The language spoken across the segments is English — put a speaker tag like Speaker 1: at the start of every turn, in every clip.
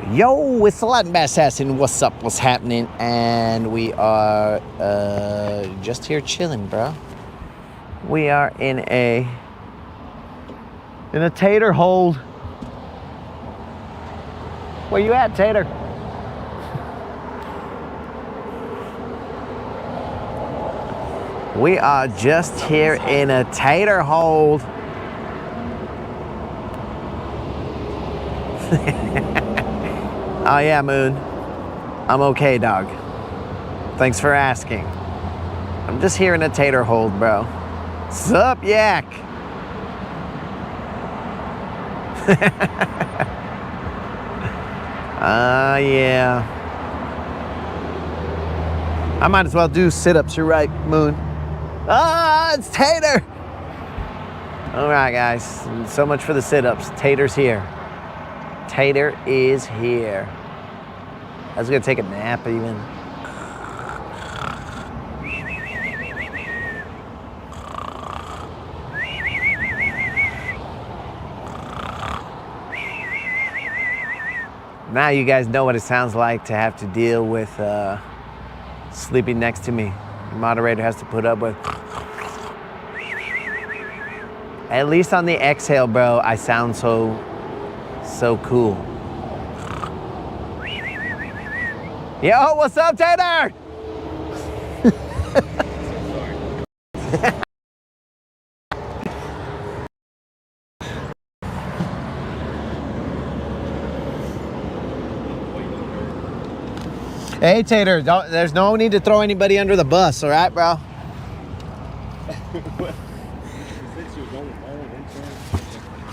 Speaker 1: Yo, it's the Latin Bass Assassin. What's up? What's happening? And we are just here chilling, bro. We are in a tater hold. Where you at, Tater? We are just here in a tater hold. Oh yeah, Moon. I'm okay, dog. Thanks for asking. I'm just here in a tater hold, bro. Sup, yak? Yeah. I might as well do sit-ups, you're right, Moon. Ah, it's Tater! All right, guys. So much for the sit-ups. Tater's here. Tater is here. I was gonna take a nap even. Now you guys know what it sounds like to have to deal with sleeping next to me. The moderator has to put up with. At least on the exhale, bro, I sound so cool. Yo, what's up, Tater? Hey, Tater, there's no need to throw anybody under the bus, all right, bro?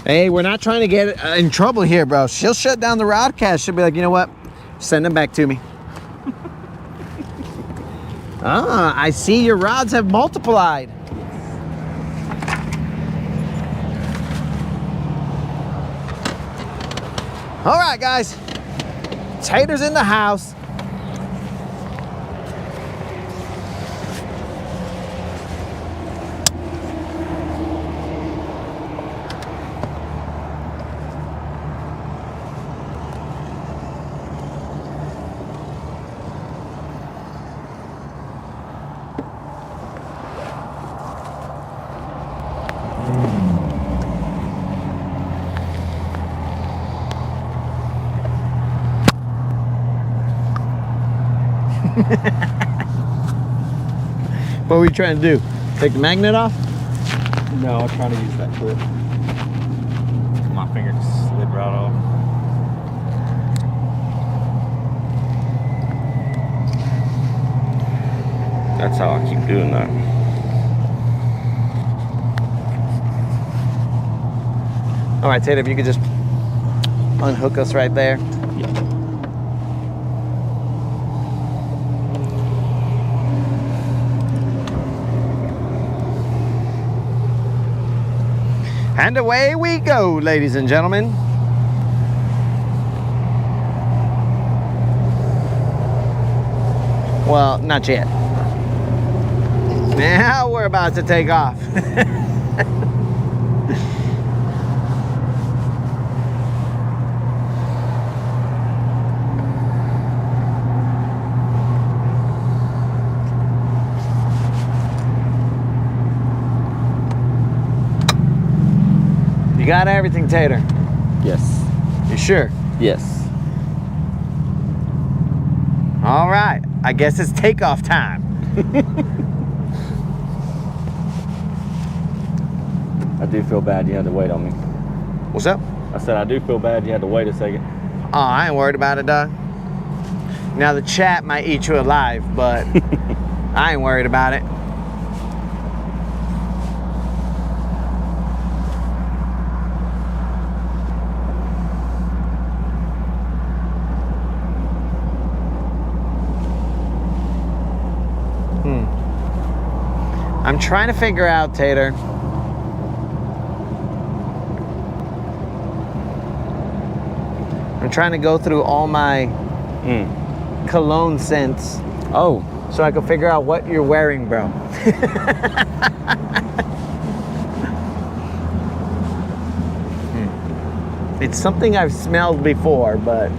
Speaker 1: Hey, we're not trying to get in trouble here, bro. She'll shut down the rodcast. She'll be like, you know what? Send them back to me. I see your rods have multiplied. All right, guys. Tater's in the house. What were you trying to do? Take the magnet off?
Speaker 2: No, I'm trying to use that clip. My finger just slid right off. That's how I keep doing that.
Speaker 1: All right, Tater, if you could just unhook us right there.
Speaker 2: Yeah.
Speaker 1: And away we go, ladies and gentlemen. Well, not yet. Now we're about to take off. You got everything, Tater?
Speaker 2: Yes.
Speaker 1: You sure?
Speaker 2: Yes.
Speaker 1: All right. I guess it's takeoff time.
Speaker 2: I do feel bad you had to wait on me.
Speaker 1: What's up?
Speaker 2: I said I do feel bad you had to wait a second.
Speaker 1: Oh, I ain't worried about it, dog. Now, the chat might eat you alive, but I ain't worried about it. I'm trying to figure out, Tater. I'm trying to go through all my cologne scents.
Speaker 2: Oh.
Speaker 1: So I can figure out what you're wearing, bro. It's something I've smelled before, but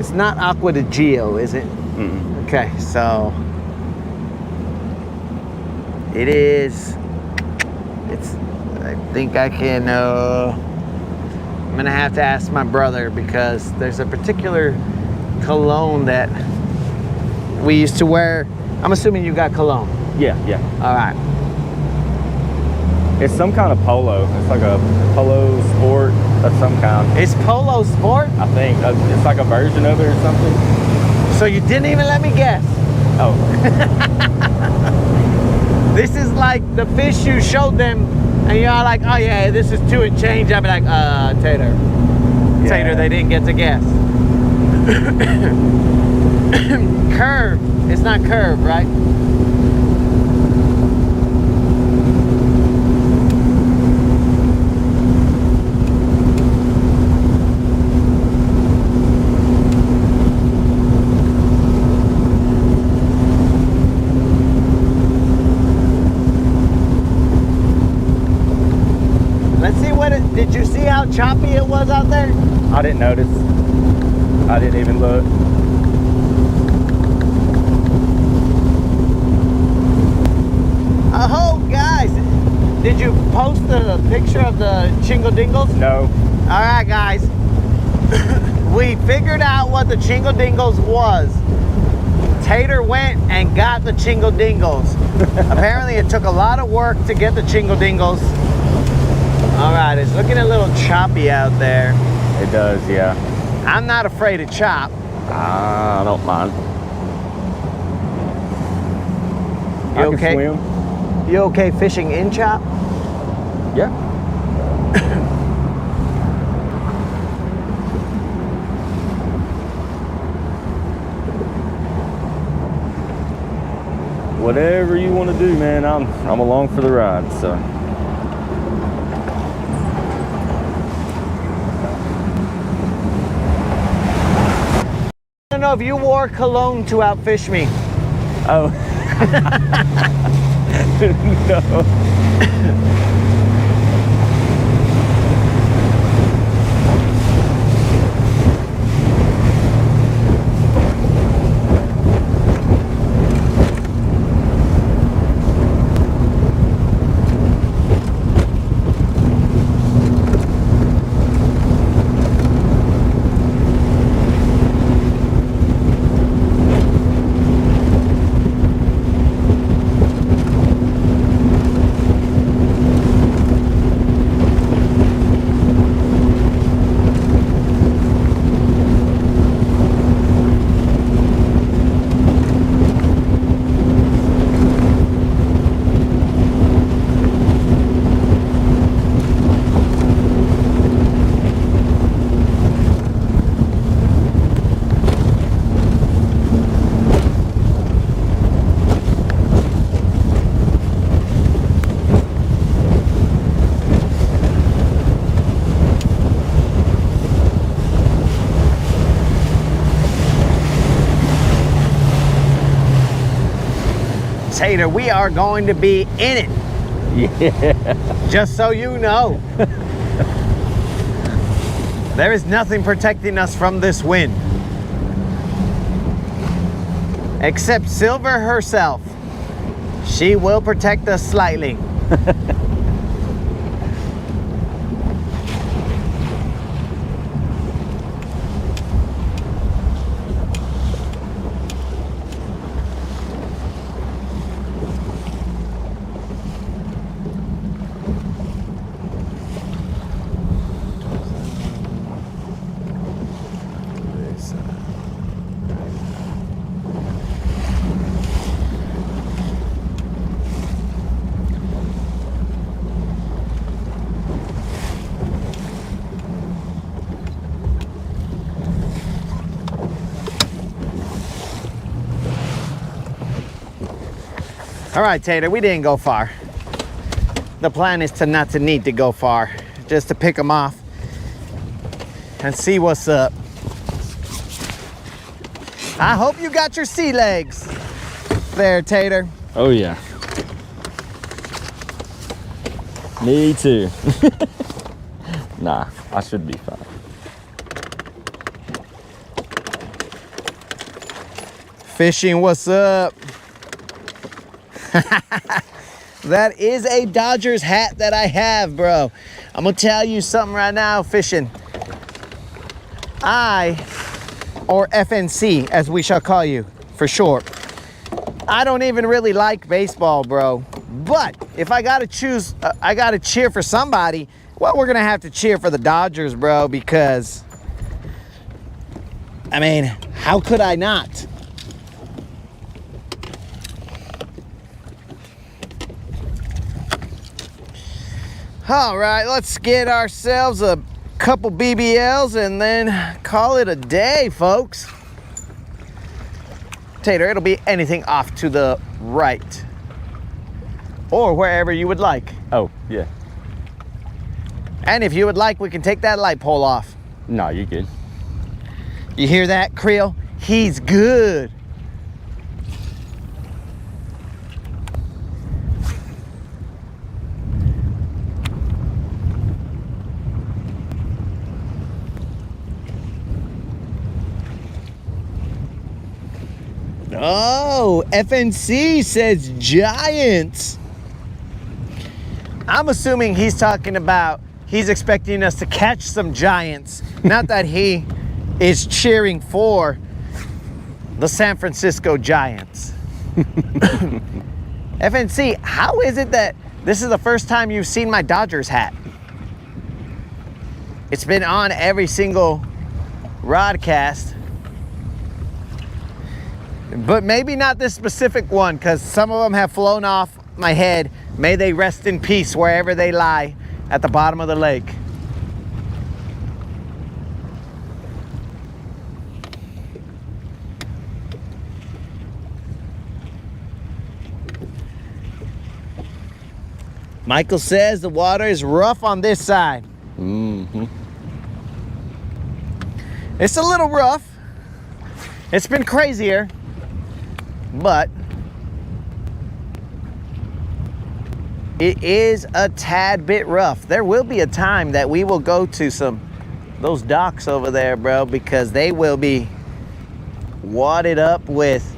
Speaker 1: it's not Aqua de Gio, is it?
Speaker 2: Mm-mm.
Speaker 1: Okay, so it is. It's. I think I can. I'm gonna have to ask my brother because there's a particular cologne that we used to wear. I'm assuming you got cologne.
Speaker 2: Yeah, yeah.
Speaker 1: All right.
Speaker 2: It's some kind of polo. It's like a polo sport of some kind.
Speaker 1: It's Polo Sport.
Speaker 2: I think it's like a version of it or something.
Speaker 1: So you didn't even let me guess.
Speaker 2: Oh,
Speaker 1: This is like the fish you showed them, and you're all like, oh yeah, this is 2 and change. I'd be like, Tater.
Speaker 2: Yeah.
Speaker 1: Tater, they didn't get to guess. Curve. It's not curve, right? Let's see what it, did you see how choppy it was out there?
Speaker 2: I didn't notice. I didn't even look.
Speaker 1: Oh, guys, did you post the picture of the Chingle Dingles?
Speaker 2: No.
Speaker 1: All right, guys, we figured out what the Chingle Dingles was. Tater went and got the Chingle Dingles. Apparently, it took a lot of work to get the Chingle Dingles. All right, it's looking a little choppy out there.
Speaker 2: It does, yeah.
Speaker 1: I'm not afraid of chop.
Speaker 2: I don't mind.
Speaker 1: You
Speaker 2: I can
Speaker 1: okay?
Speaker 2: swim.
Speaker 1: You okay fishing in chop?
Speaker 2: Yeah. Whatever you want to do, man. I'm along for the ride, so.
Speaker 1: I don't know if you wore cologne to outfish me.
Speaker 2: Oh. No.
Speaker 1: Tater, we are going to be in it.
Speaker 2: Yeah.
Speaker 1: Just so you know. There is nothing protecting us from this wind. Except Silver herself. She will protect us slightly. All right, Tater, we didn't go far. The plan is to not to need to go far, just to pick them off and see what's up. I hope you got your sea legs there, Tater.
Speaker 2: Oh yeah. Me too. Nah, I should be fine.
Speaker 1: Fishing, what's up? That is a Dodgers hat that I have, bro. I'm gonna tell you something right now, fishing. Or FNC, as we shall call you, for short. I don't even really like baseball, bro. But if I gotta choose, I gotta cheer for somebody, well, we're gonna have to cheer for the Dodgers, bro, because, I mean, how could I not? All right, let's get ourselves a couple BBLs and then call it a day, folks. Tater, it'll be anything off to the right or wherever you would like.
Speaker 2: Oh, yeah.
Speaker 1: And if you would like, we can take that light pole off.
Speaker 2: No, you're good.
Speaker 1: You hear that, Creel? He's good. Oh, FNC says Giants. I'm assuming he's talking about he's expecting us to catch some Giants. Not that he is cheering for the San Francisco Giants. FNC, how is it that this is the first time you've seen my Dodgers hat? It's been on every single broadcast. But maybe not this specific one, because some of them have flown off my head. May they rest in peace wherever they lie at the bottom of the lake. Michael says the water is rough on this side.
Speaker 2: Mm-hmm.
Speaker 1: It's a little rough. It's been crazier. But it is a tad bit rough. There will be a time that we will go to those docks over there, bro, because they will be wadded up with,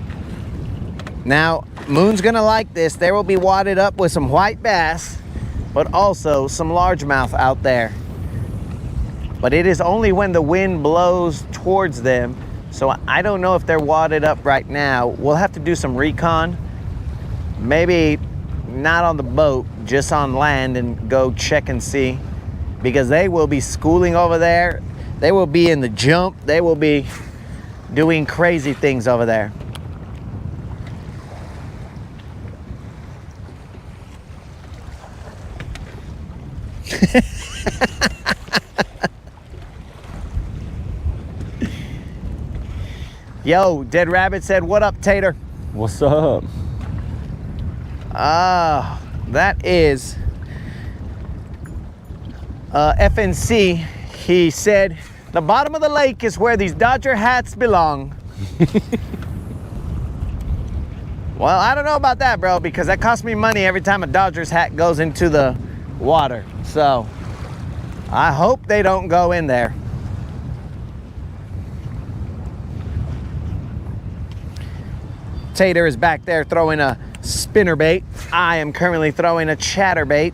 Speaker 1: now Moon's gonna like this, there will be wadded up with some white bass, but also some largemouth out there. But it is only when the wind blows towards them. So I don't know if they're wadded up right now. We'll have to do some recon. Maybe not on the boat, just on land, and go check and see. Because they will be schooling over there. They will be in the jump. They will be doing crazy things over there. Yo, Dead Rabbit said, what up, Tater?
Speaker 2: What's up?
Speaker 1: That is FNC. He said, the bottom of the lake is where these Dodger hats belong. Well, I don't know about that, bro, because that costs me money every time a Dodgers hat goes into the water. So I hope they don't go in there. Tater is back there throwing a spinnerbait. I am currently throwing a chatterbait.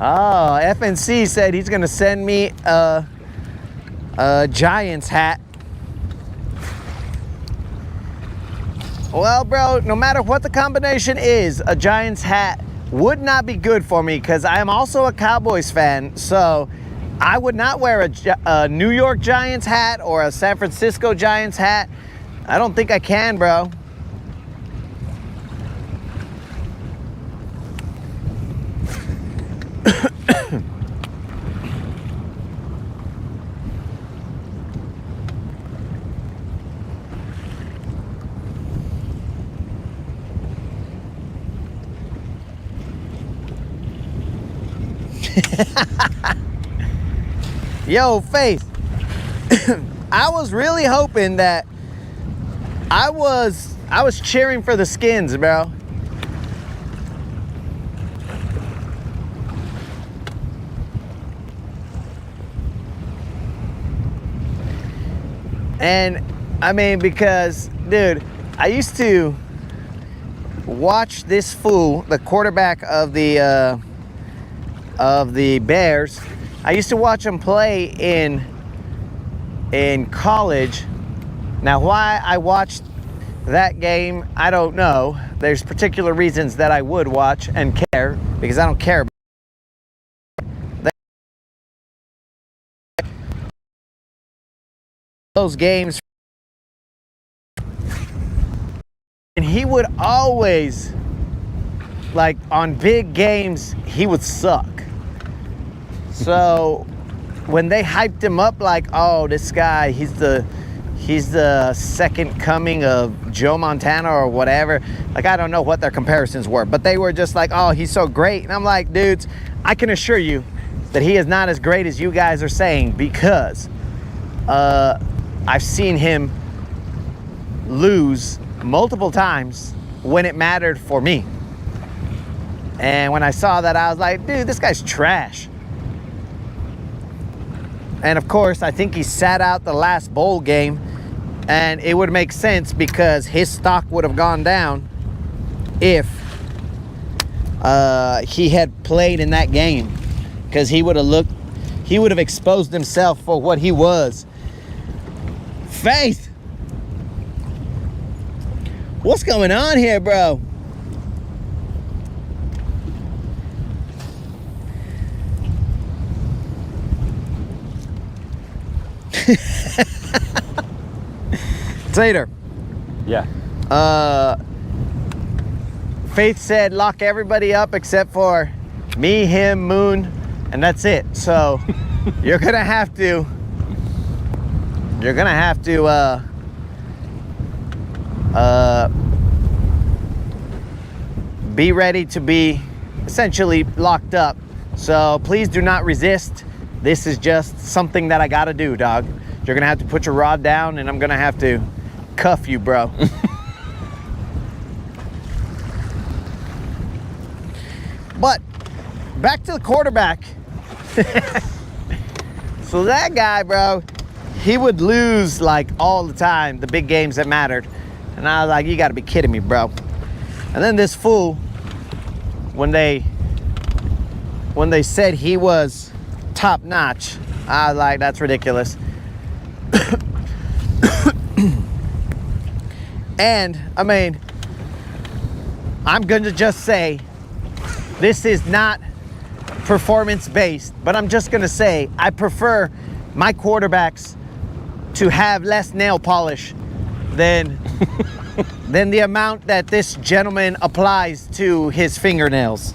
Speaker 1: Oh, FNC said he's gonna send me a Giants hat. Well, bro, no matter what the combination is, a Giants hat would not be good for me because I am also a Cowboys fan. So I would not wear a New York Giants hat or a San Francisco Giants hat. I don't think I can, bro. Yo, Faith. I was really hoping that I was cheering for the Skins, bro. And I mean, because, dude, I used to watch this fool, the quarterback of the Bears. I used to watch him play in college. Now, why I watched that game, I don't know. There's particular reasons that I would watch and care, because I don't care about those games. And he would always, like on big games, he would suck. So when they hyped him up like, oh, this guy, he's the second coming of Joe Montana or whatever. Like, I don't know what their comparisons were, but they were just like, oh, he's so great. And I'm like, dudes, I can assure you that he is not as great as you guys are saying, because I've seen him lose multiple times when it mattered for me. And when I saw that, I was like, dude, this guy's trash. And of course, I think he sat out the last bowl game, and it would make sense because his stock would have gone down if he had played in that game, because he would have exposed himself for what he was. Faith, what's going on here, bro? Tater.
Speaker 2: Yeah.
Speaker 1: Faith said lock everybody up except for me, him, Moon, and that's it. So you're gonna have to be ready to be essentially locked up. So please do not resist. This is just something that I gotta do, dog. You're gonna have to put your rod down, and I'm gonna have to cuff you, bro. But back to the quarterback. So that guy, bro, he would lose like all the time, the big games that mattered. And I was like, you gotta be kidding me, bro. And then this fool, when they said he was top notch, I was like, that's ridiculous. And I mean, I'm gonna just say this is not performance based, but I'm just gonna say I prefer my quarterbacks to have less nail polish than the amount that this gentleman applies to his fingernails.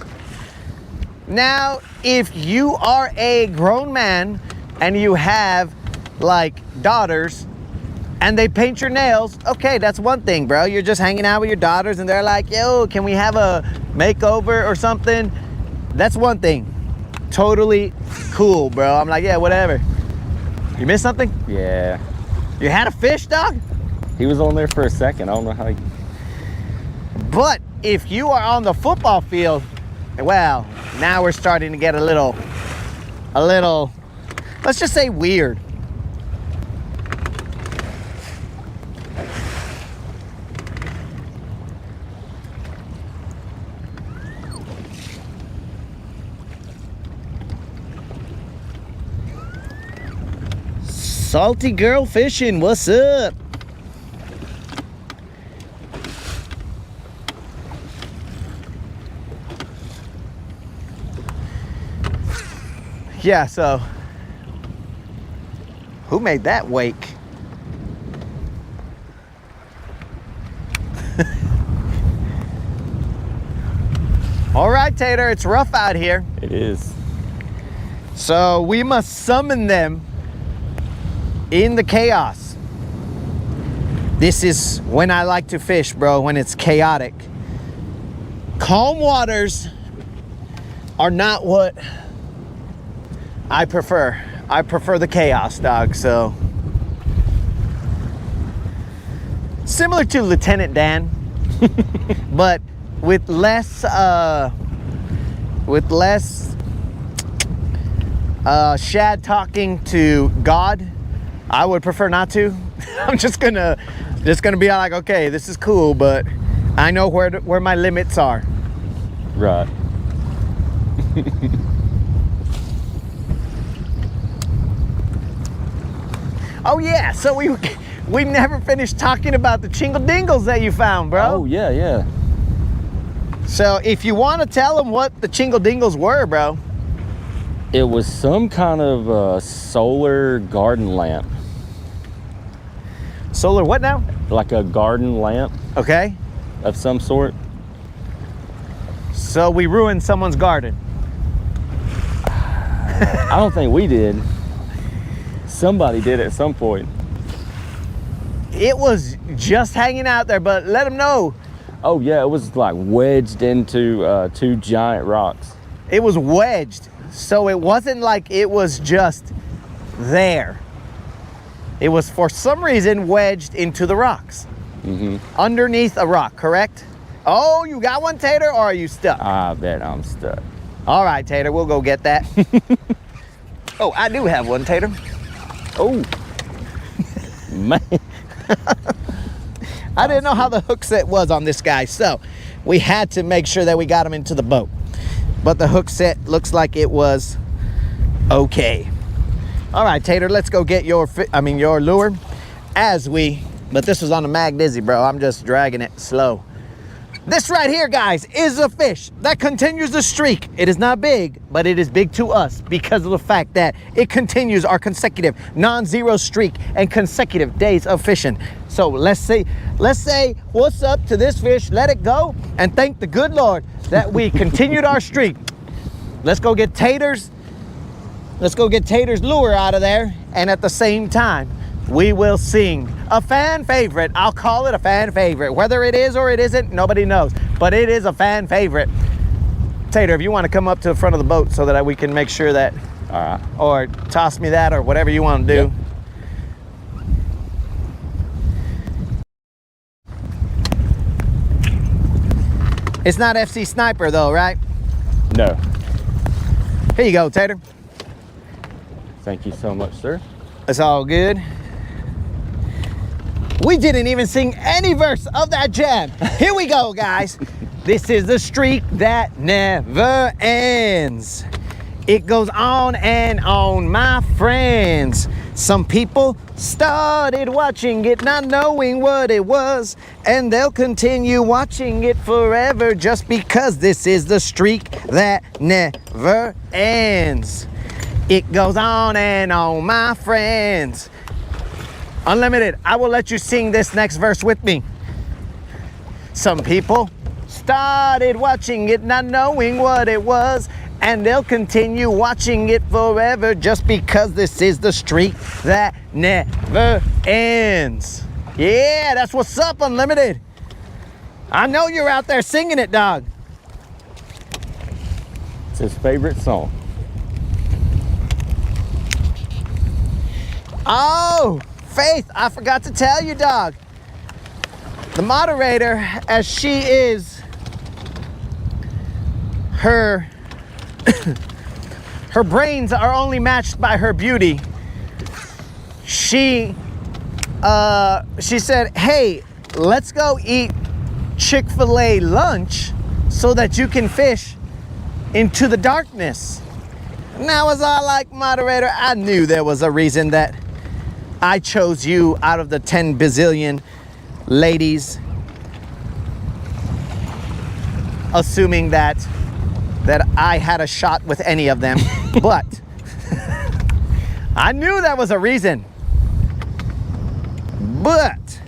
Speaker 1: Now, if you are a grown man and you have like daughters and they paint your nails, okay, that's one thing, bro. You're just hanging out with your daughters and they're like, yo, can we have a makeover or something? That's one thing. Totally cool, bro. I'm like, yeah, whatever. You missed something?
Speaker 2: Yeah.
Speaker 1: You had a fish, dog?
Speaker 2: He was on there for a second. I don't know how he...
Speaker 1: But if you are on the football field, well, now we're starting to get a little, let's just say weird. Salty girl fishing, what's up? Yeah, so who made that wake? All right, Tater, it's rough out here.
Speaker 2: It is.
Speaker 1: So we must summon them in the chaos. This is when I like to fish, bro, when it's chaotic. Calm waters are not what I prefer the chaos, dog. So similar to Lieutenant Dan, but with less shad talking to God. I would prefer not to. I'm just gonna be like, okay, this is cool, but I know where my limits are.
Speaker 2: Right.
Speaker 1: Oh yeah, so we never finished talking about the chingle dingles that you found, bro.
Speaker 2: Oh yeah, yeah.
Speaker 1: So if you want to tell them what the chingle dingles were, bro.
Speaker 2: It was some kind of solar garden lamp.
Speaker 1: Solar what now?
Speaker 2: Like a garden lamp
Speaker 1: Okay.
Speaker 2: of some sort.
Speaker 1: So we ruined someone's garden.
Speaker 2: I don't think we did. Somebody did at some point.
Speaker 1: It was just hanging out there, but let them know.
Speaker 2: Oh yeah, it was like wedged into 2 giant rocks.
Speaker 1: It was wedged. So it wasn't like it was just there. It was for some reason wedged into the rocks.
Speaker 2: Mm-hmm.
Speaker 1: Underneath a rock, correct? Oh, you got one, Tater, or are you stuck?
Speaker 2: I bet I'm stuck.
Speaker 1: All right, Tater, we'll go get that. Oh, I do have one, Tater.
Speaker 2: Oh, man.
Speaker 1: I didn't know how the hook set was on this guy, so we had to make sure that we got him into the boat. But the hook set looks like it was okay. All right, Tater, let's go get your lure but this was on a Mag Dizzy, bro. I'm just dragging it slow. This right here, guys, is a fish that continues the streak. It is not big, but it is big to us because of the fact that it continues our consecutive non-zero streak and consecutive days of fishing. So let's say what's up to this fish, let it go, and thank the good Lord that we continued our streak. Let's go get Tater's lure out of there, and at the same time, we will sing a fan favorite. I'll call it a fan favorite. Whether it is or it isn't, nobody knows. But it is a fan favorite. Tater, if you want to come up to the front of the boat so that we can make sure that, or toss me that or whatever you want to do. Yep. It's not FC Sniper though, right?
Speaker 2: No.
Speaker 1: Here you go, Tater.
Speaker 2: Thank you so much, sir.
Speaker 1: It's all good. We didn't even sing any verse of that jam. Here we go, guys. This is the streak that never ends. It goes on and on, my friends. Some people started watching it, not knowing what it was, and they'll continue watching it forever just because this is the streak that never ends. It goes on and on, my friends. Unlimited, I will let you sing this next verse with me. Some people started watching it, not knowing what it was, and they'll continue watching it forever just because this is the streak that never ends. Yeah, that's what's up, Unlimited. I know you're out there singing it, dog.
Speaker 2: It's his favorite song.
Speaker 1: Oh, Faith, I forgot to tell you, dog. The moderator, as she is, her brains are only matched by her beauty. She said, hey, let's go eat Chick-fil-A lunch so that you can fish into the darkness. Now, as I like, moderator, I knew there was a reason that I chose you out of the 10 bazillion ladies, assuming that I had a shot with any of them, but I knew that was a reason. But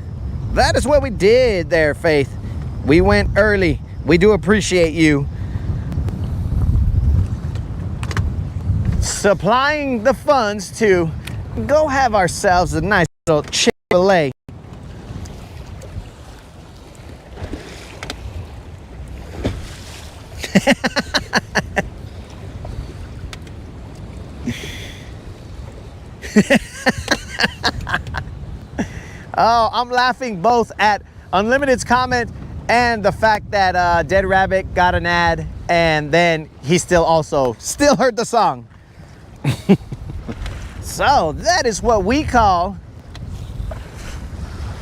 Speaker 1: that is what we did there, Faith. We went early. We do appreciate you supplying the funds to go have ourselves a nice little Chick-fil-A. Oh, I'm laughing both at Unlimited's comment and the fact that Dead Rabbit got an ad and then he still heard the song. So that is what we call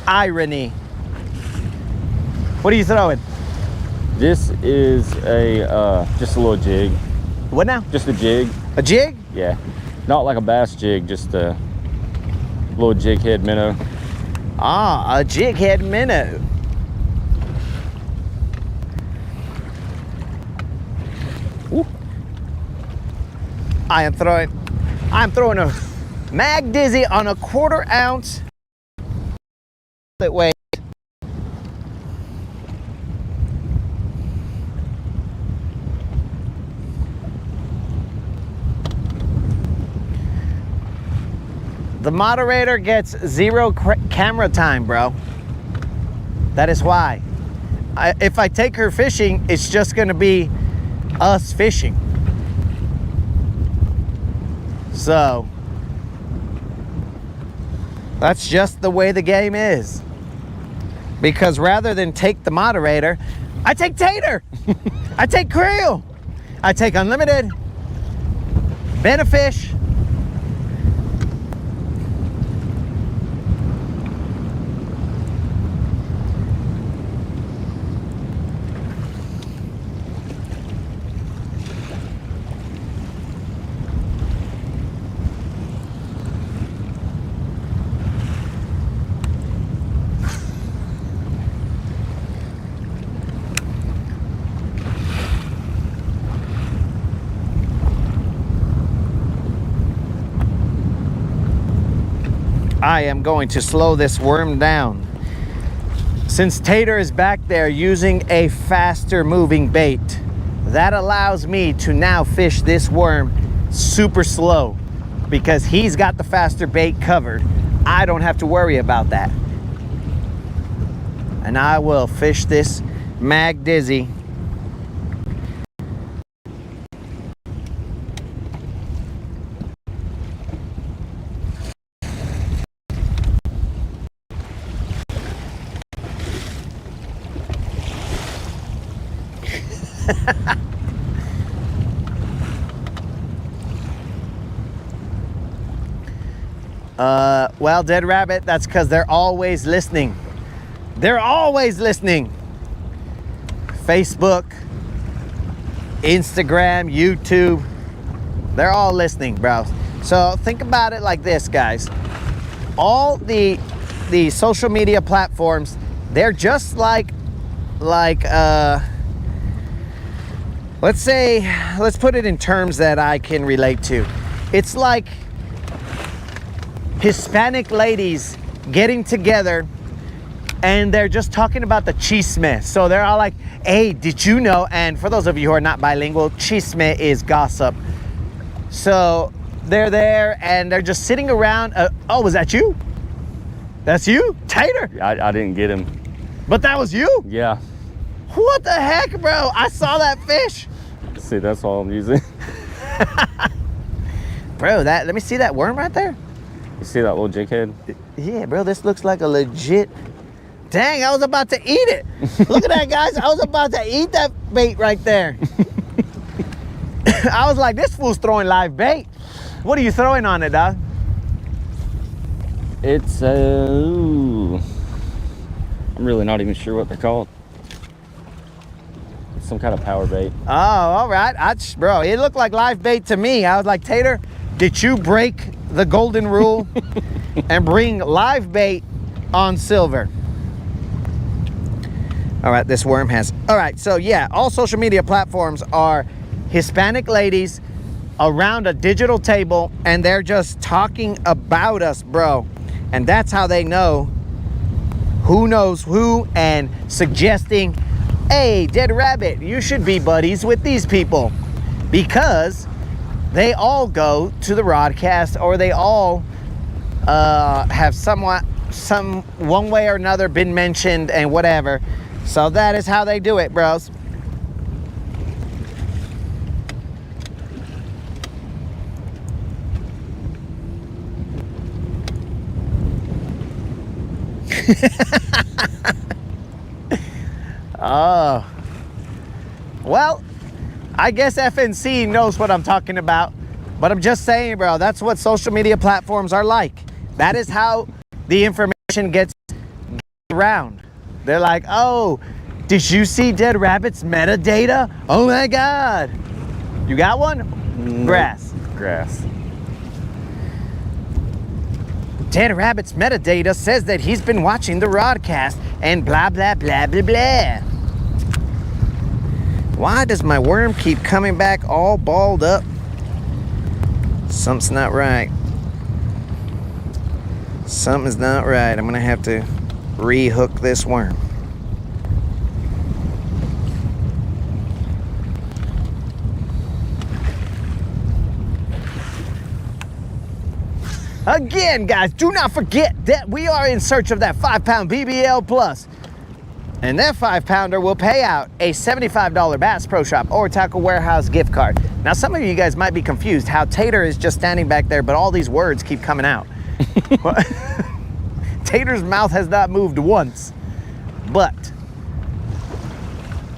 Speaker 1: irony. What are you throwing?
Speaker 2: This is a just a little jig.
Speaker 1: What now?
Speaker 2: Just a jig.
Speaker 1: A jig?
Speaker 2: Yeah. Not like a bass jig, just a little jig head minnow.
Speaker 1: Ah, a jig head minnow. Ooh. I'm throwing a Mag Dizzy on a 1/4 ounce that weighs the moderator gets 0 camera time, bro. That is why. If I take her fishing, it's just gonna be us fishing. So that's just the way the game is. Because rather than take the moderator, I take Tater. I take Creel. I take Unlimited, Benefish. I am going to slow this worm down. Since Tater is back there using a faster moving bait, that allows me to now fish this worm super slow because he's got the faster bait covered. I don't have to worry about that. And I will fish this Mag Dizzy. Well, Dead Rabbit, that's because they're always listening. They're always listening. Facebook, Instagram, YouTube, they're all listening, bro. So think about it like this, guys. All the social media platforms, they're just like let's put it in terms that I can relate to. It's like Hispanic ladies getting together and they're just talking about the chisme. So they're all like, hey, did you know? And for those of you who are not bilingual, chisme is gossip. So they're there and they're just sitting around. Oh, was that you? That's you? Tater?
Speaker 2: I didn't get him.
Speaker 1: But that was you?
Speaker 2: Yeah.
Speaker 1: What the heck, bro? I saw that fish.
Speaker 2: See, that's all I'm using.
Speaker 1: Bro, let me see that worm right there.
Speaker 2: You see that little jig head?
Speaker 1: Yeah, bro, this looks like a legit. Dang, I was about to eat it. Look at that, guys. I was about to eat that bait right there. I was like, this fool's throwing live bait. What are you throwing on it, dog?
Speaker 2: It's I'm really not even sure what they're called. It's some kind of power bait.
Speaker 1: Oh, all right. Bro, it looked like live bait to me. I was like, Tater, did you break the golden rule and bring live bait on silver? All right, this worm has. All right, so yeah, all social media platforms are Hispanic ladies around a digital table and they're just talking about us, bro. And that's how they know who knows who and suggesting, hey, Dead Rabbit, you should be buddies with these people because they all go to the broadcast or they all have one way or another been mentioned and whatever. So that is how they do it, bros. Oh. Well, I guess FNC knows what I'm talking about. But I'm just saying, bro, that's what social media platforms are like. That is how the information gets around. They're like, oh, did you see Dead Rabbit's metadata? Oh my God. You got one? Grass.
Speaker 2: Grass.
Speaker 1: Dead Rabbit's metadata says that he's been watching the broadcast and blah, blah, blah, blah, blah. Why does my worm keep coming back all balled up? Something's not right. Something's not right. I'm gonna have to re-hook this worm. Again, guys, do not forget that we are in search of that 5-pound BBL Plus. And that 5-pounder will pay out a $75 Bass Pro Shop or Tackle Warehouse gift card. Now, some of you guys might be confused how Tater is just standing back there, but all these words keep coming out. Tater's mouth has not moved once, but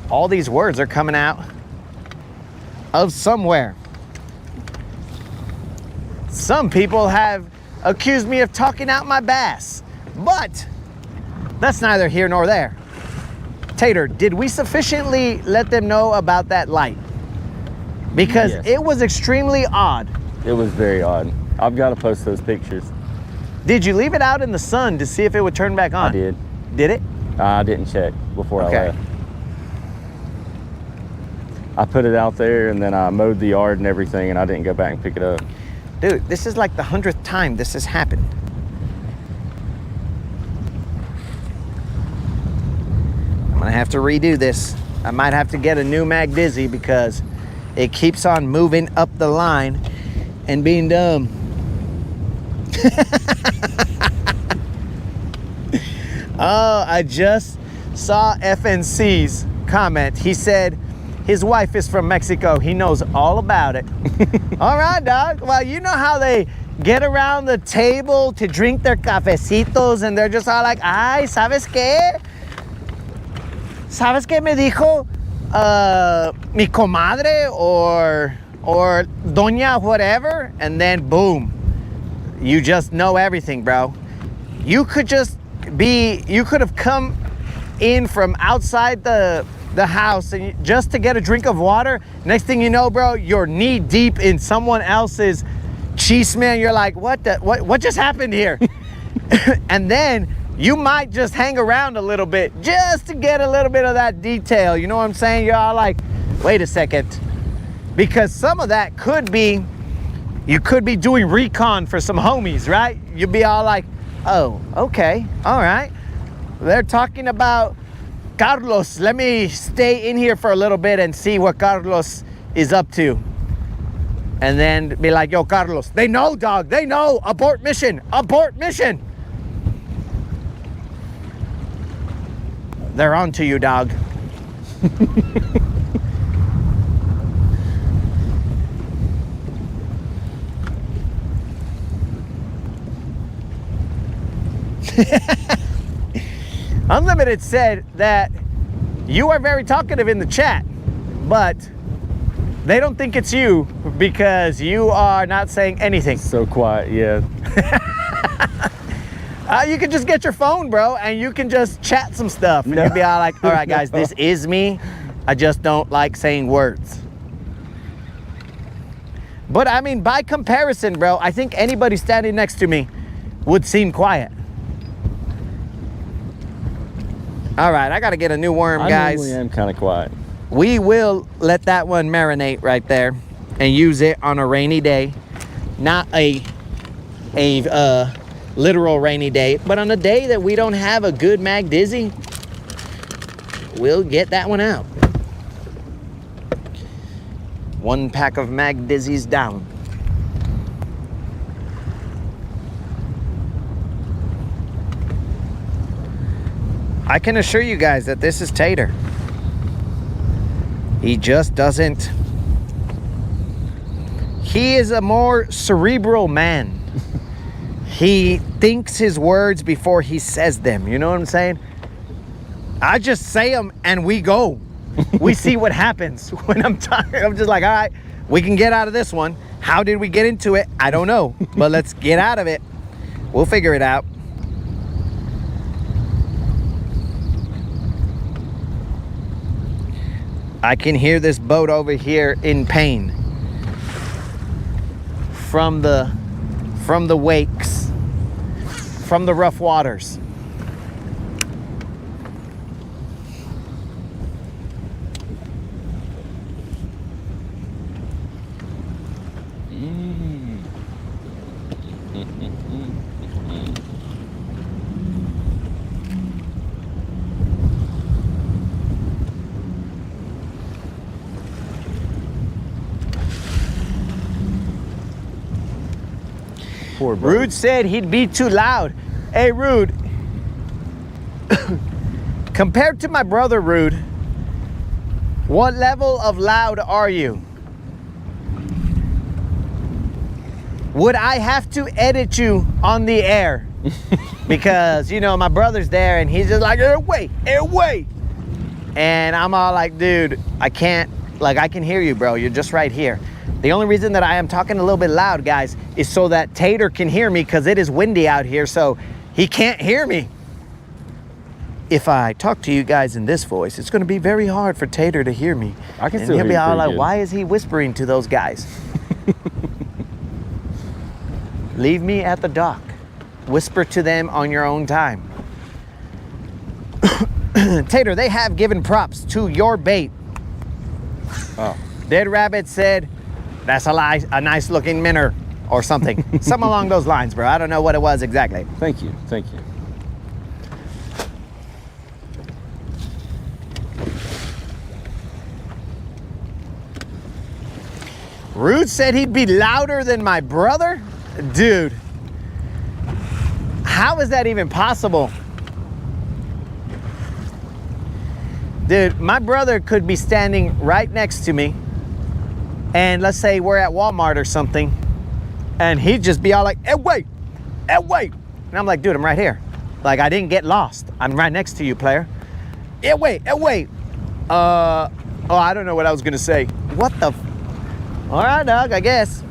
Speaker 1: all these words are coming out of somewhere. Some people have accused me of talking out my bass, but that's neither here nor there. Tater, did we sufficiently let them know about that light? Because
Speaker 2: yes.
Speaker 1: It was extremely odd.
Speaker 2: It was very odd. I've got to post those pictures.
Speaker 1: Did you leave it out in the sun to see if it would turn back on?
Speaker 2: I did.
Speaker 1: Did it?
Speaker 2: I didn't check before I
Speaker 1: Okay.
Speaker 2: left. I put it out there and then I mowed the yard and everything and I didn't go back and pick it up.
Speaker 1: Dude, this is like the 100th time this has happened. I'm gonna have to redo this. I might have to get a new Mag Dizzy because it keeps on moving up the line and being dumb. Oh, I just saw FNC's comment. He said his wife is from Mexico. He knows all about it. All right, dog. Well, you know how they get around the table to drink their cafecitos and they're just all like, ay, ¿sabes qué? ¿Sabes qué me dijo mi comadre or doña whatever? And then boom, you just know everything, bro. You could have come in from outside the house and just to get a drink of water. Next thing you know, bro, you're knee deep in someone else's chisme and you're like, what just happened here? And then you might just hang around a little bit just to get a little bit of that detail. You know what I'm saying? You're all like, wait a second. Because some of that could be, you could be doing recon for some homies, right? You'd be all like, oh, okay, all right. They're talking about Carlos. Let me stay in here for a little bit and see what Carlos is up to. And then be like, yo, Carlos, they know, dog, they know. Abort mission, abort mission. They're on to you, dog. Unlimited said that you are very talkative in the chat, but they don't think it's you because you are not saying anything.
Speaker 2: So quiet, yeah.
Speaker 1: You can just get your phone, bro, and you can just chat some stuff. And you'll be all like, all right, guys, this is me. I just don't like saying words. But I mean, by comparison, bro, I think anybody standing next to me would seem quiet. All right, I got to get a new worm, guys.
Speaker 2: I normally am kind of quiet.
Speaker 1: We will let that one marinate right there and use it on a rainy day. Not a literal rainy day, but on a day that we don't have a good Mag Dizzy, we'll get that one out. One pack of Mag Dizzies down. I can assure you guys that this is Tater. He just doesn't. He is a more cerebral man. he thinks his words before he says them. You know what I'm saying? I just say them and we go. We see what happens when I'm tired. I'm just like, all right, we can get out of this one. How did we get into it? I don't know, but let's get out of it. We'll figure it out. I can hear this boat over here in pain from the wakes, from the rough waters.
Speaker 2: Poor bro.
Speaker 1: Rude said he'd be too loud. Hey, Rude. Compared to my brother, Rude, what level of loud are you? Would I have to edit you on the air? Because, you know, my brother's there and he's just like, airway. And I'm all like, dude, I can't, like, I can hear you, bro. You're just right here. The only reason that I am talking a little bit loud, guys, is so that Tater can hear me, because it is windy out here, so he can't hear me. If I talk to you guys in this voice, it's going to be very hard for Tater to hear me.
Speaker 2: I can
Speaker 1: and
Speaker 2: still
Speaker 1: he'll
Speaker 2: hear
Speaker 1: be
Speaker 2: you
Speaker 1: all
Speaker 2: pretty
Speaker 1: like,
Speaker 2: good.
Speaker 1: why is he whispering to those guys? Leave me at the dock. Whisper to them on your own time. Tater, they have given props to your bait.
Speaker 2: Oh.
Speaker 1: Dead Rabbit said, that's a nice looking minnow or something. Something along those lines, bro. I don't know what it was exactly.
Speaker 2: Thank you. Thank you.
Speaker 1: Rude said he'd be louder than my brother? Dude, how is that even possible? Dude, my brother could be standing right next to me, and let's say we're at Walmart or something, and he'd just be all like, hey, wait. And I'm like, dude, I'm right here. Like, I didn't get lost. I'm right next to you, player. Hey, wait. Oh, I don't know what I was gonna say. What the? All right, dog, I guess.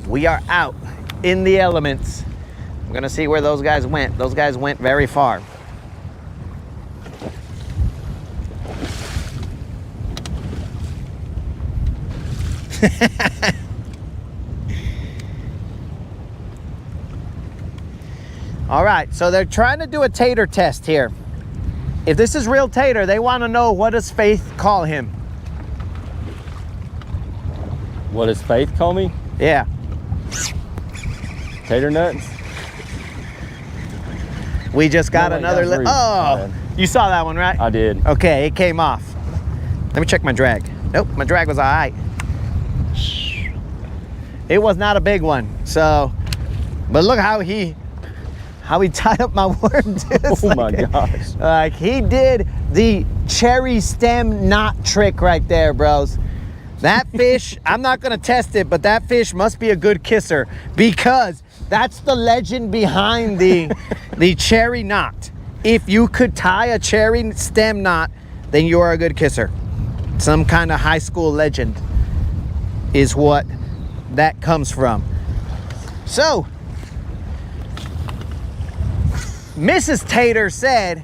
Speaker 1: We are out in the elements. I'm gonna see where those guys went. Those guys went very far. All right, so they're trying to do a Tater test here. If this is real Tater, they want to know, what does Faith call him?
Speaker 2: What does Faith call me?
Speaker 1: Yeah.
Speaker 2: Tater nuts?
Speaker 1: We just got
Speaker 2: No, wait,
Speaker 1: another.
Speaker 2: that was rude. My
Speaker 1: Oh,
Speaker 2: bad.
Speaker 1: you saw that one, right?
Speaker 2: I did.
Speaker 1: Okay, it came off. Let me check my drag. Nope, my drag was all right. It was not a big one. So, but look how he tied up my worm.
Speaker 2: Oh my gosh.
Speaker 1: Like, he did the cherry stem knot trick right there, bros. That fish, I'm not gonna test it, but that fish must be a good kisser, because that's the legend behind the cherry knot. If you could tie a cherry stem knot, then you are a good kisser. Some kind of high school legend is what that comes from. So, Mrs. Tater said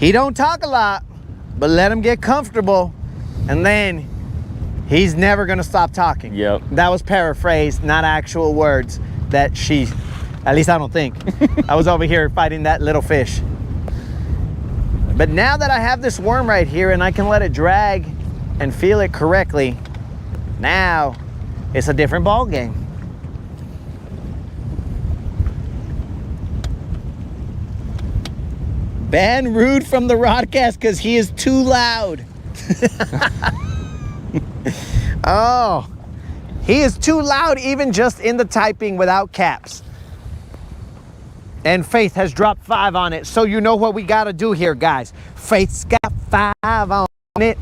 Speaker 1: he don't talk a lot, but let him get comfortable, and then he's never gonna stop talking.
Speaker 2: Yep.
Speaker 1: That was paraphrased, not actual words that she, at least I don't think. I was over here fighting that little fish. But now that I have this worm right here and I can let it drag and feel it correctly, now it's a different ball game. Ban Rude from the Rodcast because he is too loud. Oh, he is too loud even just in the typing without caps. And Faith has dropped 5 on it. So you know what we got to do here, guys. Faith's got 5 on it.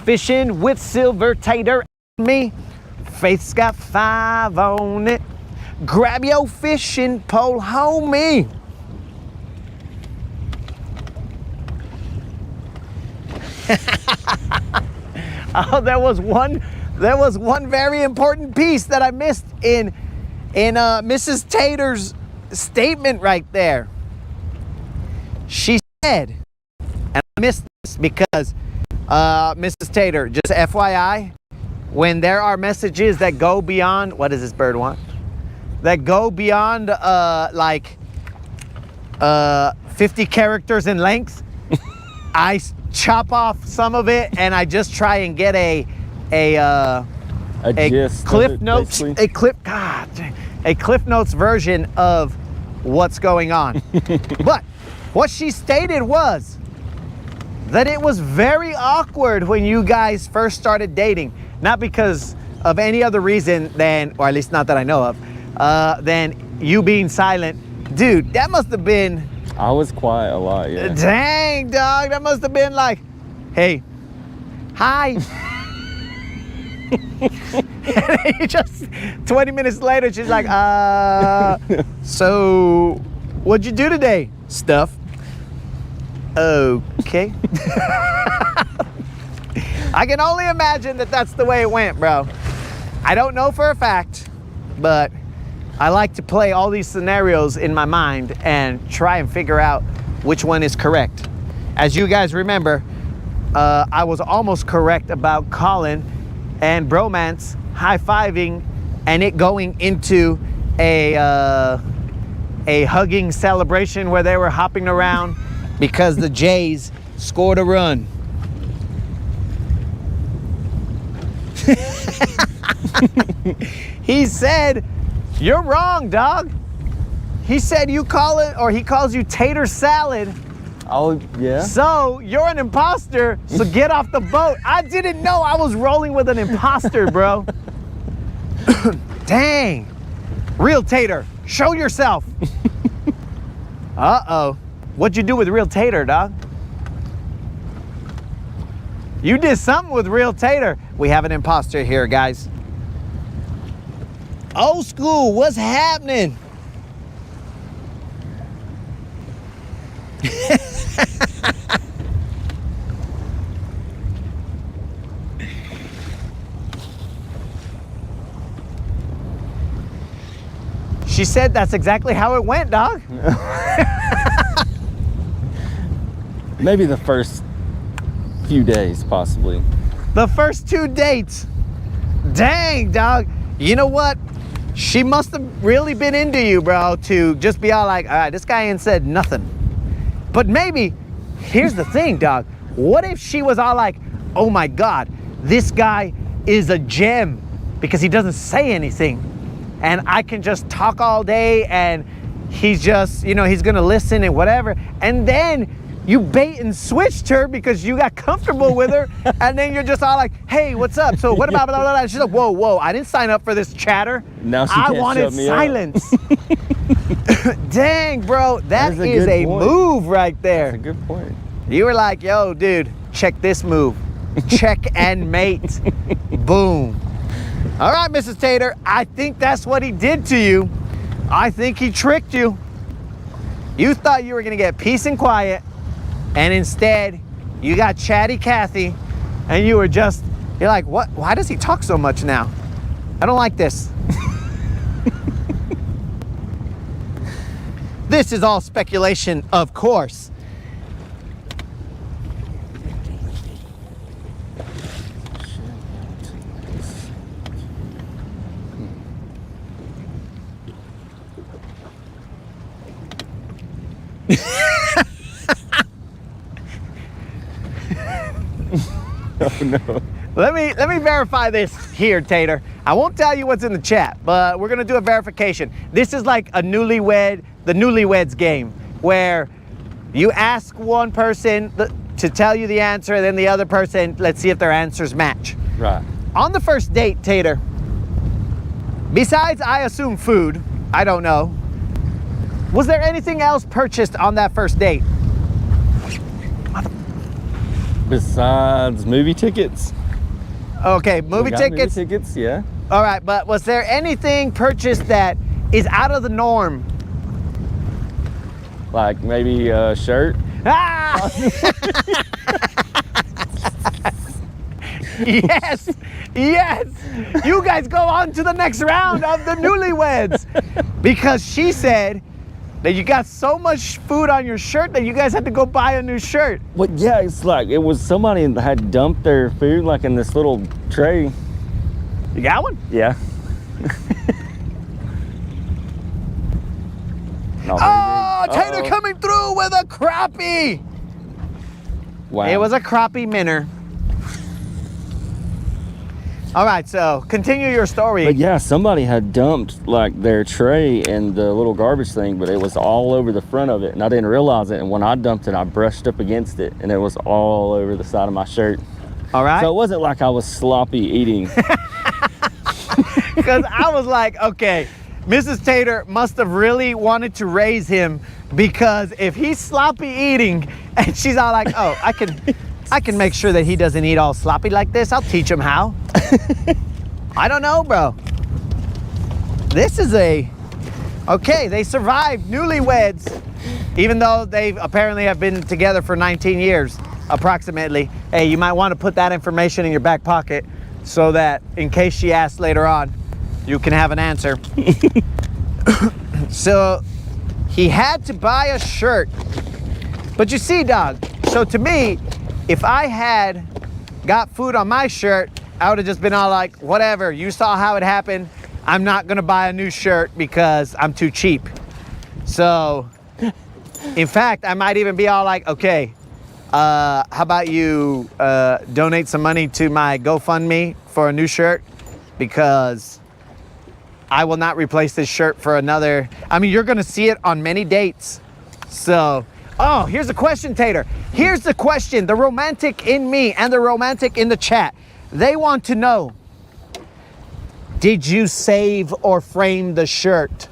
Speaker 1: Fishing with Silver Tater and me. Faith's got 5 on it. Grab your fishing pole, homie. Oh, there was one very important piece that I missed in Mrs. Tater's statement right there. She said, and I missed this because Mrs. Tater, just FYI, when there are messages that go beyond, what does this bird want? That go beyond like 50 characters in length, I chop off some of it and I just try and get a
Speaker 2: gist
Speaker 1: Cliff Notes, a Cliff Notes version of what's going on. But what she stated was that it was very awkward when you guys first started dating, not because of any other reason than, or at least not that I know of, than you being silent. Dude, that must have been,
Speaker 2: I was quiet a lot, yeah.
Speaker 1: dang, dog, that must have been like, hey, hi. And then you just 20 minutes later, she's like, so what'd you do today? Stuff. Okay. I can only imagine that that's the way it went, bro. I don't know for a fact, but I like to play all these scenarios in my mind and try and figure out which one is correct. As you guys remember, I was almost correct about Colin and Bromance high-fiving and it going into a hugging celebration where they were hopping around because the Jays scored a run. He said, you're wrong, dog. He said you call it, or he calls you tater salad.
Speaker 2: Oh, yeah?
Speaker 1: So you're an imposter, so get off the boat. I didn't know I was rolling with an imposter, bro. Dang. Real Tater, show yourself. Uh-oh. What'd you do with Real Tater, dog? You did something with Real Tater. We have an imposter here, guys. Old school, what's happening? She said that's exactly how it went, dog.
Speaker 2: Maybe the first few days, possibly.
Speaker 1: The first 2 dates. Dang, dog. You know what? She must have really been into you, bro, to just be all like, all right, this guy ain't said nothing. But maybe, here's the thing, dog. What if she was all like, oh my God, this guy is a gem because he doesn't say anything. And I can just talk all day and he's just, you know, he's gonna listen and whatever. And then you bait and switched her because you got comfortable with her. And then you're just all like, hey, what's up? So what about blah, blah, blah? She's like, whoa, whoa, I didn't sign up for this chatter.
Speaker 2: Now she
Speaker 1: I
Speaker 2: can't
Speaker 1: wanted
Speaker 2: shut me
Speaker 1: silence. Dang, bro, that
Speaker 2: is
Speaker 1: is a
Speaker 2: point.
Speaker 1: move right there.
Speaker 2: That's a good point.
Speaker 1: You were like, yo, dude, check this move. Check and mate. Boom. All right, Mrs. Tater, I think that's what he did to you. I think he tricked you. You thought you were gonna get peace and quiet, and instead, you got chatty Cathy, and you're like, what? Why does he talk so much now? I don't like this. This is all speculation, of course.
Speaker 2: Oh no.
Speaker 1: Let me verify this here, Tater. I won't tell you what's in the chat, but we're gonna do a verification. This is like the newlyweds game, where you ask one person to tell you the answer, and then the other person, let's see if their answers match.
Speaker 2: Right.
Speaker 1: On the first date, Tater, besides, I assume, food, I don't know, was there anything else purchased on that first date?
Speaker 2: Besides movie tickets?
Speaker 1: Okay, movie
Speaker 2: We got
Speaker 1: tickets.
Speaker 2: Movie tickets, yeah.
Speaker 1: All right, but was there anything purchased that is out of the norm?
Speaker 2: Like maybe a shirt.
Speaker 1: Ah! Yes, yes. You guys go on to the next round of the newlyweds because she said that you got so much food on your shirt that you guys had to go buy a new shirt.
Speaker 2: But yeah, it's like it was somebody that had dumped their food like in this little tray.
Speaker 1: You got one?
Speaker 2: Yeah. Not
Speaker 1: Oh,
Speaker 2: very big.
Speaker 1: Tater
Speaker 2: Uh-oh.
Speaker 1: coming through with a crappie.
Speaker 2: Wow.
Speaker 1: It was a crappie minnow. All right, so continue your story.
Speaker 2: But yeah, somebody had dumped like their tray in the little garbage thing, but it was all over the front of it, and I didn't realize it. And when I dumped it, I brushed up against it, and it was all over the side of my shirt.
Speaker 1: All right.
Speaker 2: So it wasn't like I was sloppy eating.
Speaker 1: Because I was like, okay, Mrs. Tater must have really wanted to raise him, because if he's sloppy eating and she's all like, oh, I can make sure that he doesn't eat all sloppy like this. I'll teach him how. I don't know, bro. This is okay, they survived newlyweds, even though they apparently have been together for 19 years, approximately. Hey, you might want to put that information in your back pocket so that in case she asks later on, you can have an answer. So he had to buy a shirt. But you see, dog, so to me, if I had got food on my shirt, I would have just been all like, whatever, you saw how it happened. I'm not gonna buy a new shirt because I'm too cheap. So, in fact, I might even be all like, okay, how about you donate some money to my GoFundMe for a new shirt, because I will not replace this shirt for another. I mean, you're gonna see it on many dates. So, oh, here's a question, Tater. Here's the question. The romantic in me and the romantic in the chat, they want to know, did you save or frame the shirt?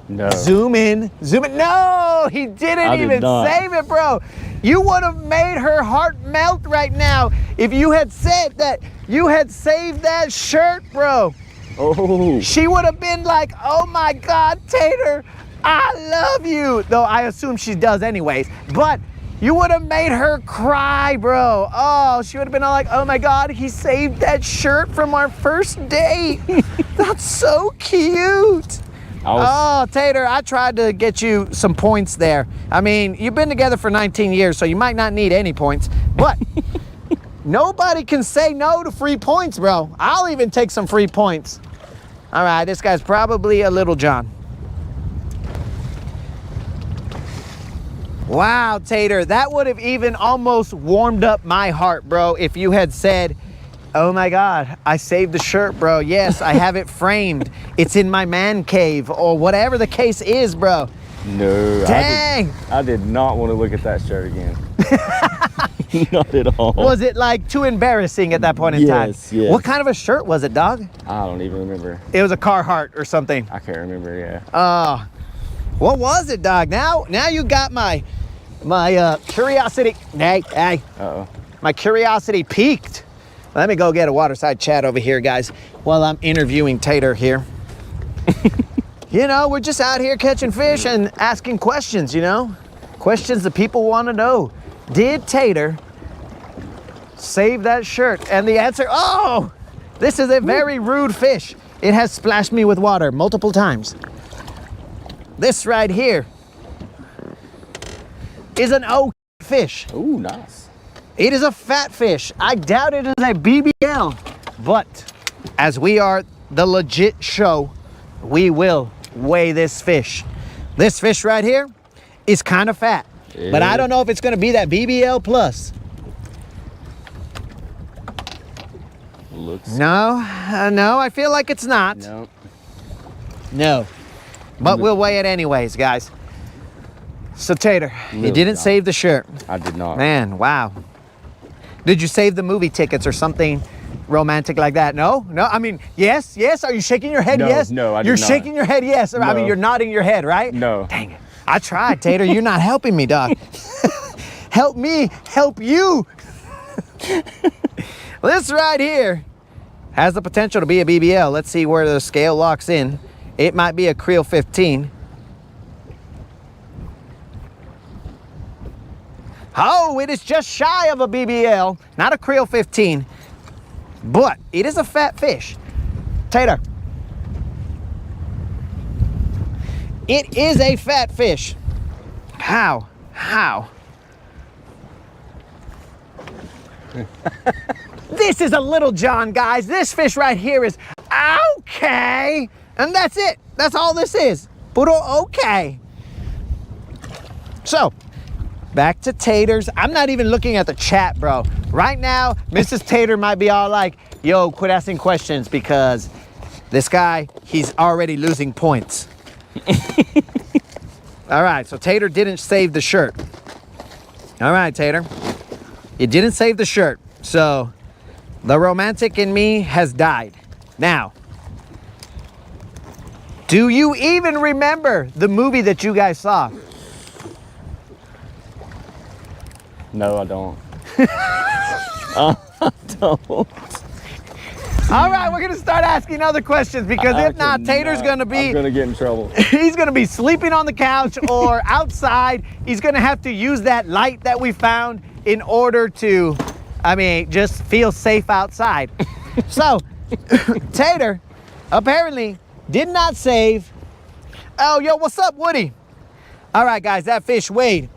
Speaker 2: No.
Speaker 1: Zoom in, zoom in. No, he didn't even save it, bro. You would have made her heart melt right now if you had said that you had saved that shirt, bro.
Speaker 2: Oh.
Speaker 1: She would have been like, oh my God, Tater, I love you. Though I assume she does anyways, but you would have made her cry, bro. Oh, she would have been all like, oh my God, he saved that shirt from our first date. That's so cute. Oh, Tater, I tried to get you some points there. I mean, you've been together for 19 years, so you might not need any points, but nobody can say no to free points, bro. I'll even take some free points. All right, this guy's probably a Little John. Wow, Tater, that would have even almost warmed up my heart, bro, if you had said, oh my God, I saved the shirt, bro. Yes, I have it framed. It's in my man cave, or whatever the case is, bro.
Speaker 2: No.
Speaker 1: Dang.
Speaker 2: I did not want to look at that shirt again. Not at all.
Speaker 1: Was it like too embarrassing at that point in time?
Speaker 2: Yes, yes.
Speaker 1: What kind of a shirt was it, dog?
Speaker 2: I don't even remember.
Speaker 1: It was a Carhartt or something.
Speaker 2: I can't remember, yeah.
Speaker 1: What was it, dog? Now you got my curiosity. Hey.
Speaker 2: Uh-oh.
Speaker 1: My curiosity peaked. Let me go get a waterside chat over here, guys, while I'm interviewing Tater here. You know, we're just out here catching fish and asking questions, you know? Questions that people want to know. Did Tater save that shirt? And the answer, oh, this is a very rude fish. It has splashed me with water multiple times. This right here is an oak fish.
Speaker 2: Ooh, nice.
Speaker 1: It is a fat fish. I doubt it is a BBL, but as we are the legit show, we will weigh this fish. This fish right here is kind of fat, but I don't know if it's gonna be that BBL plus.
Speaker 2: Looks.
Speaker 1: No, I feel like it's not. No, but we'll weigh it anyways, guys. So Tater, you didn't save the shirt.
Speaker 2: I did not.
Speaker 1: Man, wow. Did you save the movie tickets or something romantic like that? No? I mean, yes? Are you shaking your head?
Speaker 2: No,
Speaker 1: Yes?
Speaker 2: no, I did
Speaker 1: You're
Speaker 2: not.
Speaker 1: shaking your head, yes. I mean,
Speaker 2: No.
Speaker 1: you're nodding your head, right?
Speaker 2: No.
Speaker 1: Dang it. I tried, Tater. You're not helping me, dog. Help me, help you. This right here has the potential to be a BBL. Let's see where the scale locks in. It might be a Creel 15. Oh, it is just shy of a BBL, not a Creel 15, but it is a fat fish. Tater. It is a fat fish. How? This is a little John, guys. This fish right here is okay. And that's it. That's all this is. Puro okay. So, back to taters. I'm not even looking at the chat, bro. Right now, Mrs. Tater might be all like, yo, quit asking questions because this guy, he's already losing points. All right, so Tater didn't save the shirt. All right, Tater. You didn't save the shirt. So the romantic in me has died. Now, do you even remember the movie that you guys saw?
Speaker 2: No, I don't. I don't.
Speaker 1: All right, we're gonna start asking other questions because if not, Tater's gonna be...
Speaker 2: I'm gonna get in trouble.
Speaker 1: He's gonna be sleeping on the couch or outside. He's gonna have to use that light that we found in order to, I mean, just feel safe outside. So, Tater apparently did not save. Oh, yo, what's up, Woody? All right, guys, that fish weighed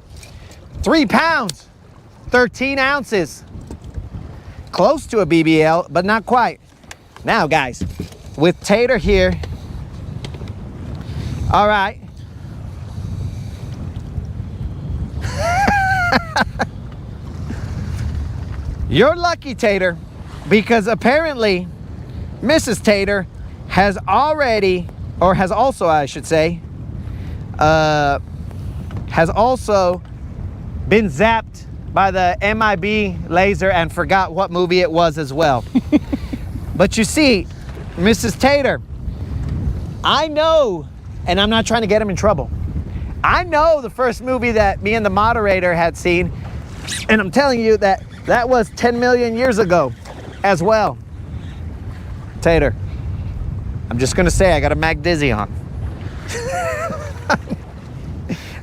Speaker 1: 3 pounds, 13 ounces. Close to a BBL, but not quite. Now, guys, with Tater here, all right. You're lucky, Tater, because apparently Mrs. Tater has already, or has also, I should say, has also been zapped by the MIB laser and forgot what movie it was as well. But you see, Mrs. Tater, I know, and I'm not trying to get him in trouble, I know the first movie that me and the moderator had seen, and I'm telling you that that was 10 million years ago as well. Tater, I'm just gonna say I got a Mac Dizzy on.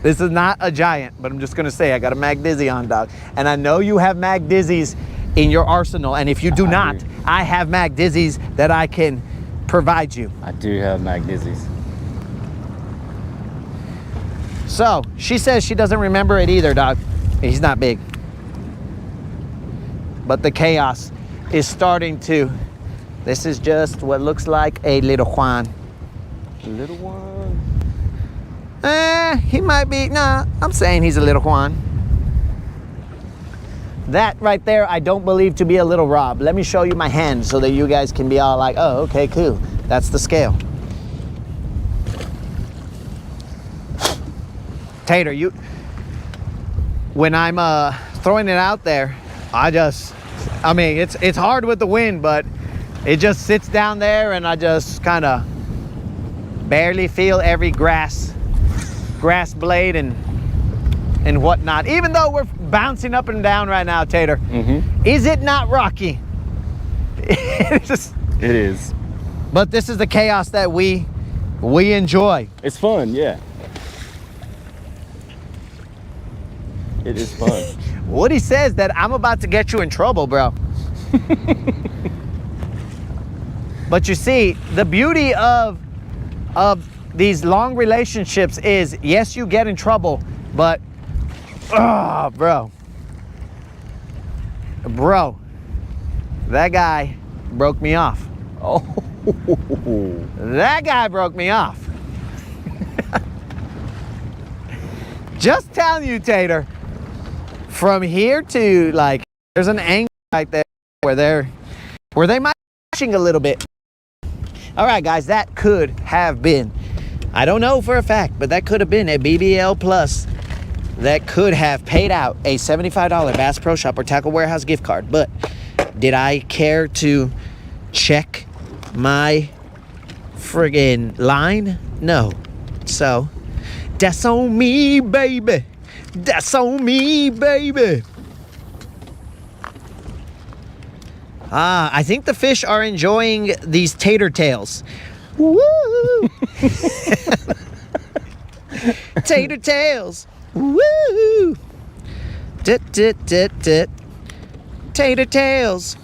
Speaker 1: This is not a giant, but I'm just gonna say I got a Mac Dizzy on, dog. And I know you have Mac Dizzies in your arsenal, and if you do not, I have Mac Dizzies that I can provide you.
Speaker 2: I do have Mac Dizzies.
Speaker 1: So, she says she doesn't remember it either, dog. He's not big. But the chaos is starting to... This is just what looks like a little Juan.
Speaker 2: Little one?
Speaker 1: He might be... Nah, I'm saying he's a little Juan. That right there, I don't believe to be a little Rob. Let me show you my hand so that you guys can be all like, oh, okay, cool. That's the scale. Tater, you... When I'm throwing it out there, I mean, it's hard with the wind, but it just sits down there and I just kind of barely feel every grass blade and whatnot. Even though we're bouncing up and down right now, Tater, is it not rocky? It
Speaker 2: is.
Speaker 1: But this is the chaos that we enjoy.
Speaker 2: It's fun, yeah. It is fun.
Speaker 1: Woody says that I'm about to get you in trouble, bro. But you see, the beauty of these long relationships is, yes, you get in trouble, but, bro, that guy broke me off.
Speaker 2: Oh.
Speaker 1: That guy broke me off. Just telling you, Tater, from here to, like, there's an angle right there where they might be pushing a little bit. All right, guys, that could have been, I don't know for a fact, but that could have been a BBL Plus that could have paid out a $75 Bass Pro Shop or Tackle Warehouse gift card. But did I care to check my friggin' line? No. So, that's on me, baby. That's on me, baby. I think the fish are enjoying these tater tails. Woo! Tater tails. Woo! Dit, dit, dit, dit. Tater tails.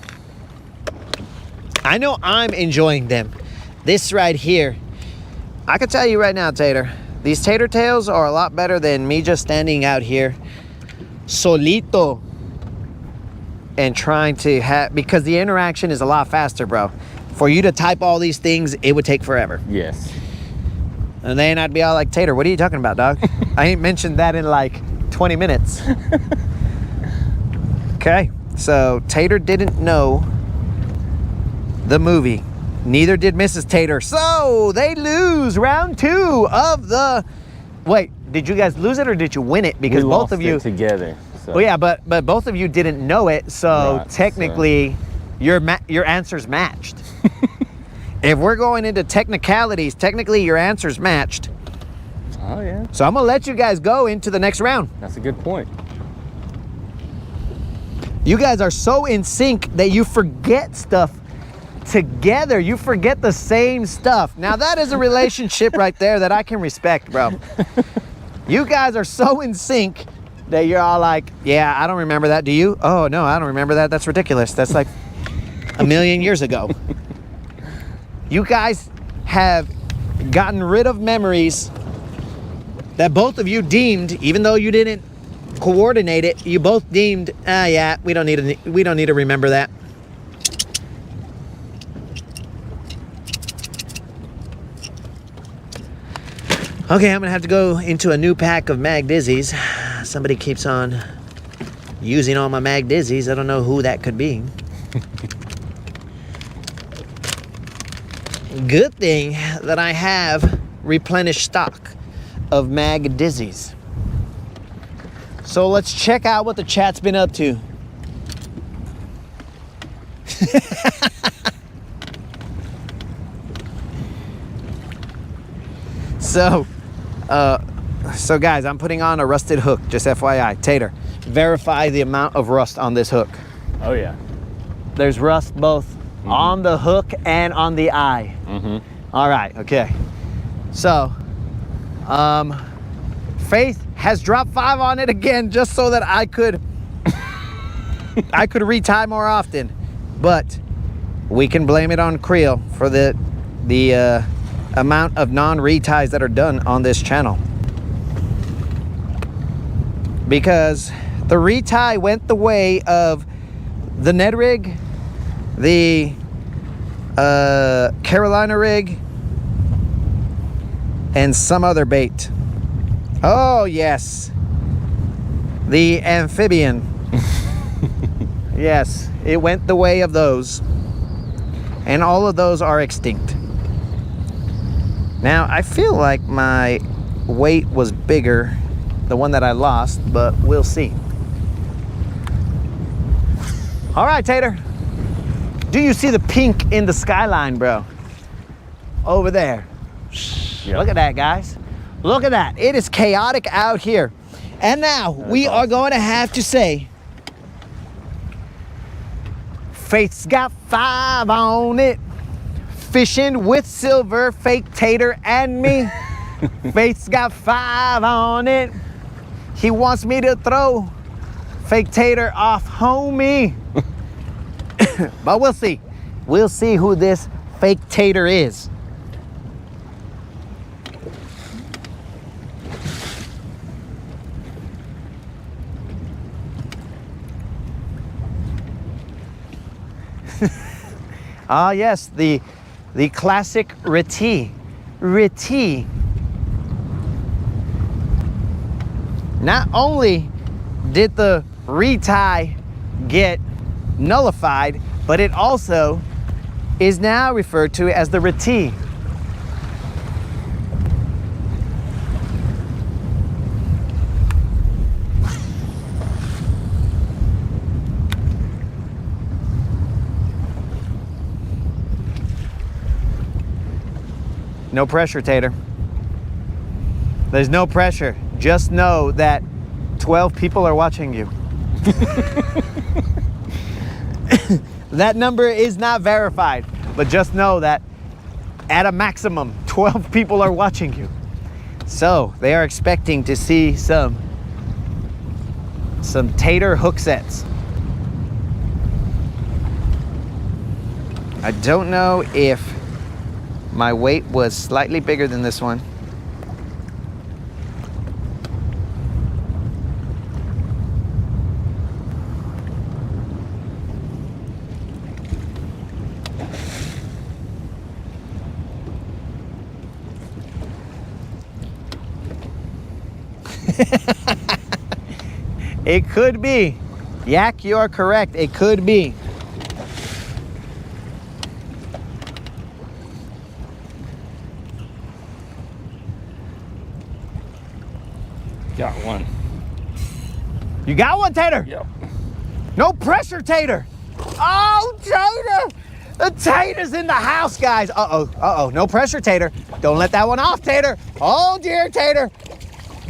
Speaker 1: I know I'm enjoying them. This right here. I can tell you right now, Tater, these tater tails are a lot better than me just standing out here solito and trying to have, because the interaction is a lot faster, bro. For you to type all these things, it would take forever.
Speaker 2: Yes.
Speaker 1: And then I'd be all like, Tater, what are you talking about, dog? I ain't mentioned that in like 20 minutes. Okay, so Tater didn't know the movie. Neither did Mrs. Tater. So they lose round 2 of the... Wait, did you guys lose it or did you win it? Because
Speaker 2: we
Speaker 1: both of you...
Speaker 2: lost it together. So.
Speaker 1: Well, yeah, but both of you didn't know it, so
Speaker 2: Right,
Speaker 1: technically your answers matched. If we're going into technicalities, technically your answers matched.
Speaker 2: Oh, yeah.
Speaker 1: So I'm gonna let you guys go into the next round.
Speaker 2: That's a good point.
Speaker 1: You guys are so in sync that you forget stuff together. You forget the same stuff. Now that is a relationship right there that I can respect, bro. You guys are so in sync that you're all like, yeah, I don't remember that. Do you? Oh, no, I don't remember that. That's ridiculous. That's like a million years ago. You guys have gotten rid of memories that both of you deemed, even though you didn't coordinate it, you both deemed, yeah, we don't need to remember that. Okay, I'm gonna have to go into a new pack of Mag Dizzies. Somebody keeps on using all my Mag Dizzies. I don't know who that could be. Good thing that I have replenished stock of Mag Dizzies. So let's check out what the chat's been up to. So guys, I'm putting on a rusted hook, just FYI. Tater, verify the amount of rust on this hook.
Speaker 2: Oh, yeah.
Speaker 1: There's rust both on the hook and on the eye. All right, okay. So, Faith has dropped 5 on it again just so that I could retie more often. But we can blame it on Creel for the amount of non-reties that are done on this channel. Because the retie went the way of the Ned rig, the Carolina rig, and some other bait. Oh yes, the amphibian. Yes, it went the way of those, and all of those are extinct. Now I feel like my weight was bigger, the one that I lost, but we'll see. All right, Tater. Do you see the pink in the skyline, bro? Over there.
Speaker 2: Yep.
Speaker 1: Look at that, guys. Look at that. It is chaotic out here. And now we are going to have to say, Faith's got 5 on it. Fishing with Silver, Fake Tater, and me. Faith's got 5 on it. He wants me to throw Fake Tater off homie. But we'll see. We'll see who this Fake Tater is. Ah, yes, the classic Reti. Reti. Not only did the retie get nullified, but it also is now referred to as the Reti. No pressure, Tater. There's no pressure. Just know that 12 people are watching you. that number is not verified, but just know that at a maximum, 12 people are watching you. So they are expecting to see some tater hook sets. I don't know if my weight was slightly bigger than this one. It could be. Yak, you are correct. It could be.
Speaker 2: Got one.
Speaker 1: You got one, Tater?
Speaker 2: Yep.
Speaker 1: No pressure, Tater. Oh, Tater. The Tater's in the house, guys. Uh-oh, uh-oh. No pressure, Tater. Don't let that one off, Tater. Oh, dear, Tater.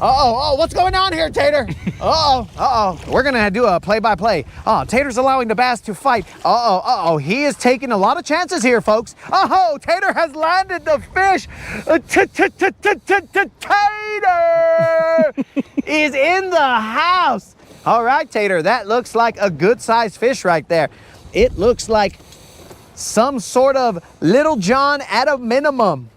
Speaker 1: Uh-oh, what's going on here, Tater? Uh-oh. We're gonna do a play-by-play. Oh, Tater's allowing the bass to fight. Uh-oh. He is taking a lot of chances here, folks. Oh, Tater has landed the fish. Tater is in the house. All right, Tater, that looks like a good-sized fish right there. It looks like some sort of Little John at a minimum.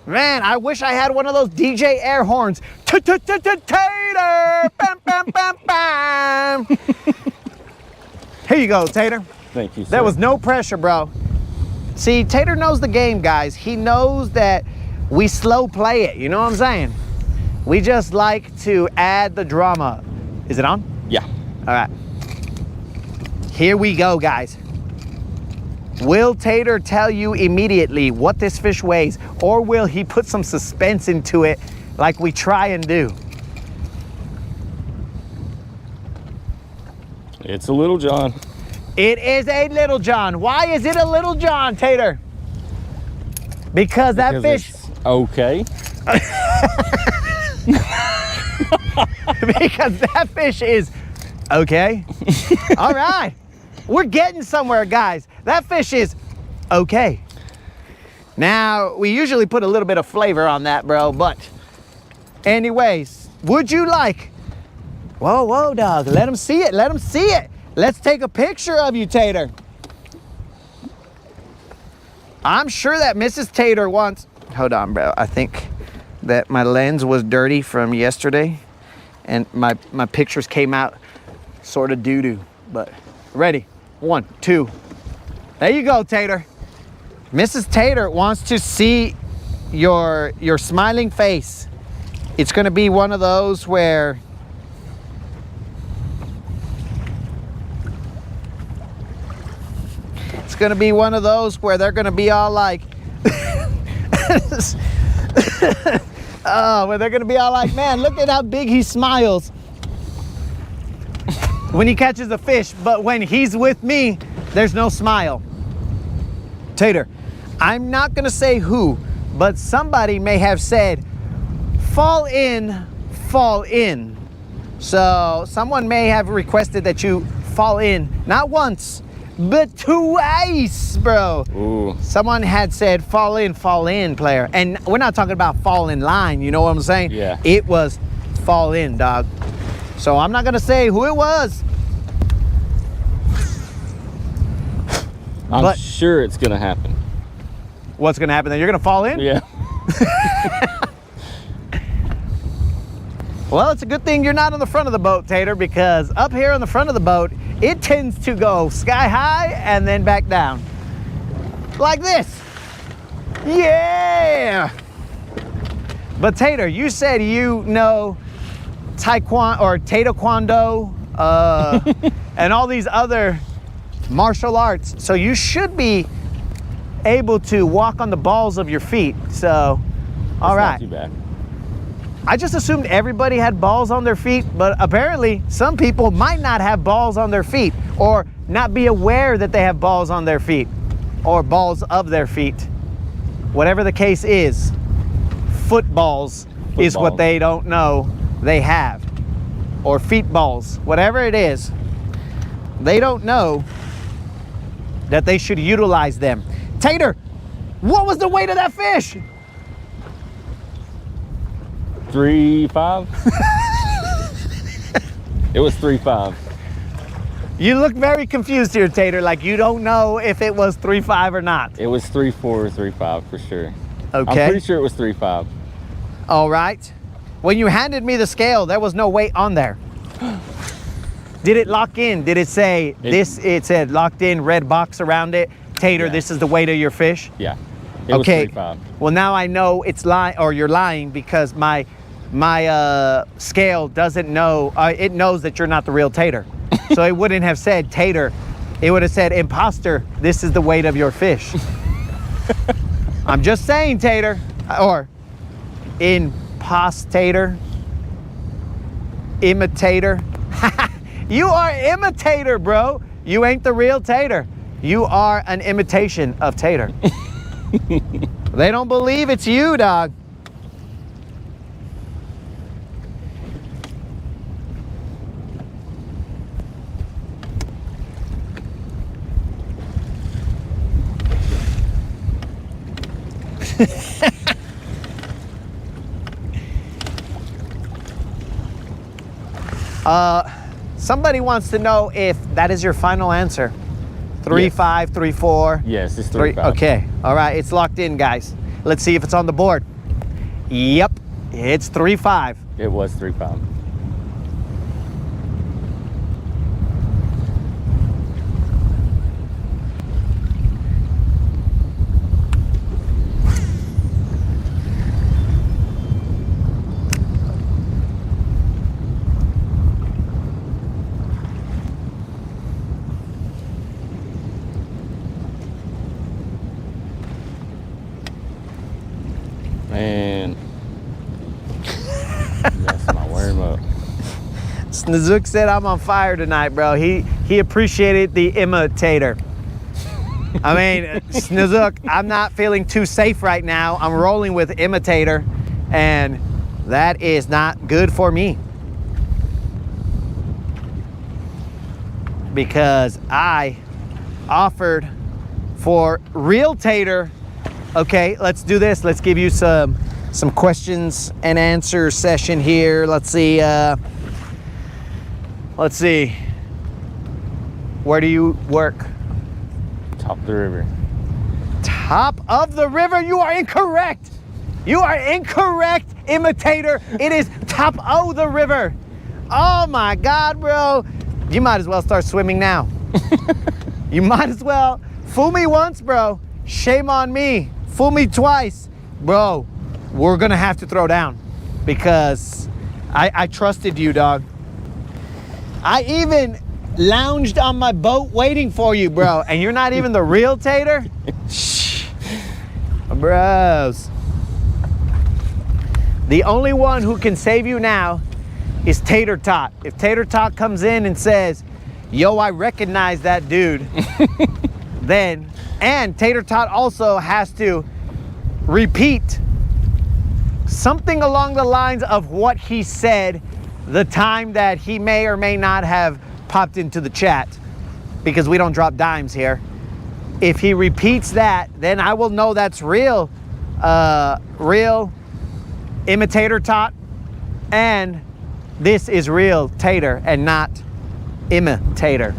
Speaker 1: Man, I wish I had one of those DJ air horns. Tater! Bam, bam, bam, bam. Here you go, Tater.
Speaker 2: Thank you, sir.
Speaker 1: There was no pressure, bro. See, Tater knows the game, guys. He knows that we slow play it. You know what I'm saying? We just like to add the drama. Is it on?
Speaker 2: Yeah.
Speaker 1: All right. Here we go, guys. Will Tater tell you immediately what this fish weighs, or will he put some suspense into it like we try and do?
Speaker 2: It's a Little John.
Speaker 1: It is a Little John. Why is it a Little John, Tater? Because that fish...
Speaker 2: It's okay.
Speaker 1: Because that fish is okay. All right. We're getting somewhere, guys. That fish is okay. Now, we usually put a little bit of flavor on that, bro, but anyways, would you like... Whoa, dog. Let him see it. Let him see it. Let's take a picture of you, Tater. I'm sure that Mrs. Tater wants... Hold on, bro. I think that my lens was dirty from yesterday, and my pictures came out sort of doo-doo, but ready. 1, 2. There you go, Tater. Mrs. Tater wants to see your smiling face. It's gonna be one of those where they're gonna be all like oh, where they're gonna be all like, man, look at how big he smiles when he catches a fish, but when he's with me, there's no smile. Tater, I'm not gonna say who, but somebody may have said, fall in. So someone may have requested that you fall in, not once, but twice, bro.
Speaker 2: Ooh.
Speaker 1: Someone had said, fall in, player. And we're not talking about fall in line, you know what I'm saying?
Speaker 2: Yeah.
Speaker 1: It was fall in, dog. So I'm not gonna say who it was.
Speaker 2: I'm sure it's gonna happen.
Speaker 1: What's gonna happen then? You're gonna fall in?
Speaker 2: Yeah.
Speaker 1: Well, it's a good thing you're not on the front of the boat, Tater, because up here on the front of the boat, it tends to go sky high and then back down. Like this. Yeah! But Tater, you said you know Taekwondo or Taekwondo and all these other martial arts. So you should be able to walk on the balls of your feet. So, all right.
Speaker 2: Not too bad.
Speaker 1: I just assumed everybody had balls on their feet, but apparently some people might not have balls on their feet or not be aware that they have balls on their feet or balls of their feet. Whatever the case is, footballs is what they don't know they have, or feet balls, whatever it is. They don't know that they should utilize them. Tater, what was the weight of that fish?
Speaker 2: 3.5. It was 3.5.
Speaker 1: You look very confused here, Tater, like you don't know if it was 3.5 or not.
Speaker 2: It was 3.4 or 3.5 for sure.
Speaker 1: Okay.
Speaker 2: I'm pretty sure it was 3.5.
Speaker 1: All right. When you handed me the scale, there was no weight on there. Did it lock in? Did it say it said locked in, red box around it? Tater,
Speaker 2: Yeah.
Speaker 1: This is the weight of your fish?
Speaker 2: Yeah. It
Speaker 1: Okay.
Speaker 2: was 3.5.
Speaker 1: Well, now I know it's lying, or you're lying, because my scale doesn't know. It knows that you're not the real Tater. So it wouldn't have said Tater. It would have said imposter. This is the weight of your fish. I'm just saying, Tater, or impostator, imitator. You are imitator, bro. You ain't the real Tater. You are an imitation of Tater. They don't believe it's you, dog. Somebody wants to know if that is your final answer. 3.5, 3.4.
Speaker 2: Yes, it's 3.5.
Speaker 1: Okay. All right. It's locked in, guys. Let's see if it's on the board. Yep. It's 3.5.
Speaker 2: It was 3.5. Man, that's my warm up.
Speaker 1: Snazook said I'm on fire tonight, bro. He appreciated the imitator. I mean, Snazook, I'm not feeling too safe right now. I'm rolling with imitator, and that is not good for me. Because I offered for real Tater. Okay, let's do this. Let's give you some questions and answer session here. Let's see. Where do you work?
Speaker 2: Top of the river.
Speaker 1: Top of the river. You are incorrect. You are incorrect, imitator. It is top of the river. Oh my God, bro. You might as well start swimming now. You might as well. Fool me once, bro. Shame on me. Fool me twice. Bro, we're gonna have to throw down because I trusted you, dog. I even lounged on my boat waiting for you, bro, and you're not even the real Tater? Shh. Bros. The only one who can save you now is Tater Tot. If Tater Tot comes in and says, yo, I recognize that dude, then, and Tater Tot also has to repeat something along the lines of what he said the time that he may or may not have popped into the chat, because we don't drop dimes here. If he repeats that, then I will know that's real, real imitator Tot, and this is real Tater and not imitator.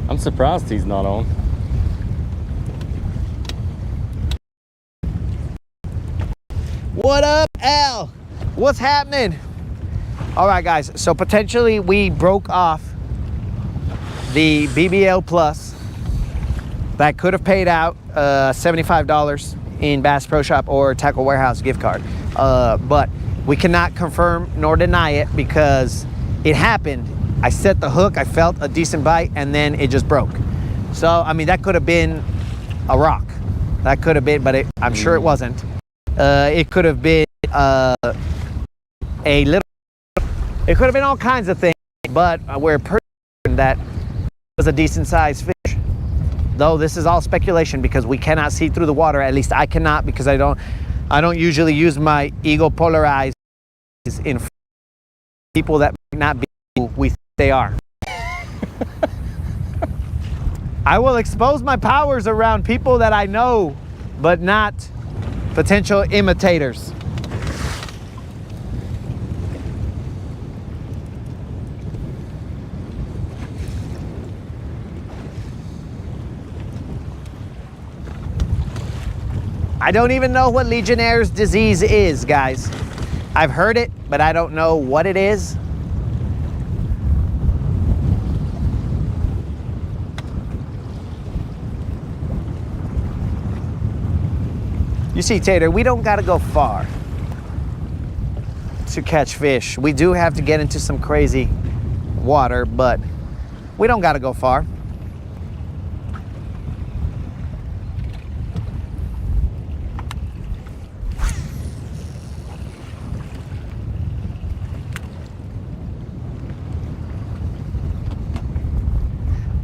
Speaker 2: I'm surprised he's not on.
Speaker 1: What up, Al? What's happening? All right, guys, so potentially we broke off the BBL Plus that could have paid out $75 in Bass Pro Shop or Tackle Warehouse gift card. But we cannot confirm nor deny it because it happened. I set the hook, I felt a decent bite, and then it just broke. So, I mean, that could have been a rock. That could have been, but I'm sure it wasn't. It could have been a little, it could have been all kinds of things, but we're pretty certain that it was a decent sized fish. Though this is all speculation because we cannot see through the water. At least I cannot, because I don't I don't usually use my ego polarized in people that might not be who we think they are. I will expose my powers around people that I know, but not potential imitators. I don't even know what Legionnaire's disease is, guys. I've heard it, but I don't know what it is. You see, Tater, we don't gotta go far to catch fish. We do have to get into some crazy water, but we don't gotta go far.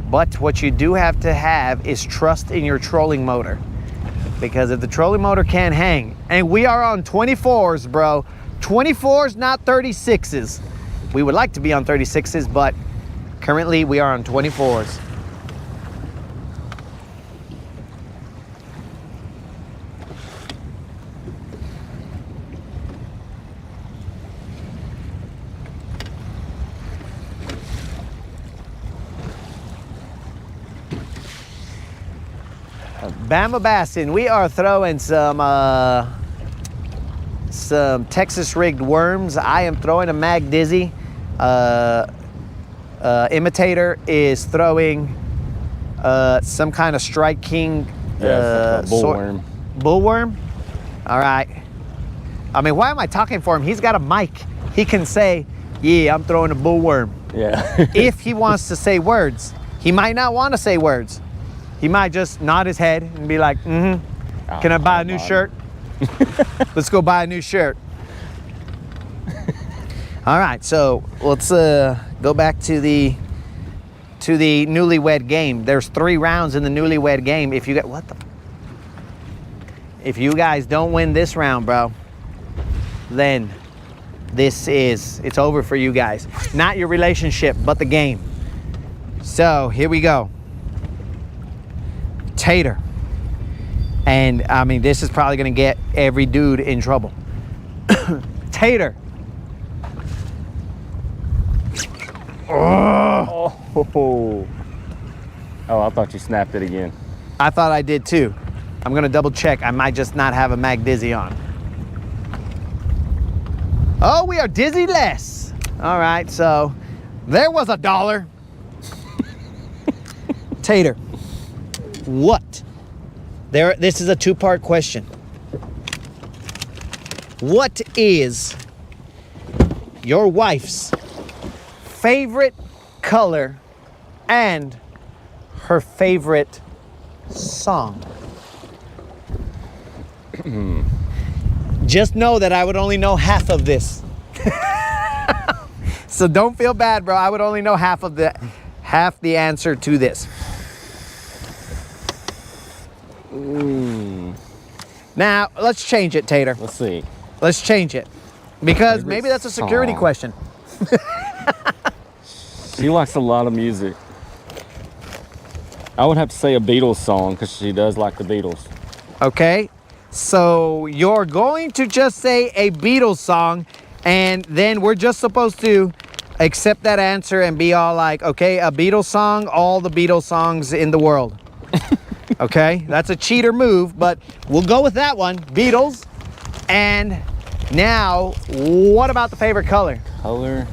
Speaker 1: But what you do have to have is trust in your trolling motor. Because if the trolling motor can't hang, and we are on 24s, bro. 24s, not 36s. We would like to be on 36s, but currently we are on 24s. Bama Bassin, we are throwing some Texas rigged worms. I am throwing a Mag Dizzy. Imitator is throwing some kind of Strike King
Speaker 2: bullworm.
Speaker 1: Bullworm? All right. I mean, why am I talking for him? He's got a mic. He can say, yeah, I'm throwing a bullworm.
Speaker 2: Yeah.
Speaker 1: If he wants to say words. He might not want to say words. He might just nod his head and be like, can I buy a new shirt? Let's go buy a new shirt. All right, so let's go back to the newlywed game. There's 3 rounds in the newlywed game. If you get, if you guys don't win this round, bro, then it's over for you guys. Not your relationship, but the game. So here we go. Tater. And I mean, this is probably gonna get every dude in trouble. Tater.
Speaker 2: Oh, I thought you snapped it again.
Speaker 1: I thought I did too. I'm gonna double check. I might just not have a Mag Dizzy on. Oh, we are dizzy less. All right, so there was $1. Tater. What? This is a 2-part question. What is your wife's favorite color and her favorite song? Just know that I would only know half of this. So don't feel bad, bro. I would only know half the answer to this. Now, let's change it, Tater.
Speaker 2: Let's see.
Speaker 1: Let's change it. Because
Speaker 2: Favorite
Speaker 1: maybe that's a security
Speaker 2: song.
Speaker 1: question.
Speaker 2: She likes a lot of music. I would have to say a Beatles song because she does like the Beatles.
Speaker 1: Okay, so you're going to just say a Beatles song, and then we're just supposed to accept that answer and be all like, okay, a Beatles song, all the Beatles songs in the world. Okay, that's a cheater move, but we'll go with that one, Beatles. And now, what about the favorite color?
Speaker 2: Color.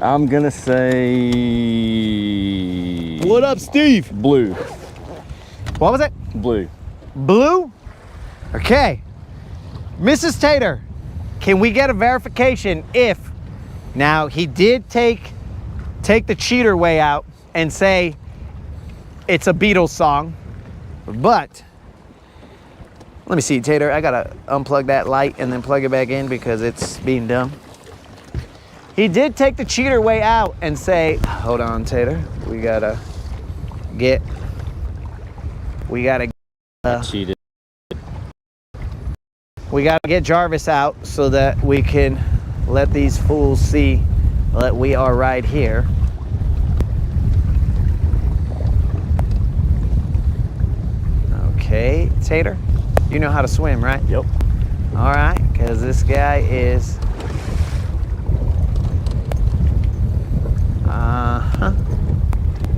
Speaker 2: I'm gonna say...
Speaker 1: What up, Steve?
Speaker 2: Blue.
Speaker 1: What was it?
Speaker 2: Blue.
Speaker 1: Blue? Okay. Mrs. Tater, can we get a verification if... Now, he did take the cheater way out and say it's a Beatles song, but let me see, Tater, I gotta unplug that light and then plug it back in because it's being dumb. He did take the cheater way out and say, hold on, Tater, We gotta get.
Speaker 2: Cheated.
Speaker 1: We gotta get Jarvis out so that we can let these fools see that we are right here. Okay, Tater, you know how to swim, right?
Speaker 2: Yep.
Speaker 1: All right, because this guy is.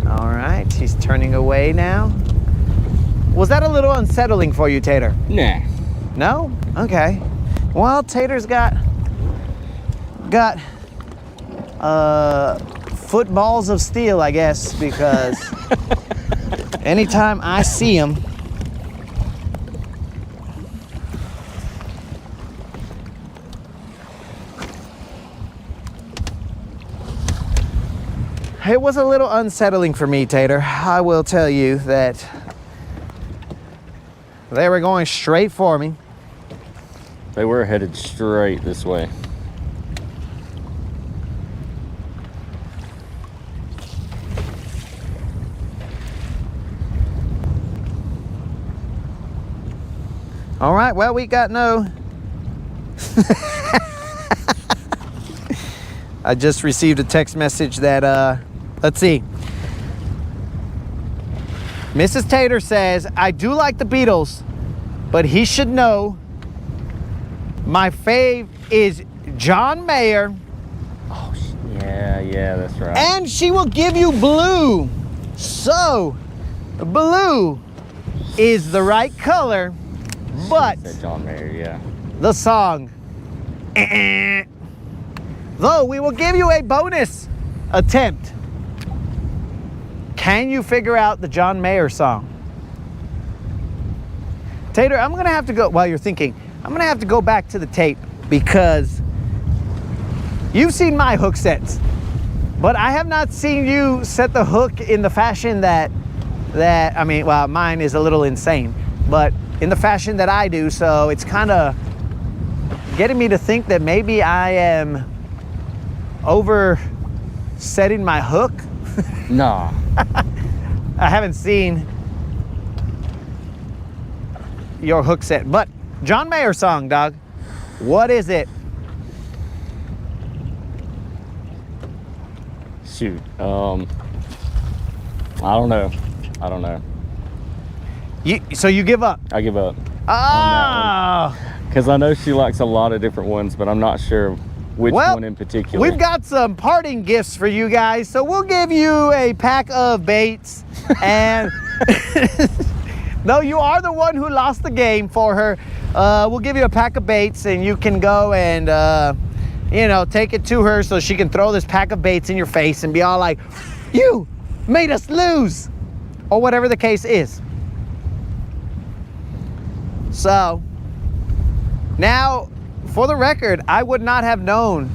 Speaker 1: All right, he's turning away now. Was that a little unsettling for you, Tater?
Speaker 2: Nah.
Speaker 1: No? Okay. Well, Tater's got footballs of steel, I guess, because anytime I see him, it was a little unsettling for me, Tater. I will tell you that they were going straight for me.
Speaker 2: They were headed straight this way.
Speaker 1: All right, well, we got no... I just received a text message that, let's see. Mrs. Tater says, I do like the Beatles, but he should know my fave is John Mayer.
Speaker 2: Oh, yeah, that's right.
Speaker 1: And she will give you Blue. So, blue is the right color, but
Speaker 2: Said John Mayer, yeah.
Speaker 1: the song. Though we will give you a bonus attempt. Can you figure out the John Mayer song? Tater, I'm gonna have to go, while you're thinking, I'm gonna have to go back to the tape because you've seen my hook sets, but I have not seen you set the hook in the fashion that I mean, well, mine is a little insane, but in the fashion that I do, so it's kind of getting me to think that maybe I am over setting my hook.
Speaker 2: Nah.
Speaker 1: I haven't seen your hook set, but John Mayer song, dog. What is it?
Speaker 2: Shoot. I don't know.
Speaker 1: So you give up?
Speaker 2: I give up.
Speaker 1: Oh.
Speaker 2: Because I know she likes a lot of different ones, but I'm not sure which one in particular.
Speaker 1: We've got some parting gifts for you guys. So we'll give you a pack of baits and no, you are the one who lost the game for her. We'll give you a pack of baits and you can go and, you know, take it to her so she can throw this pack of baits in your face and be all like, you made us lose, or whatever the case is. So now, for the record, I would not have known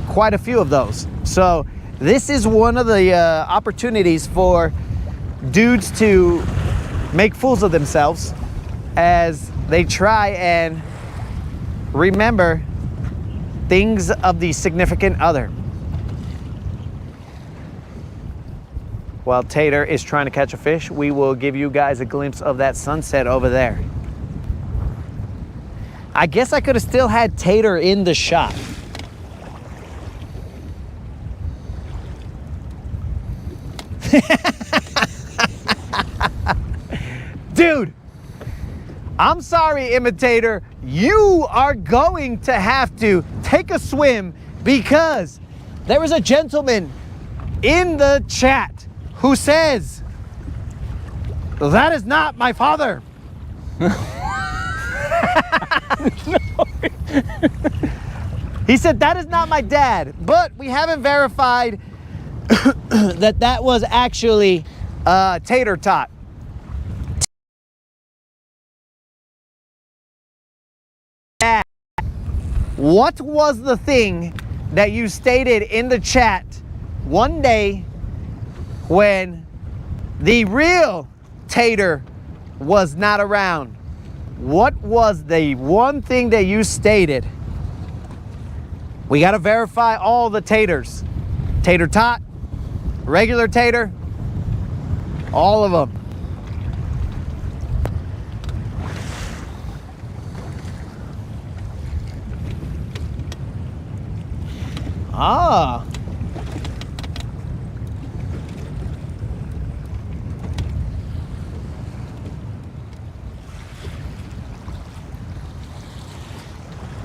Speaker 1: quite a few of those. So this is one of the opportunities for dudes to make fools of themselves as they try and remember things of the significant other. While Tater is trying to catch a fish, we will give you guys a glimpse of that sunset over there. I guess I could have still had Tater in the shot. Dude, I'm sorry, imitator. You are going to have to take a swim because there is a gentleman in the chat who says, that is not my father. He said, that is not my dad, but we haven't verified that was actually Tater Tot. What was the thing that you stated in the chat one day when the real Tater was not around? What was the one thing that you stated? We got to verify all the Taters. Tater Tot, regular Tater, All of them. Ah.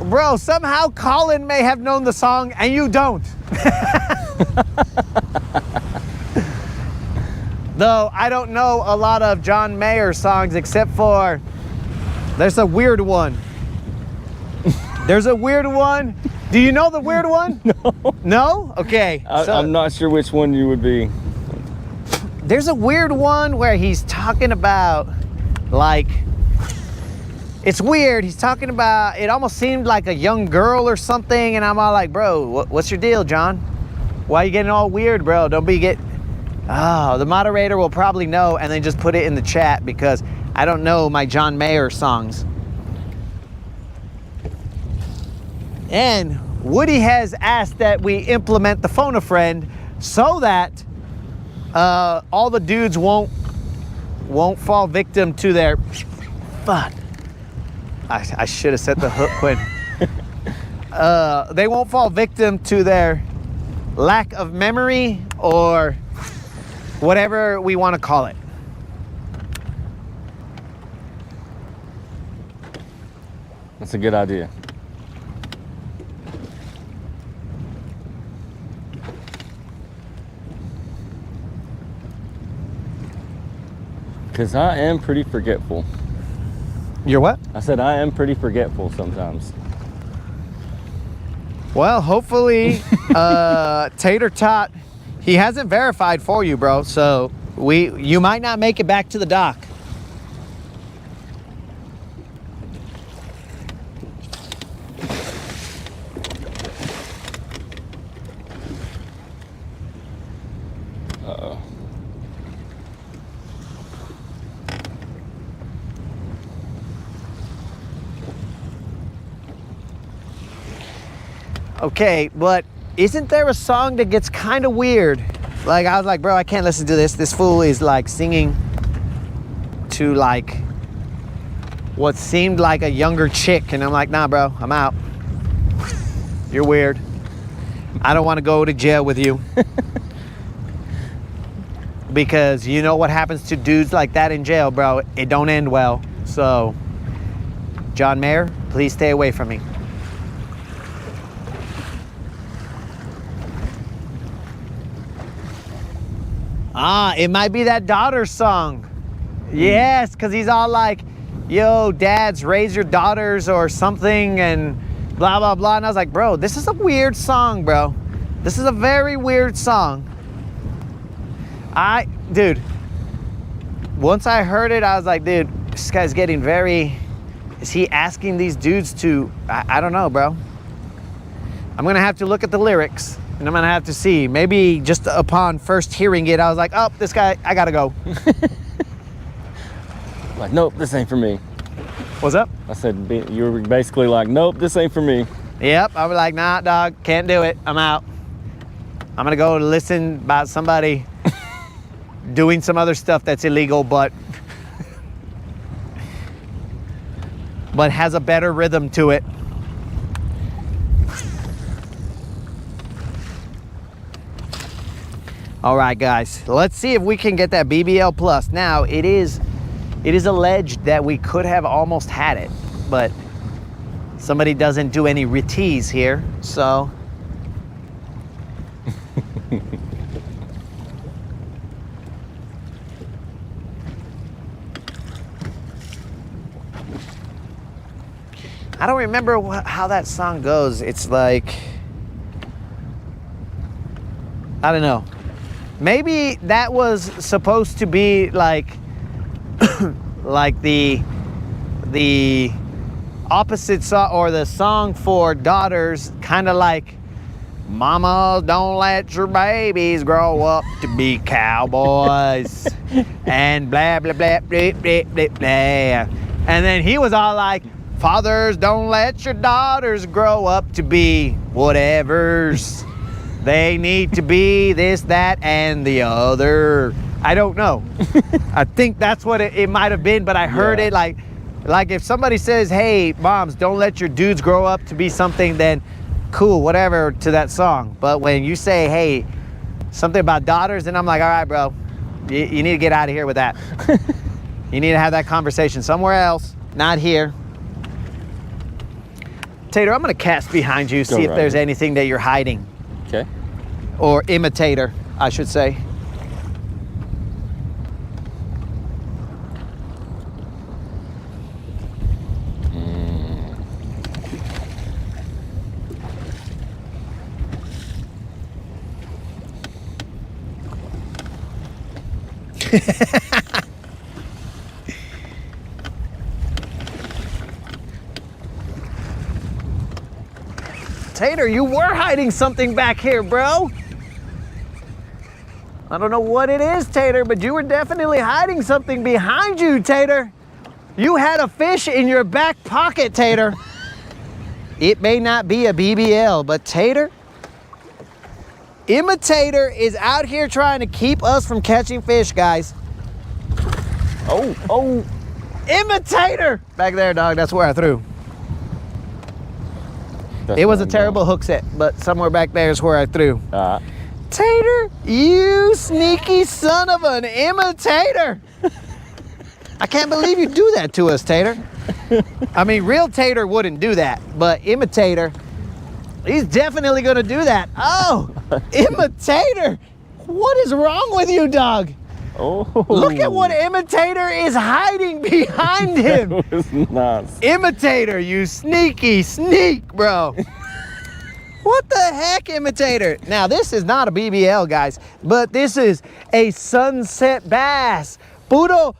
Speaker 1: Bro, somehow Colin may have known the song and you don't. Though I don't know a lot of John Mayer songs except for there's a weird one. There's a weird one. Do you know the weird one?
Speaker 2: No.
Speaker 1: No? Okay.
Speaker 2: I'm not sure which one you would be.
Speaker 1: There's a weird one where he's talking about, like, it's weird. He's talking about, it almost seemed like a young girl or something. And I'm all like, bro, what's your deal, John? Why are you getting all weird, bro? Don't be Oh, the moderator will probably know and then just put it in the chat because I don't know my John Mayer songs. And Woody has asked that we implement the phone a friend so that all the dudes won't fall victim to their fuck. I should have set the hook when they won't fall victim to their lack of memory or whatever we want to call it.
Speaker 2: That's a good idea. Because I am pretty forgetful.
Speaker 1: You're what?
Speaker 2: I said I am pretty forgetful sometimes.
Speaker 1: Well, hopefully, Tater Tot, he hasn't verified for you, bro. So you might not make it back to the dock.
Speaker 2: Uh-oh.
Speaker 1: Okay, but isn't there a song that gets kind of weird? Like, I was like, bro, I can't listen to this. This fool is like singing to like what seemed like a younger chick. And I'm like, nah, bro, I'm out. You're weird. I don't want to go to jail with you. Because you know what happens to dudes like that in jail, bro. It don't end well. So, John Mayer, please stay away from me. Ah, it might be that daughter song. Yes, because he's all like, yo, dads, raise your daughters or something and blah, blah, blah. And I was like, bro, this is a weird song, bro. This is a very weird song. Dude, once I heard it, I was like, dude, this guy's getting very, is he asking these dudes to, I don't know, bro. I'm going to have to look at the lyrics. And I'm gonna have to see. Maybe just upon first hearing it, I was like, oh, this guy, I gotta go.
Speaker 2: Like, nope, this ain't for me.
Speaker 1: What's up?
Speaker 2: I said, you were basically like, nope, this ain't for me.
Speaker 1: Yep, I was like, nah, dog, can't do it. I'm out. I'm gonna go listen about somebody doing some other stuff that's illegal, but has a better rhythm to it. All right, guys, let's see if we can get that BBL Plus. Now, it is alleged that we could have almost had it, but somebody doesn't do any retees here, so. I don't remember how that song goes. It's like, I don't know. Maybe that was supposed to be like, like the opposite song or the song for daughters, kind of like, Mama, don't let your babies grow up to be cowboys, and blah blah blah blah blah blah blah. And then he was all like, fathers, don't let your daughters grow up to be whatevers. They need to be this, that, and the other. I don't know. I think that's what it might have been, but I heard
Speaker 2: Yeah.
Speaker 1: it like if somebody says, hey, moms, don't let your dudes grow up to be something, then cool, whatever, to that song. But when you say, hey, something about daughters, and I'm like, all right, bro, you need to get out of here with that. You need to have that conversation somewhere else, not here. Tater, I'm gonna cast behind you, see if
Speaker 2: right
Speaker 1: there's
Speaker 2: ahead.
Speaker 1: anything that you're hiding.
Speaker 2: Okay.
Speaker 1: Or imitator, I should say. Tater, you were hiding something back here, bro. I don't know what it is, Tater, but you were definitely hiding something behind you, Tater. You had a fish in your back pocket, Tater. It may not be a BBL, but Tater, Imitator is out here trying to keep us from catching fish, guys.
Speaker 2: Oh.
Speaker 1: Imitator! Back there, dog, that's where I threw. It was a terrible hook set, but somewhere back there is where I threw. Tater, you sneaky son of an imitator. I can't believe you do that to us, Tater. I mean, real Tater wouldn't do that, but imitator, he's definitely gonna do that. Oh, imitator. What is wrong with you, dog?
Speaker 2: Oh.
Speaker 1: Look at what imitator is hiding behind him.
Speaker 2: That was nice.
Speaker 1: Imitator, you sneaky sneak, bro. What the heck, imitator? Now, this is not a BBL, guys, but this is a sunset bass. Puro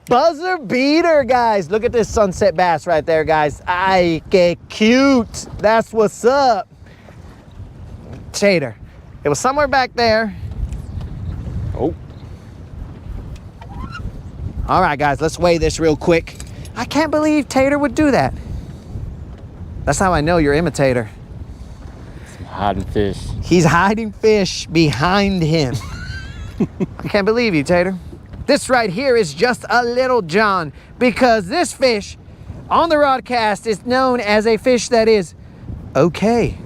Speaker 1: buzzer beater, guys. Look at this sunset bass right there, guys. Ay, que cute. That's what's up. Tater, it was somewhere back there.
Speaker 2: Oh.
Speaker 1: All right, guys, let's weigh this real quick. I can't believe Tater would do that. That's how I know you're imitator.
Speaker 2: Hiding fish.
Speaker 1: He's hiding fish behind him. I can't believe you, Tater. This right here is just a little John, because this fish on the broadcast is known as a fish that is okay.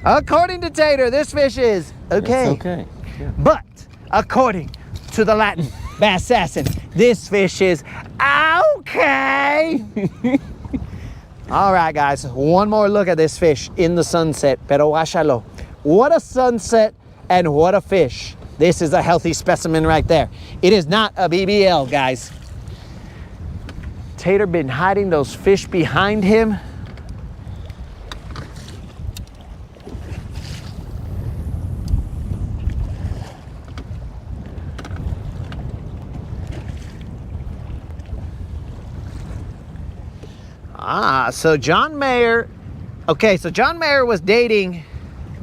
Speaker 1: According to Tater, this fish is okay.
Speaker 2: It's okay. Yeah.
Speaker 1: But according to the Latin bass assassin, this fish is okay. All right, guys, one more look at this fish in the sunset. Pero guáchalo. What a sunset and what a fish. This is a healthy specimen right there. It is not a BBL, guys. Tater been hiding those fish behind him. So John Mayer, okay, so John Mayer was dating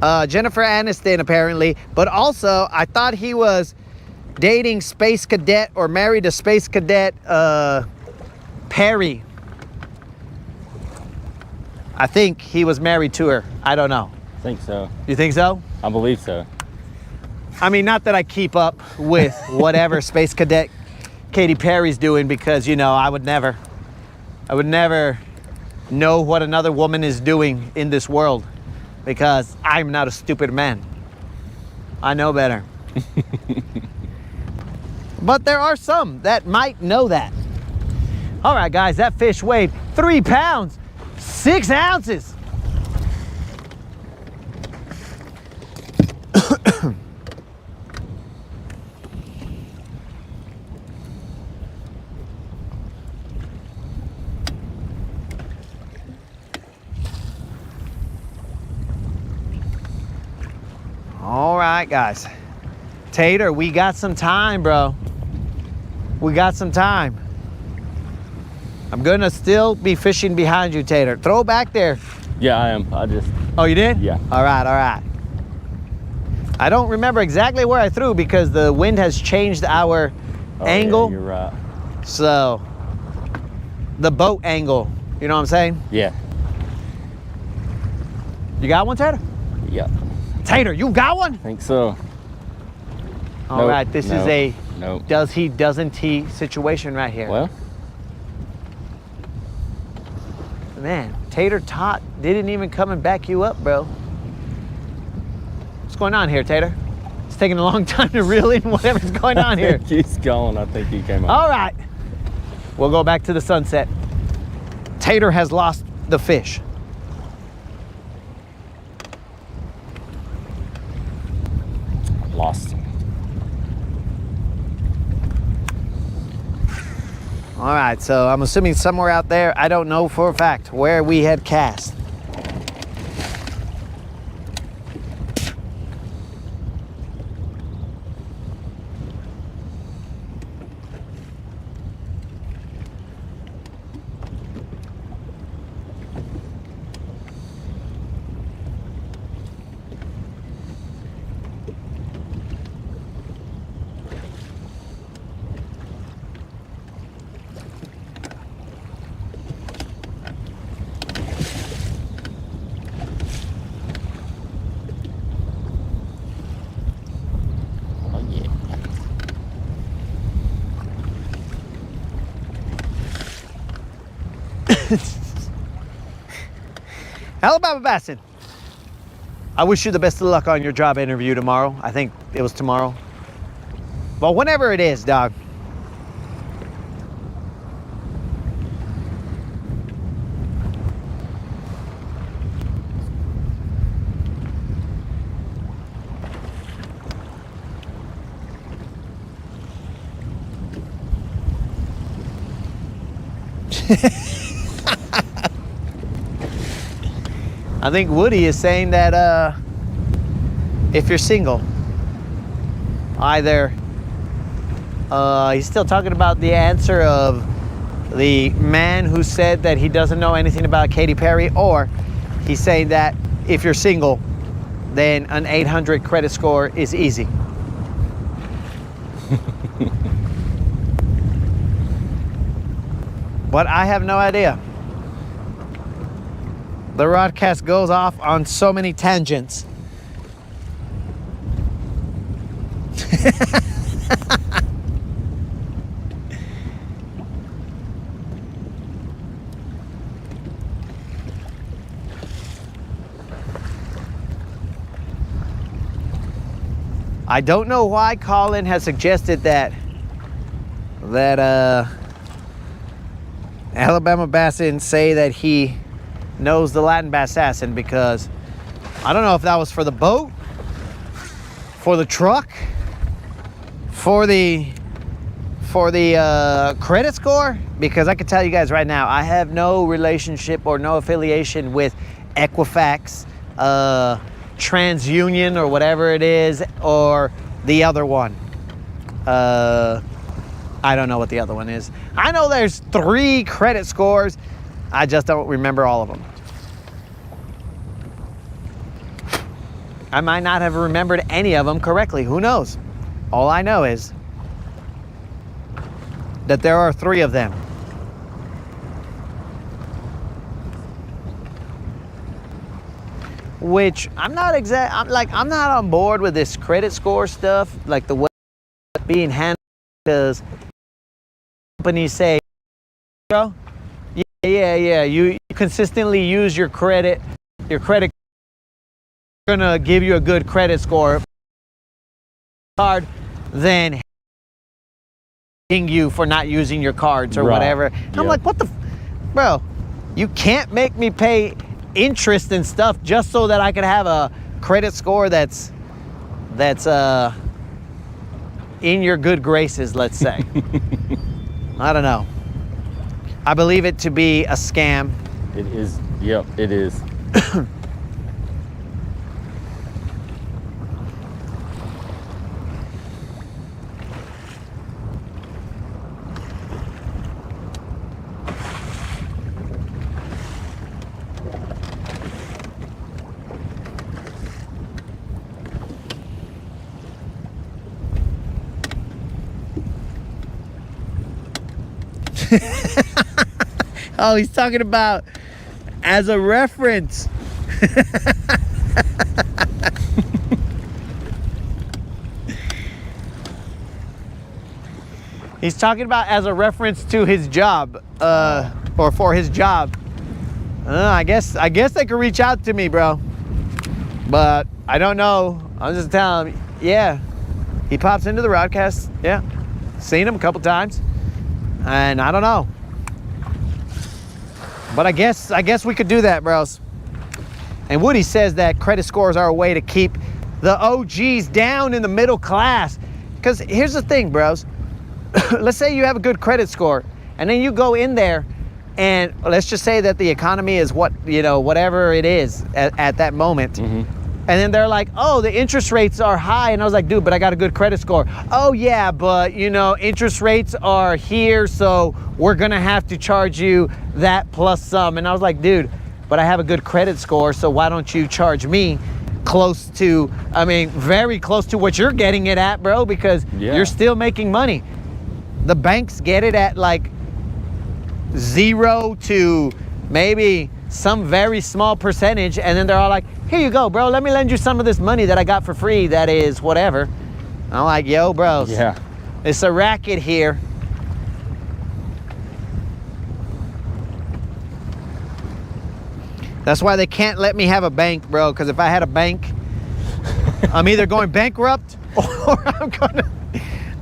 Speaker 1: Jennifer Aniston apparently, but also I thought he was dating Space Cadet or married to Space Cadet Perry. I think he was married to her. I don't know.
Speaker 2: I think so.
Speaker 1: You think so?
Speaker 2: I believe so.
Speaker 1: I mean, not that I keep up with whatever Space Cadet Katy Perry's doing, because, you know, I would never know what another woman is doing in this world, because I'm not a stupid man. I know better. But there are some that might know that. All right, guys, that fish weighed 3 pounds, 6 ounces. All right, guys. Tater, we got some time, bro. We got some time. I'm gonna still be fishing behind you, Tater. Throw back there.
Speaker 2: Yeah, I am. I just.
Speaker 1: Oh, you did?
Speaker 2: Yeah.
Speaker 1: All right, all right. I don't remember exactly where I threw because the wind has changed our angle.
Speaker 2: Yeah, you're right.
Speaker 1: So, the boat angle, you know what I'm saying?
Speaker 2: Yeah.
Speaker 1: You got one, Tater?
Speaker 2: Yeah.
Speaker 1: Tater, you got one?
Speaker 2: I think so.
Speaker 1: All right, this is a
Speaker 2: Nope.
Speaker 1: doesn't he situation right here.
Speaker 2: Well,
Speaker 1: Man, Tater Tot didn't even come and back you up, bro. What's going on here, Tater? It's taking a long time to reel in whatever's going on here.
Speaker 2: he's gone. I think he came up.
Speaker 1: All right, we'll go back to the sunset. Tater has lost the fish.
Speaker 2: Lost him.
Speaker 1: All right, so I'm assuming somewhere out there, I don't know for a fact where we had cast.
Speaker 2: Oh, yeah.
Speaker 1: Alabama Bassin, I wish you the best of luck on your job interview tomorrow. I think it was tomorrow. Well, whenever it is, dog. I think Woody is saying that if you're single, either he's still talking about the answer of the man who said that he doesn't know anything about Katy Perry, or he's saying that if you're single, then an 800 credit score is easy. But I have no idea. The broadcast goes off on so many tangents. I don't know why Colin has suggested that Alabama Bassin say that he knows the Latin Bassassin, because I don't know if that was for the boat, for the truck, for the credit score, because I can tell you guys right now, I have no relationship or no affiliation with Equifax, TransUnion or whatever it is, or the other one. I don't know what the other one is. I know there's 3 credit scores. I just don't remember all of them. I might not have remembered any of them correctly. Who knows? All I know is that there are 3 of them. Which I'm not I'm not on board with this credit score stuff, like the way it's being handled, because companies say, bro, yeah, you consistently use your credit gonna give you a good credit score card, then you for not using your cards or whatever. I'm like, what the bro, you can't make me pay interest and stuff just so that I could have a credit score that's in your good graces, let's say. I don't know. I believe it to be a scam.
Speaker 2: It is. Yep, it is.
Speaker 1: Oh, he's talking about as a reference. He's talking about as a reference to his job, or for his job. I guess they could reach out to me, bro. But I don't know. I'm just telling him, yeah. He pops into the broadcast, yeah. Seen him a couple times, and I don't know. But I guess we could do that, bros. And Woody says that credit scores are a way to keep the OGs down in the middle class. Because here's the thing, bros. Let's say you have a good credit score, and then you go in there, and let's just say that the economy is whatever it is at that moment. Mm-hmm. And then they're like, oh, the interest rates are high. And I was like, dude, but I got a good credit score. Oh yeah, but interest rates are here, so we're gonna have to charge you that plus some. And I was like, dude, but I have a good credit score, so why don't you charge me very close to what you're getting it at, bro, because you're still making money. The banks get it at like 0 to maybe some very small percentage, and then they're all like, here you go, bro, let me lend you some of this money that I got for free that is whatever. I'm like, yo, bros, it's a racket here. That's why they can't let me have a bank, bro, because if I had a bank, I'm either going bankrupt or I'm gonna,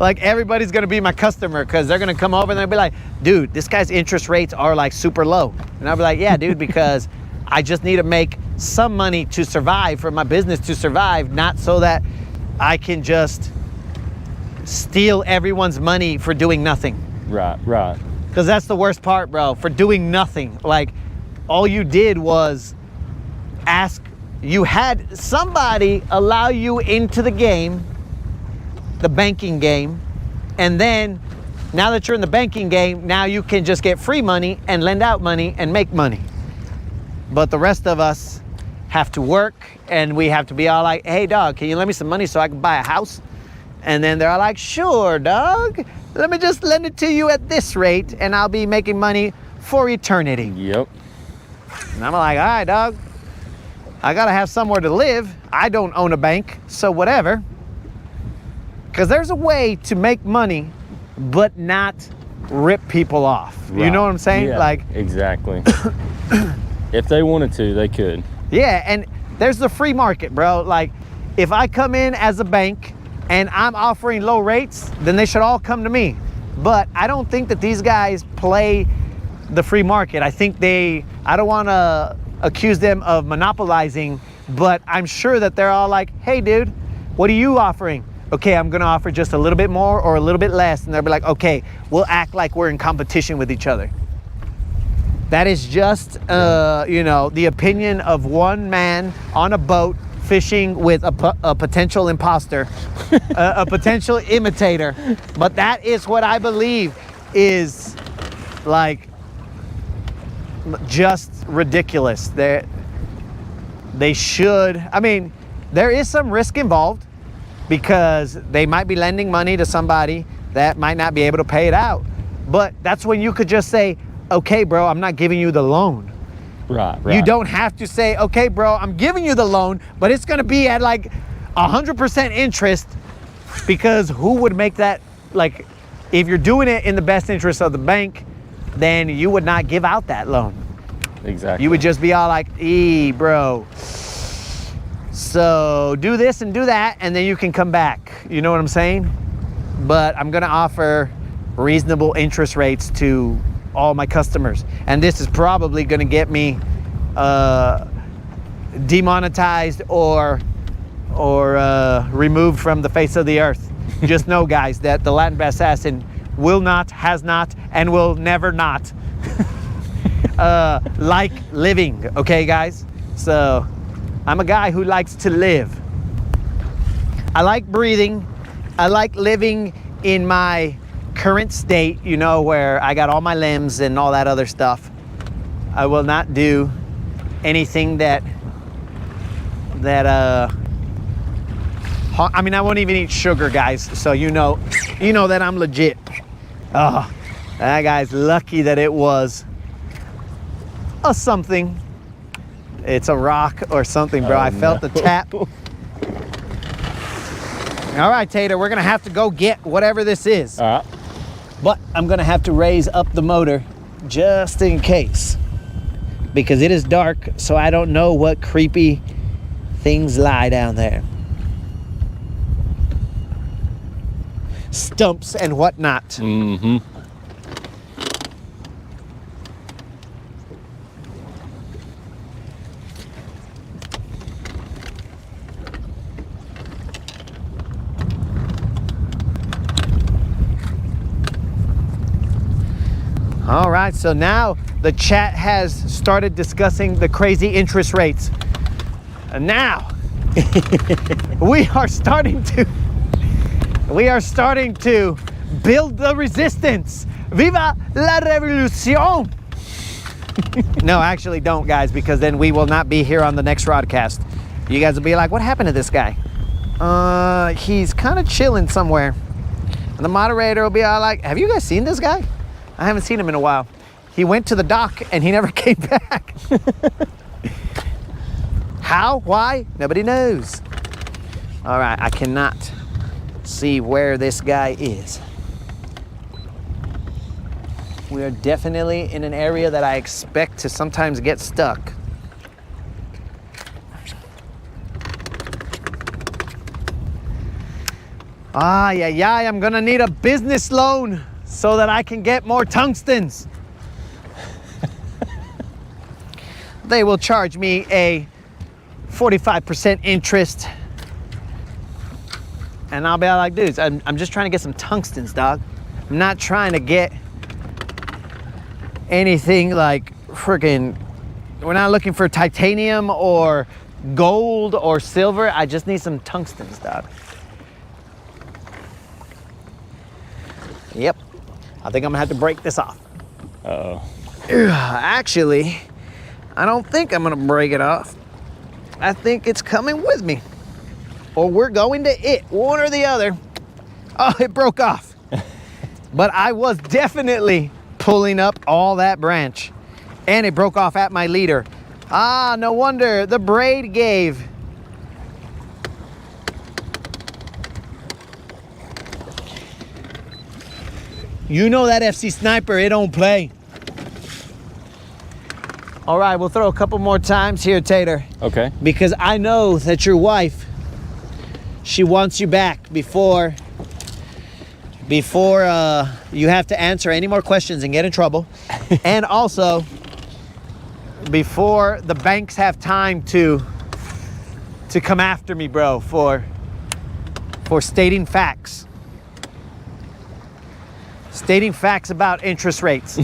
Speaker 1: like, everybody's gonna be my customer, because they're gonna come over and they'll be like, dude, this guy's interest rates are like super low. And I'll be like, yeah, dude, because I just need to make some money to survive, for my business to survive, not so that I can just steal everyone's money for doing nothing.
Speaker 2: Right.
Speaker 1: Because that's the worst part, bro, for doing nothing. Like, all you did was you had somebody allow you into the game, the banking game, and then now that you're in the banking game, now you can just get free money and lend out money and make money. But the rest of us have to work, and we have to be all like, hey dog, can you lend me some money so I can buy a house? And then they're all like, sure dog, let me just lend it to you at this rate and I'll be making money for eternity.
Speaker 2: Yep.
Speaker 1: And I'm like, all right dog, I gotta have somewhere to live. I don't own a bank, so whatever. Because there's a way to make money but not rip people off. Right. You know what I'm saying?
Speaker 2: Yeah,
Speaker 1: like,
Speaker 2: exactly. If they wanted to, they could.
Speaker 1: Yeah, and there's the free market, bro. Like, if I come in as a bank and I'm offering low rates, then they should all come to me. But I don't think that these guys play the free market. I think I don't want to accuse them of monopolizing, but I'm sure that they're all like, hey dude, what are you offering? Okay, I'm gonna offer just a little bit more or a little bit less. And they'll be like, okay, we'll act like we're in competition with each other. That is just, the opinion of one man on a boat fishing with a potential imposter, a potential imitator. But that is what I believe is, like, just ridiculous. They should, there is some risk involved, because they might be lending money to somebody that might not be able to pay it out. But that's when you could just say, okay, bro, I'm not giving you the loan.
Speaker 2: Right.
Speaker 1: You don't have to say, okay, bro, I'm giving you the loan, but it's going to be at like 100% interest, because who would make that? Like, if you're doing it in the best interest of the bank, then you would not give out that loan.
Speaker 2: Exactly.
Speaker 1: You would just be all like, bro, so do this and do that, and then you can come back. You know what I'm saying? But I'm going to offer reasonable interest rates to all my customers, and this is probably going to get me demonetized or removed from the face of the earth. Just know, guys, that the Latin Assassin will not, has not, and will never not like living. Okay, guys? So I'm a guy who likes to live. I like breathing. I like living in my current state, where I got all my limbs and all that other stuff. I will not do anything that I won't even eat sugar, guys. So you know that I'm legit. Oh, that guy's lucky that it was a something. It's a rock or something, bro. I felt the tap. All right, Tater, we're gonna have to go get whatever this is.
Speaker 2: All right.
Speaker 1: But I'm gonna have to raise up the motor just in case, because it is dark, so I don't know what creepy things lie down there. Stumps and whatnot.
Speaker 2: Mm-hmm.
Speaker 1: All right, so now the chat has started discussing the crazy interest rates. And now we are starting to build the resistance. Viva la revolution! No, actually don't, guys, because then we will not be here on the next broadcast. You guys will be like, what happened to this guy? He's kind of chilling somewhere. And the moderator will be all like, have you guys seen this guy? I haven't seen him in a while. He went to the dock and he never came back. How? Why? Nobody knows. All right, I cannot see where this guy is. We are definitely in an area that I expect to sometimes get stuck. I'm gonna need a business loan so that I can get more tungstens. They will charge me a 45% interest. And I'll be like, dudes, I'm just trying to get some tungstens, dog. I'm not trying to get anything like freaking, we're not looking for titanium or gold or silver. I just need some tungstens, dog. Yep. I think I'm gonna have to break this off.
Speaker 2: Uh-oh.
Speaker 1: Actually, I don't think I'm gonna break it off. I think it's coming with me. Or we're going to it, one or the other. Oh, it broke off. But I was definitely pulling up all that branch. And it broke off at my leader. Ah, no wonder the braid gave. You know that FC Sniper, it don't play. All right, we'll throw a couple more times here, Tater.
Speaker 2: Okay.
Speaker 1: Because I know that your wife, she wants you back before you have to answer any more questions and get in trouble. And also, before the banks have time to come after me, bro, for stating facts. Stating facts about interest rates.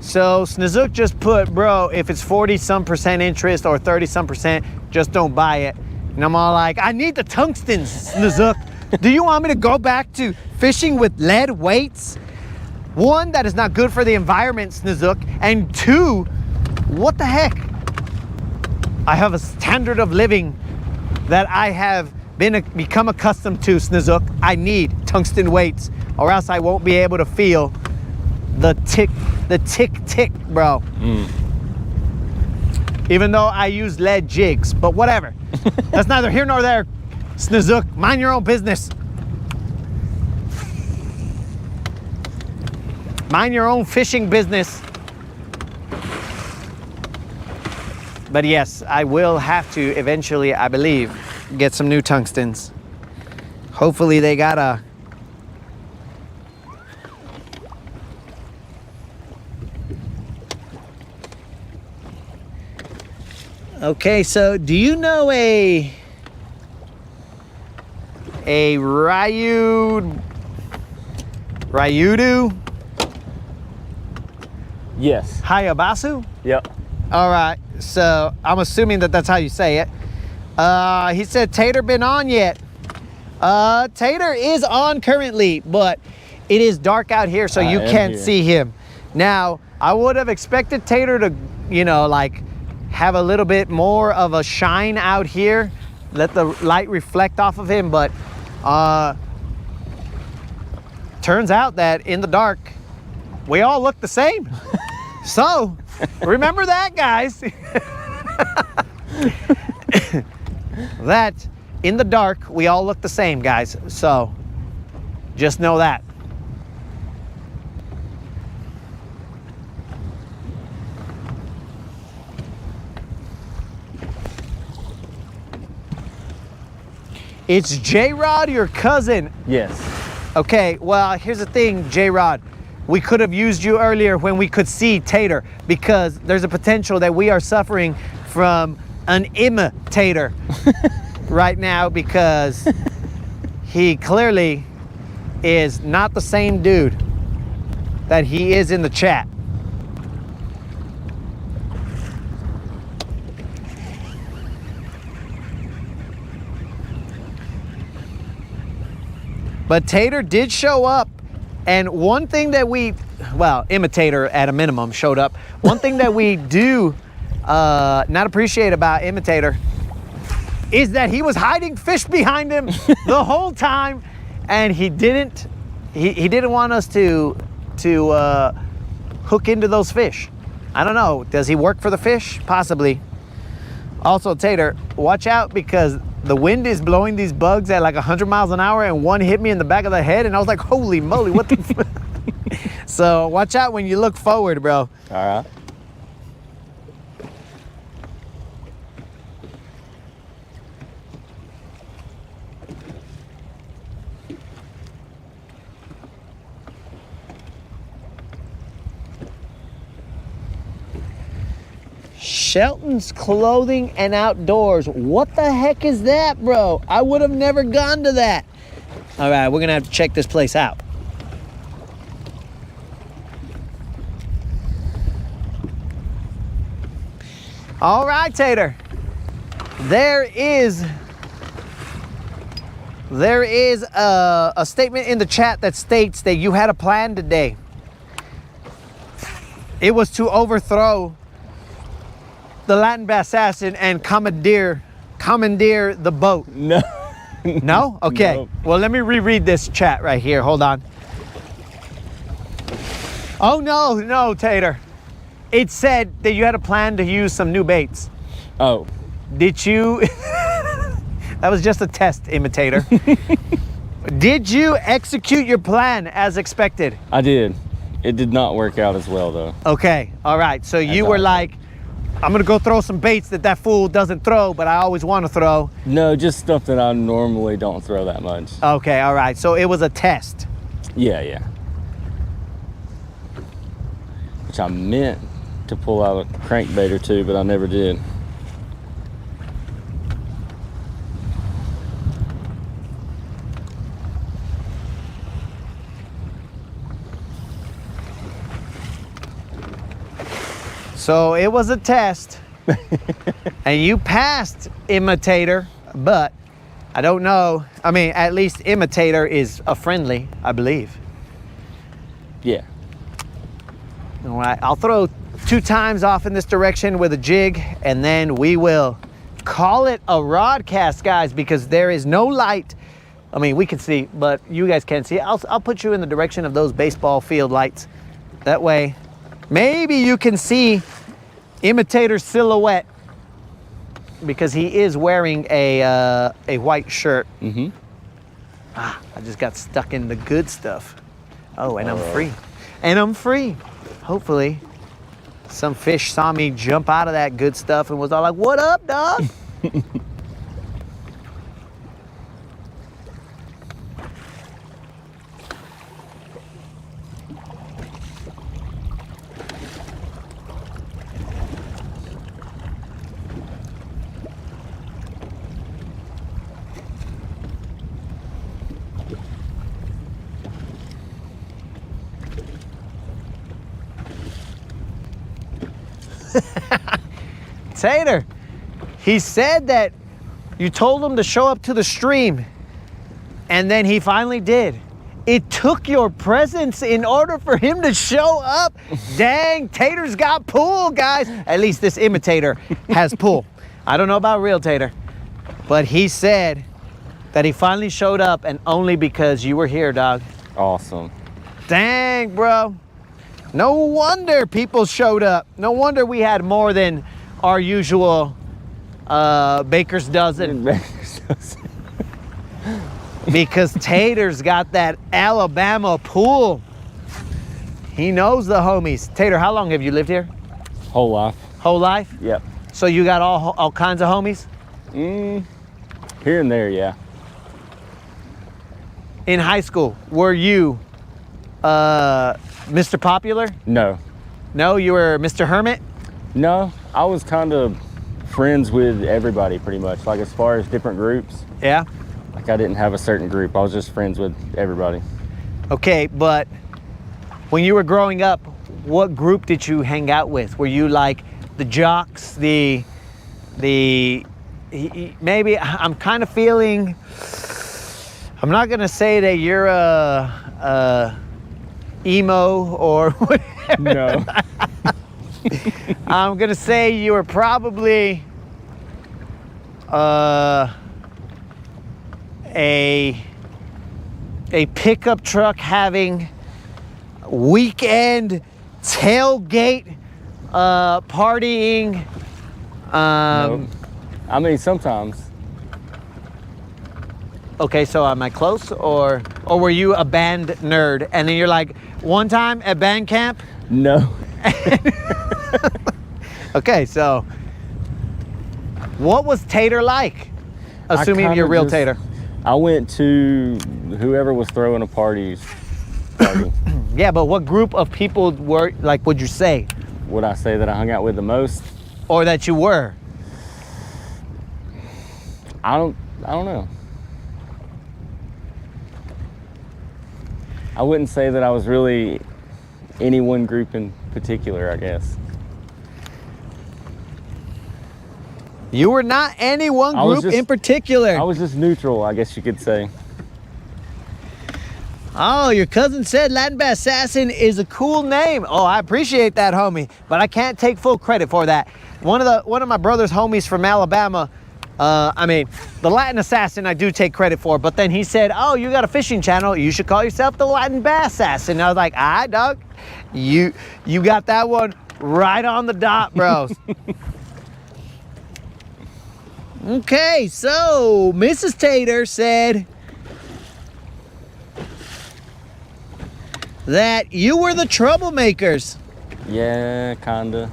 Speaker 1: So Snizook just put, bro, if it's 40-some% interest or 30-some%, just don't buy it. And I'm all like, I need the tungstens, Snizook. Do you want me to go back to fishing with lead weights? One, that is not good for the environment, Snizook. And two, what the heck? I have a standard of living that I have become accustomed to, Snizook. I need tungsten weights or else I won't be able to feel the tick, bro. Even though I use lead jigs, but whatever. That's neither here nor there, Snizook. Mind your own business. Mind your own fishing business. But yes, I will have to eventually, I believe, get some new tungstens. Hopefully they got a... Okay, so do you know a Ryudu?
Speaker 2: Yes.
Speaker 1: Hayabusa?
Speaker 2: Yep.
Speaker 1: All right, So I'm assuming that that's how you say it. He said, Tater been on yet? Tater is on currently, but it is dark out here, so you can't see him. Now, I would have expected Tater to, you know, like have a little bit more of a shine out here, let the light reflect off of him, but turns out that in the dark, we all look the same. So, remember that, guys. That in the dark, we all look the same, guys. So, just know that. It's J-Rod, your cousin.
Speaker 2: Yes.
Speaker 1: Okay, well, here's the thing, J-Rod. We could have used you earlier when we could see Tater, because there's a potential that we are suffering from an imitator right now, because he clearly is not the same dude that he is in the chat. But Tater did show up, and one thing that imitator at a minimum showed up. One thing that we do not appreciate about imitator is that he was hiding fish behind him the whole time, and he didn't want us to hook into those fish. I don't know, does he work for the fish? Possibly. Also, Tater, watch out, because the wind is blowing these bugs at like 100 miles an hour, and one hit me in the back of the head, and I was like, holy moly, what the So watch out when you look forward, bro.
Speaker 2: All right.
Speaker 1: Shelton's Clothing and Outdoors. What the heck is that, bro? I would have never gone to that. All right, we're gonna have to check this place out. All right, Tater. There is a statement in the chat that states that you had a plan today. It was to overthrow the Latin Bass Assassin and commandeer the boat.
Speaker 2: No.
Speaker 1: No? Okay.
Speaker 2: No.
Speaker 1: Well, let me reread this chat right here. Hold on. Oh, no, Tater. It said that you had a plan to use some new baits.
Speaker 2: Oh.
Speaker 1: Did you? That was just a test, imitator. Did you execute your plan as expected?
Speaker 2: I did. It did not work out as well, though.
Speaker 1: Okay. All right. So you were like, I'm gonna go throw some baits that fool doesn't throw, but I always want to throw.
Speaker 2: No, just stuff that I normally don't throw that much.
Speaker 1: Okay, all right. So it was a test.
Speaker 2: Yeah. Which I meant to pull out a crankbait or two, but I never did.
Speaker 1: So it was a test, and you passed, imitator, but I don't know. I mean, at least imitator is a friendly, I believe.
Speaker 2: Yeah.
Speaker 1: All right, I'll throw 2 times off in this direction with a jig, and then we will call it a rod cast, guys, because there is no light. I mean, we can see, but you guys can't see. I'll put you in the direction of those baseball field lights. That way, maybe you can see imitator's silhouette, because he is wearing a white shirt.
Speaker 2: Mm-hmm.
Speaker 1: I just got stuck in the good stuff. Oh, and I'm free. And I'm free. Hopefully, some fish saw me jump out of that good stuff and was all like, what up, dog? Tater, he said that you told him to show up to the stream, and then he finally did. It took your presence in order for him to show up. Dang, Tater's got pull, guys. At least this imitator has pull. I don't know about real Tater, but he said that he finally showed up, and only because you were here, dog.
Speaker 2: Awesome.
Speaker 1: Dang, bro. No wonder people showed up. No wonder we had more than our usual baker's dozen. Because Tater's got that Alabama pull. He knows the homies. Tater, how long have you lived here?
Speaker 2: Whole life.
Speaker 1: Whole life?
Speaker 2: Yep.
Speaker 1: So you got all kinds of homies?
Speaker 2: Here and there, yeah.
Speaker 1: In high school, were you Mr. Popular?
Speaker 2: No.
Speaker 1: No, you were Mr. Hermit?
Speaker 2: No, I was kind of friends with everybody pretty much. Like as far as different groups.
Speaker 1: Yeah.
Speaker 2: Like I didn't have a certain group. I was just friends with everybody.
Speaker 1: Okay, but when you were growing up, what group did you hang out with? Were you like the jocks, maybe I'm kind of feeling, I'm not gonna say that you're a emo or whatever.
Speaker 2: No.
Speaker 1: I'm gonna say you were probably a pickup truck having weekend tailgate partying.
Speaker 2: No. I mean, sometimes.
Speaker 1: Okay, so am I close, or were you a band nerd and then you're like, one time at band camp?
Speaker 2: No.
Speaker 1: Okay, so what was Tater like? Assuming you're real Tater.
Speaker 2: I went to whoever was throwing a party.
Speaker 1: Yeah, but what group of people were, like, would you say?
Speaker 2: Would I say that I hung out with the most?
Speaker 1: Or that you were?
Speaker 2: I don't know. I wouldn't say that I was really any one group in particular, I guess.
Speaker 1: You were not any one group in particular.
Speaker 2: I was just neutral, I guess you could say.
Speaker 1: Oh, your cousin said Latin Bass Assassin is a cool name. Oh, I appreciate that, homie, but I can't take full credit for that. One of my brother's homies from Alabama, I mean, the Latin Assassin I do take credit for, but then he said, oh, you got a fishing channel, you should call yourself the Latin Bass Assassin. And I was like, all right, dog, you got that one right on the dot, bros. Okay, so Mrs. Tater said that you were the troublemakers.
Speaker 2: Yeah, kinda.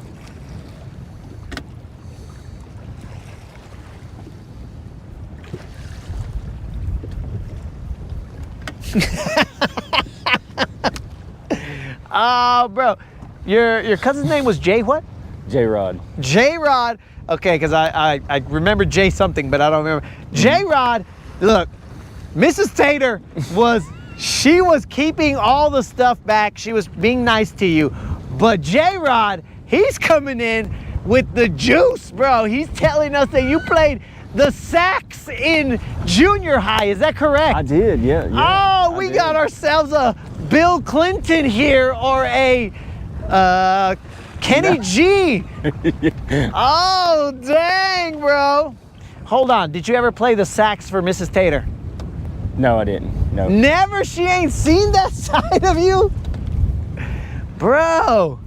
Speaker 1: Oh, bro, your cousin's name was Jay what?
Speaker 2: J-Rod.
Speaker 1: J-Rod. Okay, because I remember Jay something, but I don't remember. J-Rod, look, Mrs. Tater she was keeping all the stuff back. She was being nice to you. But J-Rod, he's coming in with the juice, bro. He's telling us that you played the sax in junior high. Is that correct?
Speaker 2: I did, yeah.
Speaker 1: Oh, we got ourselves a Bill Clinton here, or a Kenny G. Oh, dang, bro. Hold on. Did you ever play the sax for Mrs. Tater?
Speaker 2: No, I didn't. No.
Speaker 1: Never? She ain't seen that side of you? Bro.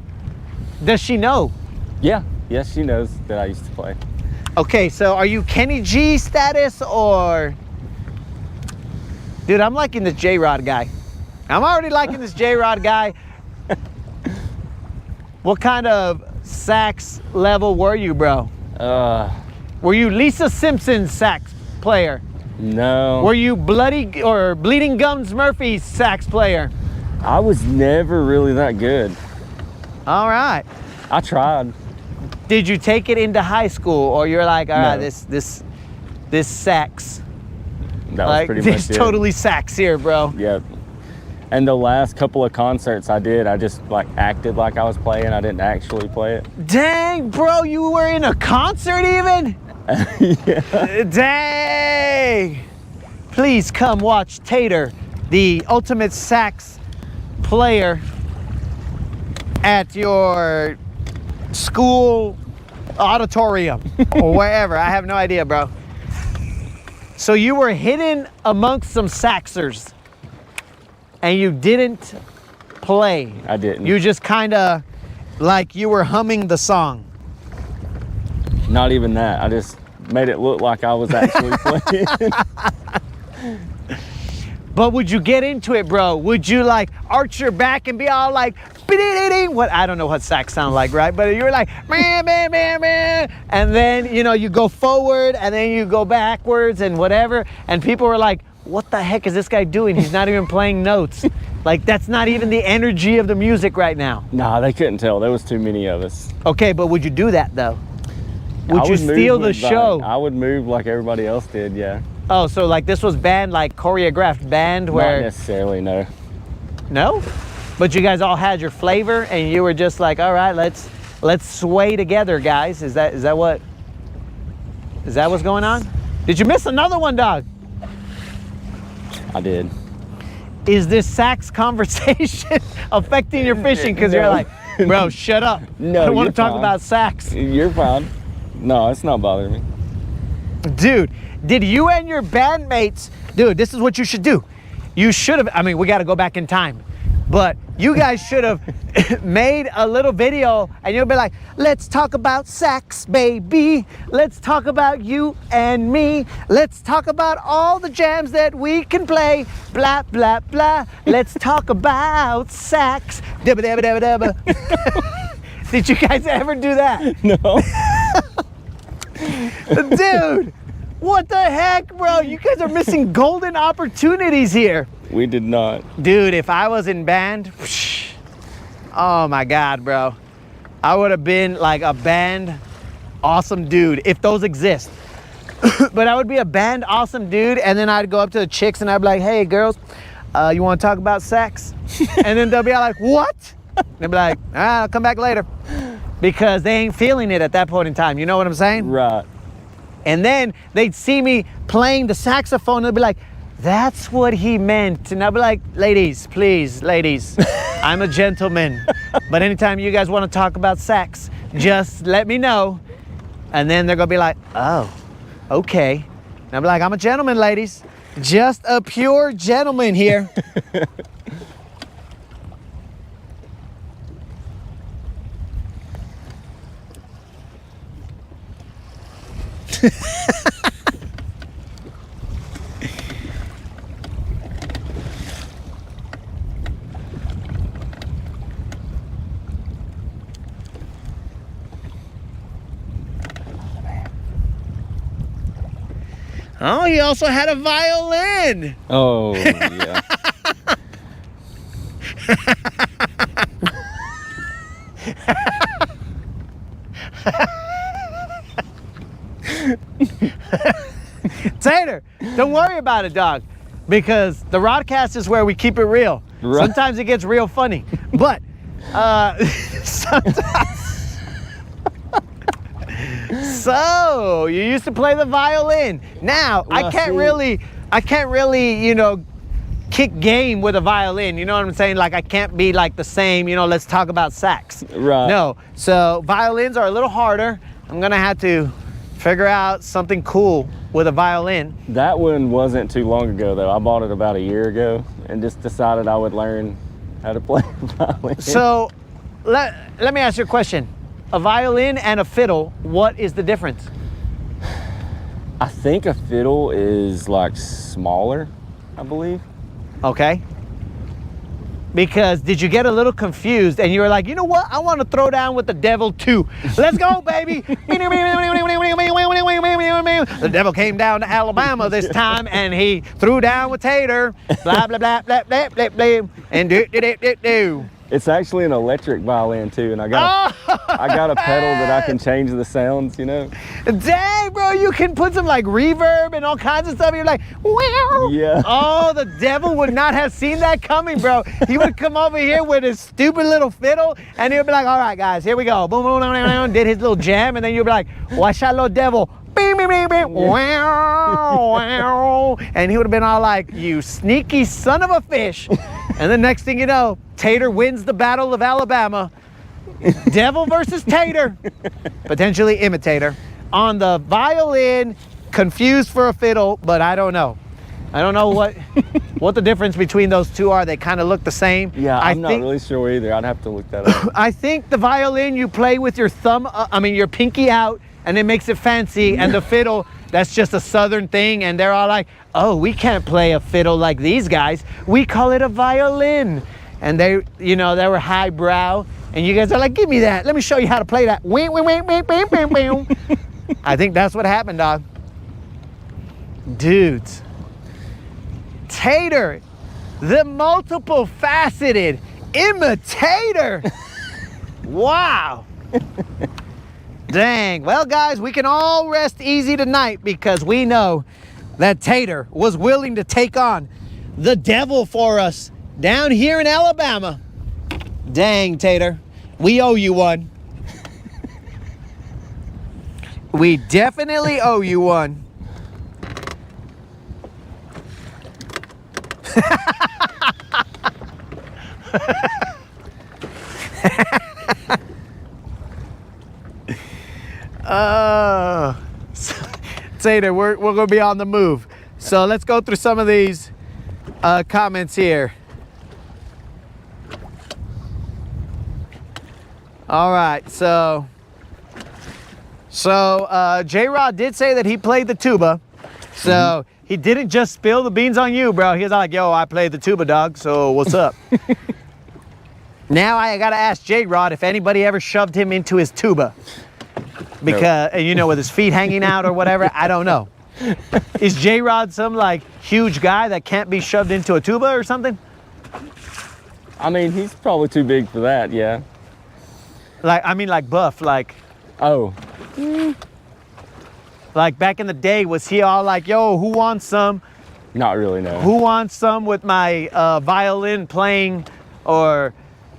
Speaker 1: Does she know?
Speaker 2: Yeah. Yes, she knows that I used to play.
Speaker 1: Okay, so are you Kenny G status, or? Dude, I'm liking this J-Rod guy. I'm already liking this J-Rod guy. What kind of sax level were you, bro? Were you Lisa Simpson's sax player?
Speaker 2: No.
Speaker 1: Were you Bleeding Gums Murphy's sax player?
Speaker 2: I was never really that good.
Speaker 1: All right.
Speaker 2: I tried.
Speaker 1: Did you take it into high school, or you're like, all right,
Speaker 2: No.
Speaker 1: this sax?
Speaker 2: That was
Speaker 1: Like,
Speaker 2: pretty much
Speaker 1: this
Speaker 2: it.
Speaker 1: totally sax here, bro.
Speaker 2: Yep. And the last couple of concerts I did, I just like acted like I was playing. I didn't actually play it.
Speaker 1: Dang, bro, you were in a concert even?
Speaker 2: Yeah.
Speaker 1: Dang! Please come watch Tater, the ultimate sax player, at your school auditorium or wherever. I have no idea, bro. So you were hidden amongst some saxers and you didn't play.
Speaker 2: I didn't.
Speaker 1: You just kind of like you were humming the song.
Speaker 2: Not even that. I just made it look like I was actually playing.
Speaker 1: But would you get into it, bro? Would you like arch your back and be all like, what? I don't know what sax sound like, right? But you were like, meh, meh, meh, meh. And then, you know, you go forward and then you go backwards and whatever. And people were like, what the heck is this guy doing? He's not even playing notes. Like, that's not even the energy of the music right now.
Speaker 2: Nah, they couldn't tell. There was too many of us.
Speaker 1: Okay, but would you do that though? Would you steal the show?
Speaker 2: I would move like everybody else did, yeah.
Speaker 1: Oh, so like this was band, like choreographed band where...
Speaker 2: Not necessarily, no.
Speaker 1: No? But you guys all had your flavor and you were just like, all right, let's sway together, guys. Is that what's going on? Did you miss another one, dog?
Speaker 2: I did.
Speaker 1: Is this sax conversation affecting your fishing? Because you're like, bro, shut up.
Speaker 2: No,
Speaker 1: I don't want to talk
Speaker 2: fine.
Speaker 1: about sax.
Speaker 2: You're fine. No, it's not bothering me.
Speaker 1: Dude, did you and your bandmates, dude, this is what you should do. You should have, I mean, we got to go back in time. But you guys should have made a little video and you'll be like, let's talk about sax, baby. Let's talk about you and me. Let's talk about all the jams that we can play. Blah, blah, blah. Let's talk about sax. Dibba, dabba, dabba, dabba. Did you guys ever do that?
Speaker 2: No.
Speaker 1: Dude, what the heck, bro? You guys are missing golden opportunities here.
Speaker 2: We did not.
Speaker 1: Dude, if I was in band, oh my God, bro. I would have been like a band awesome dude, if those exist. But I would be a band awesome dude, and then I'd go up to the chicks and I'd be like, hey girls, you wanna talk about sex? And then they'll be like, what? And they'll be like, I'll come back later. Because they ain't feeling it at that point in time, you know what I'm saying?
Speaker 2: Right.
Speaker 1: And then they'd see me playing the saxophone and they'll be like, that's what he meant. And I'll be like, ladies, please, ladies, I'm a gentleman. But anytime you guys want to talk about sex, just let me know. And then they're going to be like, oh, okay. And I'll be like, I'm a gentleman, ladies. Just a pure gentleman here. Oh, you also had a violin.
Speaker 2: Oh, yeah.
Speaker 1: Tater, don't worry about it, dog, because the Rodcast is where we keep it real.
Speaker 2: Right.
Speaker 1: Sometimes it gets real funny, but sometimes. So you used to play the violin. Now
Speaker 2: Well,
Speaker 1: I can't really, you know, kick game with a violin. You know what I'm saying? Like I can't be like the same. You know, let's talk about sax.
Speaker 2: Right.
Speaker 1: No. So violins are a little harder. I'm gonna have to figure out something cool with a violin.
Speaker 2: That one wasn't too long ago, though. I bought it about a year ago and just decided I would learn how to play violin.
Speaker 1: So let me ask you a question. A violin and a fiddle, what is the difference?
Speaker 2: I think a fiddle is like smaller, I believe.
Speaker 1: Okay. Because did you get a little confused and you were like, you know what? I want to throw down with the devil too. Let's go, baby. The devil came down to Alabama this time and he threw down with Tater. Blah, blah, blah, blah, blah, blah, blah. And do.
Speaker 2: It's actually an electric violin too, and I got a pedal that I can change the sounds, you know.
Speaker 1: Dang, bro, you can put some like reverb and all kinds of stuff. You're like, wow.
Speaker 2: Yeah.
Speaker 1: Oh, the devil would not have seen that coming, bro. He would come over here with his stupid little fiddle, and he'll be like, all right, guys, here we go. Boom, boom, boom, boom, boom. Did his little jam, and then you'll be like, watch out, little devil. Bing, bing, bing, bing. Wow, wow. And he would have been all like, you sneaky son of a fish. And the next thing you know, Tater wins the Battle of Alabama. Devil versus Tater, potentially imitator. On the violin, confused for a fiddle, but I don't know. I don't know what the difference between those two are. They kind of look the same.
Speaker 2: Yeah, I'm not really sure either. I'd have to look that up.
Speaker 1: I think the violin you play with your thumb, your pinky out, and it makes it fancy, and the fiddle, that's just a southern thing, and they're all like, oh, we can't play a fiddle like these guys. We call it a violin. And they, they were highbrow, and you guys are like, give me that. Let me show you how to play that. I think that's what happened, dog. Dudes. Tater, the multiple faceted imitator. Wow. Dang. Well, guys, we can all rest easy tonight because we know that Tater was willing to take on the devil for us down here in Alabama. Dang, Tater. We owe you one. We definitely owe you one. Tater, we're going to be on the move. So let's go through some of these comments here. All right, so J-Rod did say that he played the tuba. So he didn't just spill the beans on you, bro. He was like, yo, I played the tuba, dog, so what's up? Now I got to ask J-Rod if anybody ever shoved him into his tuba. Because, with his feet hanging out or whatever, I don't know. Is J-Rod some, like, huge guy that can't be shoved into a tuba or something?
Speaker 2: I mean, he's probably too big for that, yeah.
Speaker 1: Like buff, like...
Speaker 2: Oh.
Speaker 1: Like back in the day, was he all like, yo, who wants some?
Speaker 2: Not really, no.
Speaker 1: Who wants some with my violin playing or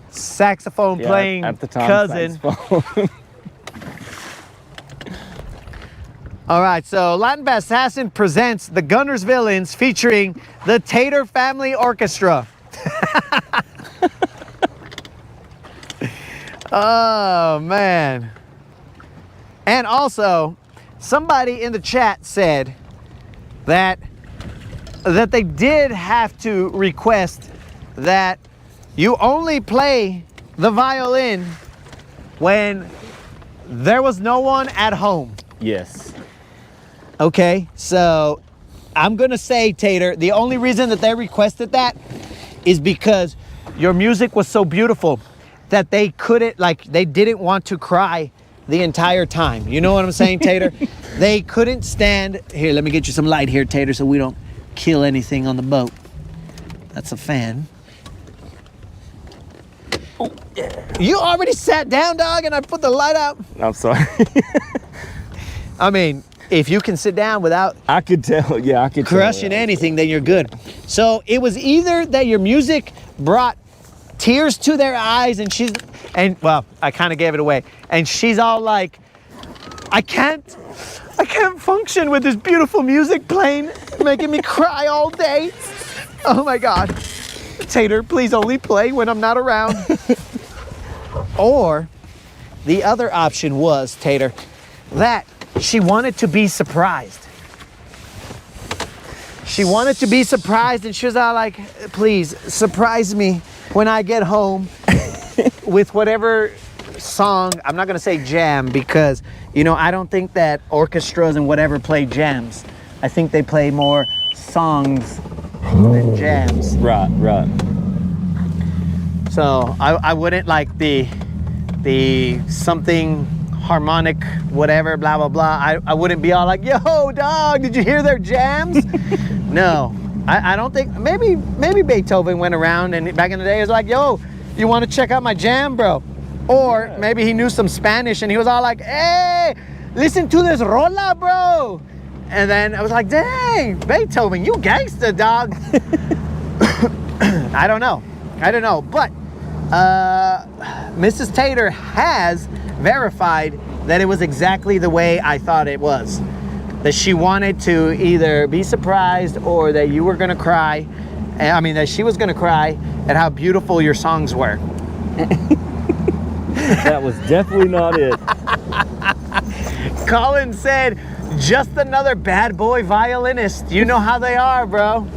Speaker 1: saxophone playing
Speaker 2: at the time,
Speaker 1: cousin? All right, so Latin Assassin presents the Guntersville featuring the Tater Family Orchestra. Oh, man. And also, somebody in the chat said that they did have to request that you only play the violin when there was no one at home.
Speaker 2: Yes.
Speaker 1: Okay, so I'm gonna say, Tater, the only reason that they requested that is because your music was so beautiful that they couldn't, they didn't want to cry the entire time. You know what I'm saying, Tater? They couldn't stand. Here, let me get you some light here, Tater, so we don't kill anything on the boat. That's a fan. Oh, yeah. You already sat down, dog, and I put the light out?
Speaker 2: I'm sorry.
Speaker 1: I mean, if you can sit down without...
Speaker 2: I could tell, yeah, I could tell.
Speaker 1: Crushing anything, then you're good. So it was either that your music brought tears to their eyes, and well, I kind of gave it away, and she's all like, I can't function with this beautiful music playing, making me cry all day. Oh my God. Tater, please only play when I'm not around. Or the other option was, Tater, that she wanted to be surprised. She wanted to be surprised, and she was all like, please surprise me when I get home with whatever song. I'm not gonna say jam because, I don't think that orchestras and whatever play jams. I think they play more songs than jams.
Speaker 2: Right.
Speaker 1: So I wouldn't like the something harmonic, whatever, blah, blah, blah. I wouldn't be all like, yo, dog, did you hear their jams? No. I don't think, maybe Beethoven went around and back in the day was like, yo, you want to check out my jam, bro? Or
Speaker 2: Yeah.
Speaker 1: maybe he knew some Spanish and he was all like, hey, listen to this rola, bro. And then I was like, dang, Beethoven, you gangster, dog. I don't know. But Mrs. Tater has verified that it was exactly the way I thought it was. That she wanted to either be surprised or that you were gonna cry. I mean, that she was gonna cry at how beautiful your songs were.
Speaker 2: That was definitely not it.
Speaker 1: Colin said, just another bad boy violinist. You know how they are, bro.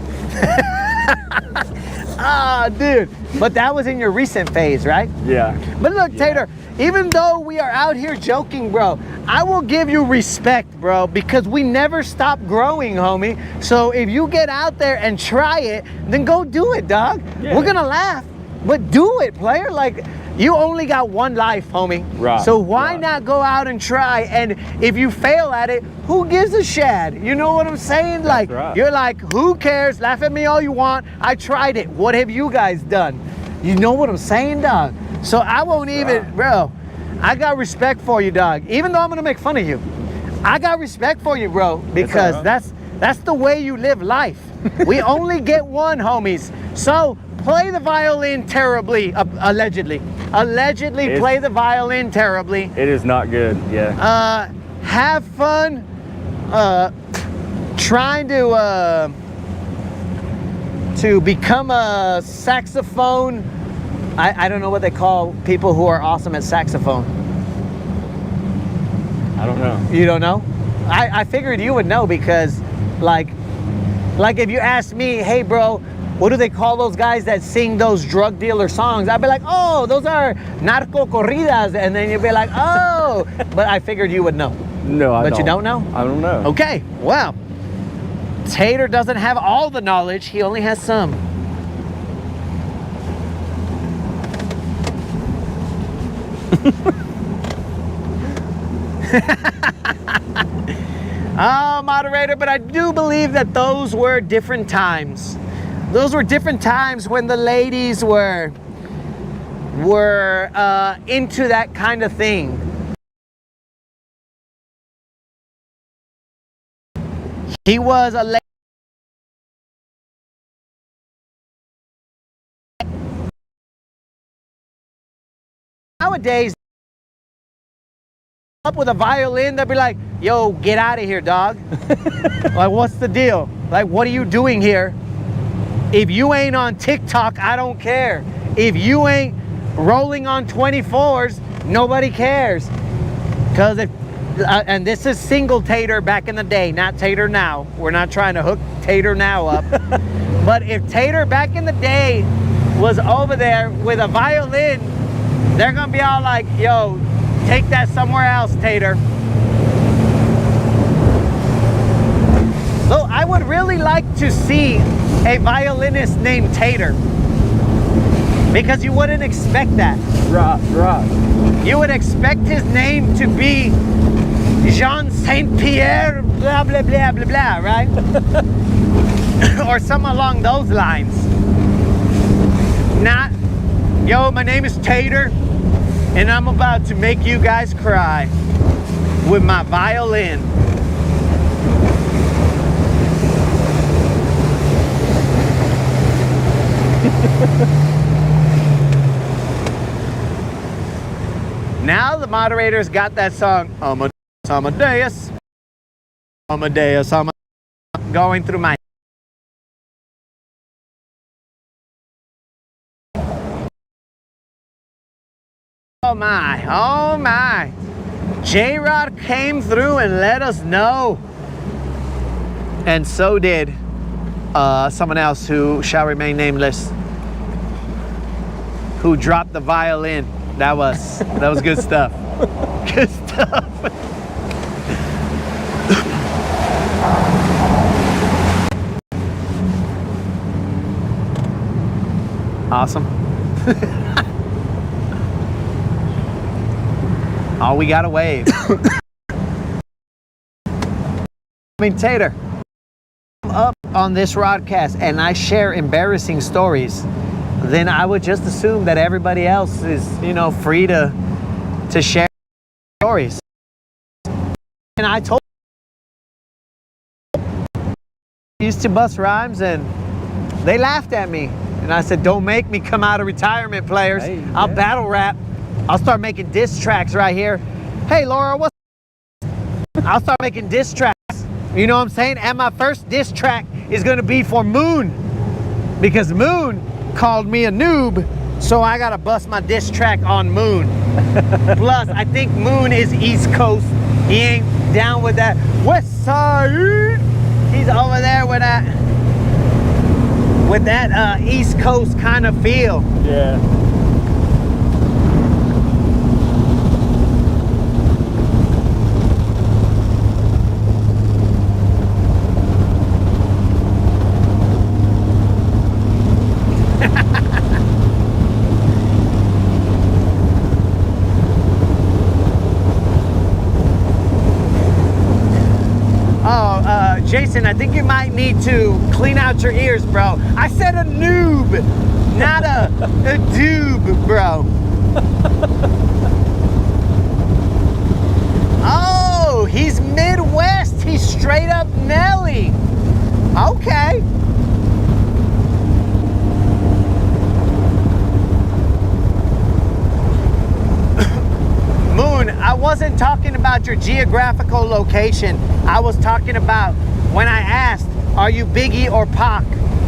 Speaker 1: Ah, dude. But that was in your recent phase, right?
Speaker 2: Yeah.
Speaker 1: But look, Tater, even though we are out here joking, bro, I will give you respect, bro, because we never stop growing, homie. So if you get out there and try it, then go do it, dog.
Speaker 2: Yeah.
Speaker 1: We're gonna laugh, but do it, player. Like, you only got one life, homie.
Speaker 2: Right.
Speaker 1: So why
Speaker 2: Right.
Speaker 1: not go out and try? And if you fail at it, who gives a shad? You know what I'm saying? Like,
Speaker 2: right.
Speaker 1: you're like, who cares? Laugh at me all you want. I tried it. What have you guys done? You know what I'm saying, dog? So I won't even,
Speaker 2: Right.
Speaker 1: bro, I got respect for you, dog. Even though I'm gonna make fun of you, I got respect for you, bro, because
Speaker 2: all right.
Speaker 1: that's the way you live life. We only get one, homies. So play the violin terribly, allegedly. Allegedly
Speaker 2: It's-
Speaker 1: play the violin terribly.
Speaker 2: It is not good. Yeah.
Speaker 1: Have fun trying to become a saxophone. I don't know what they call people who are awesome at saxophone.
Speaker 2: I don't know.
Speaker 1: You don't know? I figured you would know because like if you asked me, hey bro, what do they call those guys that sing those drug dealer songs? I'd be like, oh, those are narco corridas. And then you'd be like, oh, but I figured you would know.
Speaker 2: No, I don't.
Speaker 1: But you don't know?
Speaker 2: I don't know.
Speaker 1: Okay, well, Tater doesn't have all the knowledge, he only has some. Oh, moderator, but I do believe that those were different times. Those were different times when the ladies were into that kind of thing. He was a lady. Nowadays, up with a violin, they'll be like, yo, get out of here, dog. Like, what's the deal? Like, what are you doing here? If you ain't on TikTok, I don't care. If you ain't rolling on 24s, nobody cares. Because if, and this is single Tater back in the day, not Tater now. We're not trying to hook Tater now up. But if Tater back in the day was over there with a violin, they're gonna be all like, yo, take that somewhere else, Tater. So I would really like to see a violinist named Tater, because you wouldn't expect that.
Speaker 2: Right.
Speaker 1: You would expect his name to be Jean Saint Pierre, blah, blah, blah, blah, blah, right? Or something along those lines. Not, yo, my name is Tater, and I'm about to make you guys cry with my violin. Now the moderator's got that song, Amadeus, Amadeus, Amadeus, going through my. Oh my, oh my. J-Rod came through and let us know. And so did someone else who shall remain nameless, who dropped the violin. That was good stuff. Good stuff. Awesome. Oh, we got a wave. I mean, Tater, I'm up on this broadcast and I share embarrassing stories. then I would just assume that everybody else is, you know, free to share stories. And I told used to bust rhymes, and they laughed at me. And I said, don't make me come out of retirement, players.
Speaker 2: Hey,
Speaker 1: I'll
Speaker 2: yeah.
Speaker 1: battle rap. I'll start making diss tracks right here. Hey, Laura, what's I'll start making diss tracks. You know what I'm saying? And my first diss track is going to be for Moon, because Moon called me a noob, so I got to bust my diss track on Moon. Plus, I think Moon is East Coast. He ain't down with that West Side. He's over there with that East Coast kind of feel.
Speaker 2: Yeah.
Speaker 1: Jason, I think you might need to clean out your ears, bro. I said a noob, not a doob, bro. Oh, he's Midwest. He's straight up Nelly. Okay. Moon, I wasn't talking about your geographical location. I was talking about when I asked, are you Biggie or Pac?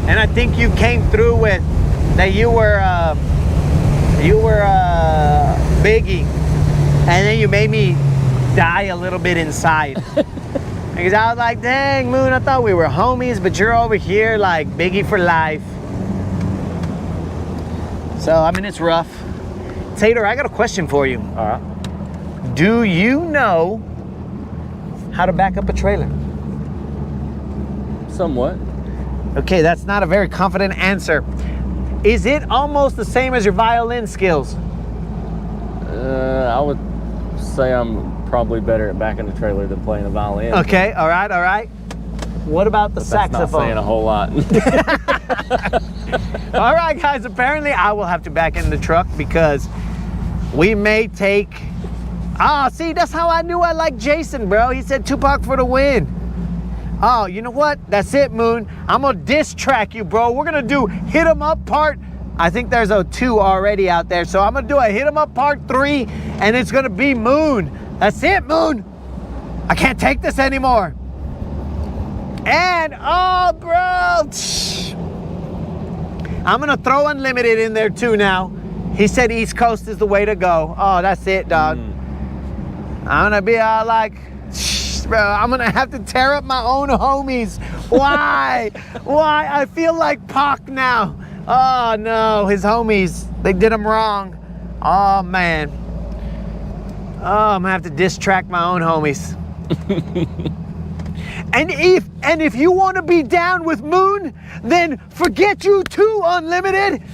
Speaker 1: And I think you came through with that you were Biggie. And then you made me die a little bit inside. Because I was like, dang, Moon, I thought we were homies, but you're over here like Biggie for life. So, I mean, it's rough. Tater, I got a question for you.
Speaker 2: All right.
Speaker 1: Do you know how to back up a trailer?
Speaker 2: Somewhat.
Speaker 1: Okay, that's not a very confident answer. Is it almost the same as your violin skills?
Speaker 2: I would say I'm probably better at backing a trailer than playing a violin.
Speaker 1: Okay, all right, all right. What about the saxophone?
Speaker 2: That's not saying a whole lot.
Speaker 1: All right, guys, apparently I will have to back in the truck because we may take... Ah, see, that's how I knew I liked Jason, bro. He said Tupac for the win. Oh, you know what? That's it, Moon. I'm gonna diss track you, bro. We're gonna do Hit 'em Up Part... I think there's a 2 already out there, so I'm gonna do a Hit 'em Up Part 3, and it's gonna be Moon. That's it, Moon. I can't take this anymore. And, oh, bro. I'm gonna throw Unlimited in there too now. He said East Coast is the way to go. Oh, that's it, dog. I'm gonna be all like, bro, I'm gonna have to tear up my own homies. Why? Why? I feel like Pac now. Oh no, his homies, they did him wrong. Oh man. Oh, I'm gonna have to diss track my own homies. And if you want to be down with Moon, then forget you too, Unlimited.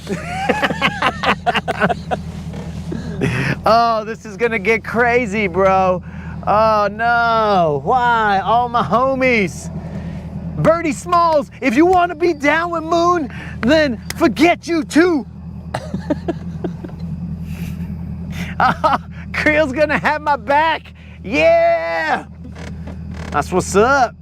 Speaker 1: Oh, this is gonna get crazy, bro. Oh no, why? All my homies. Birdie Smalls, if you want to be down with Moon, then forget you too. Creel's gonna have my back. Yeah, that's what's up.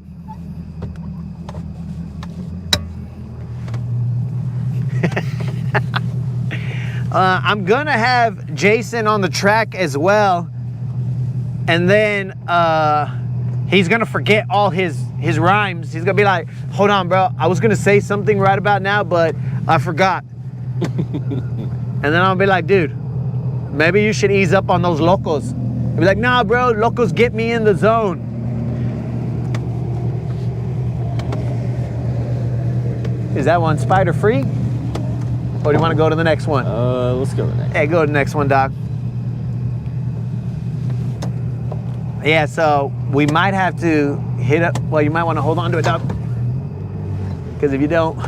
Speaker 1: I'm gonna have Jason on the track as well, and then he's gonna forget all his rhymes. He's gonna be like, hold on, bro, I was gonna say something right about now, but I forgot. And then I'll be like, dude, maybe you should ease up on those locos. He'll be like, nah, bro, locos get me in the zone. Is that one spider free? Or do you want to go to the next one?
Speaker 2: Let's go to the next.
Speaker 1: Hey, go to the next one, Doc. Yeah, so we might have to hit up. Well, you might want to hold on to it, Doc. Because if you don't,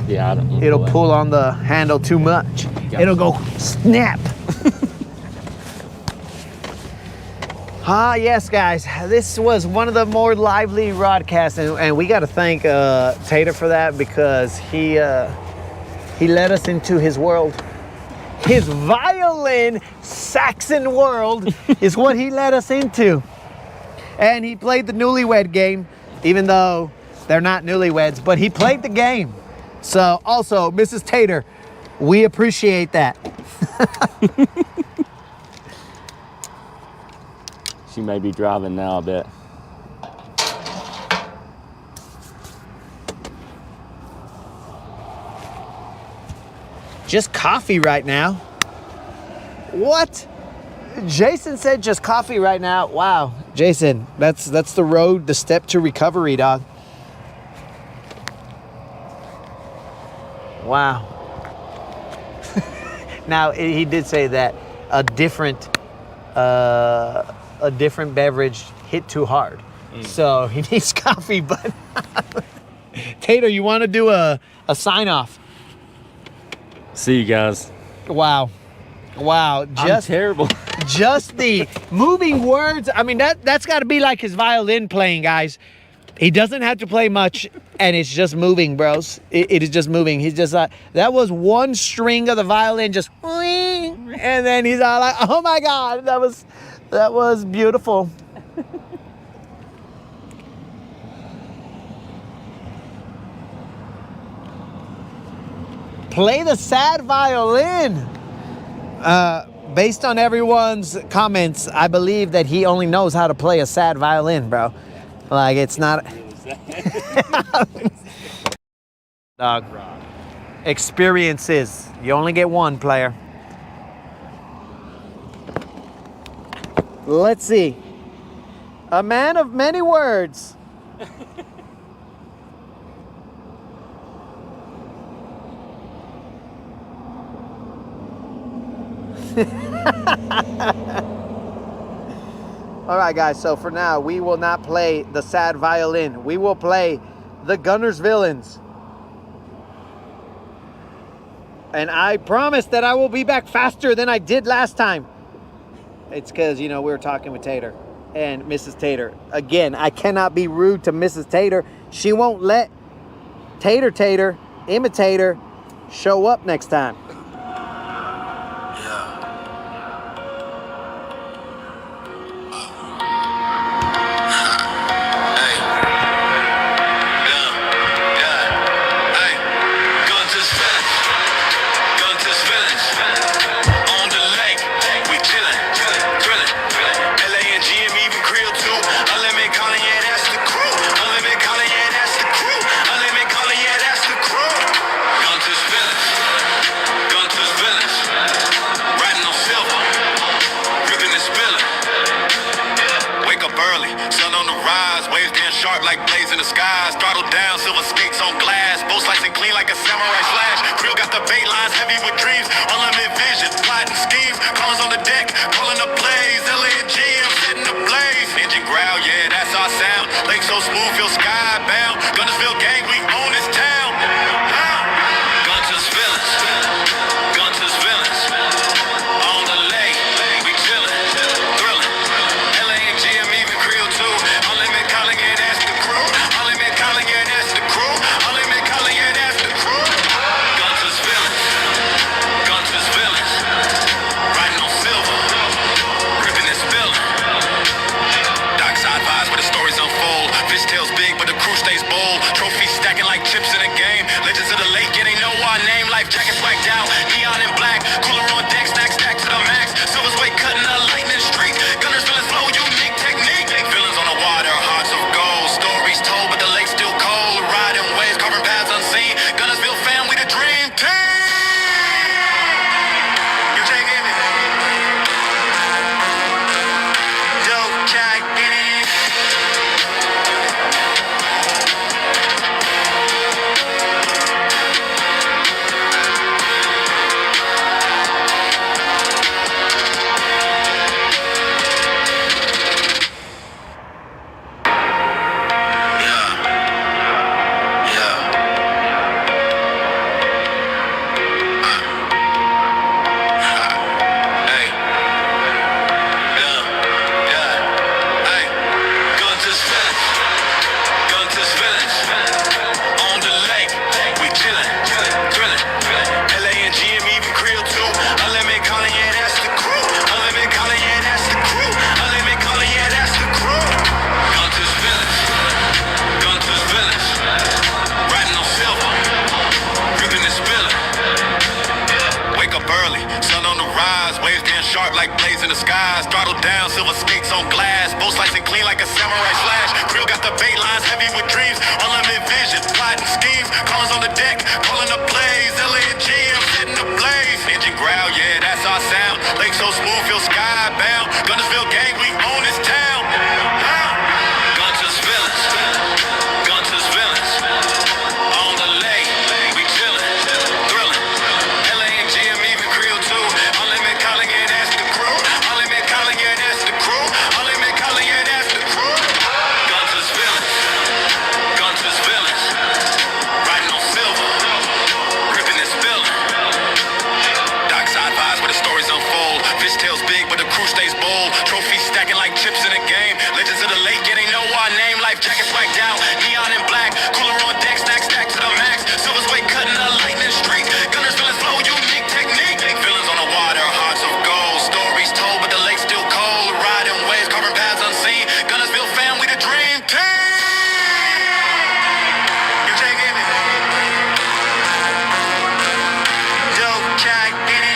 Speaker 2: Yeah, I don't.
Speaker 1: it'll pull on the handle too much.
Speaker 2: Gotcha.
Speaker 1: It'll go snap. Yes, guys. This was one of the more lively rodcasts, and we got to thank Tater for that, because he He led us into his world. His violin Saxon world is what he led us into. And he played the newlywed game, even though they're not newlyweds, but he played the game. So also, Mrs. Tater, we appreciate that.
Speaker 2: She may be driving now, I bet.
Speaker 1: Just coffee right now. What? Jason said just coffee right now. Wow, Jason, that's the road, the step to recovery, dog. Wow. Now he did say that a different beverage hit too hard, so he needs coffee. But Tater, you want to do a sign off?
Speaker 2: See you guys.
Speaker 1: Wow.
Speaker 2: I'm terrible.
Speaker 1: Just the moving words. I mean, that's got to be like his violin playing, guys. He doesn't have to play much, and it's just moving, bros. It is just moving. He's just like, that was one string of the violin, just, and then he's all like, oh my God, that was beautiful. Play the sad violin. Based on everyone's comments, I believe that he only knows how to play a sad violin, bro. Like, it's not... Dog. Experiences. You only get one, player. Let's see. A man of many words. All right, guys, so for now, we will not play the sad violin. We will play the Guntersville. And I promise that I will be back faster than I did last time. It's because, you know, we were talking with Tater and Mrs. Tater. Again, I cannot be rude to Mrs. Tater. She won't let Tater, imitator, show up next time.
Speaker 3: Sharp like blades in the skies, throttle down, silver skates on glass, both slicing clean like a samurai slash. Krill got the bait lines heavy with dreams, unlimited vision, plotting schemes, callers on the deck, calling the plays, LA and GM setting the blaze. Engine growl, yeah, that's our sound. Lake so smooth, feel skybound. Guntersville gang, we own this town. Guntersville, Guntersville, on the lake, we chillin', thrillin'. LA and GM even Krill too. Unlimited calling it. Riding on silver. early, sun on the rise, waves getting sharp like blades in the skies. Throttle down, silver skates on glass, boat slicing clean like a samurai slash. Krill got the bait lines heavy with dreams, unlimited vision, plotting schemes. Callers on the deck, calling the plays. LA and GM setting the blaze. Engine growl, yeah, that's our sound. Lake so smooth, feel skybound. Guntersville gang, we own this town. Guntersville, Guntersville, on the lake, we chillin', thrillin'. LA and GM even Creel too. Unlimited calling, yeah, that's the crew. Unlimited calling, yeah, that's the crew. Unlimited calling, yeah, that's the crew. Guntersville, Guntersville, riding on silver, ripping and spilling. Dockside vibes where the stories unfold. Fish tails big, but the crew stays bold. Trophies stacking like chips in a game. Legends of the lake, yeah, they know our name. Life jackets whacked out, neon and black. Cooler on deck, stack to the max. Silver's way cutting the lightning streak. Guntersville is flow, unique technique. Villains on the water, hearts of gold. Stories told, but the lake's still cold. Riding waves, carving paths unseen. Guntersville family, the dream team. You taking it? Yo, check it.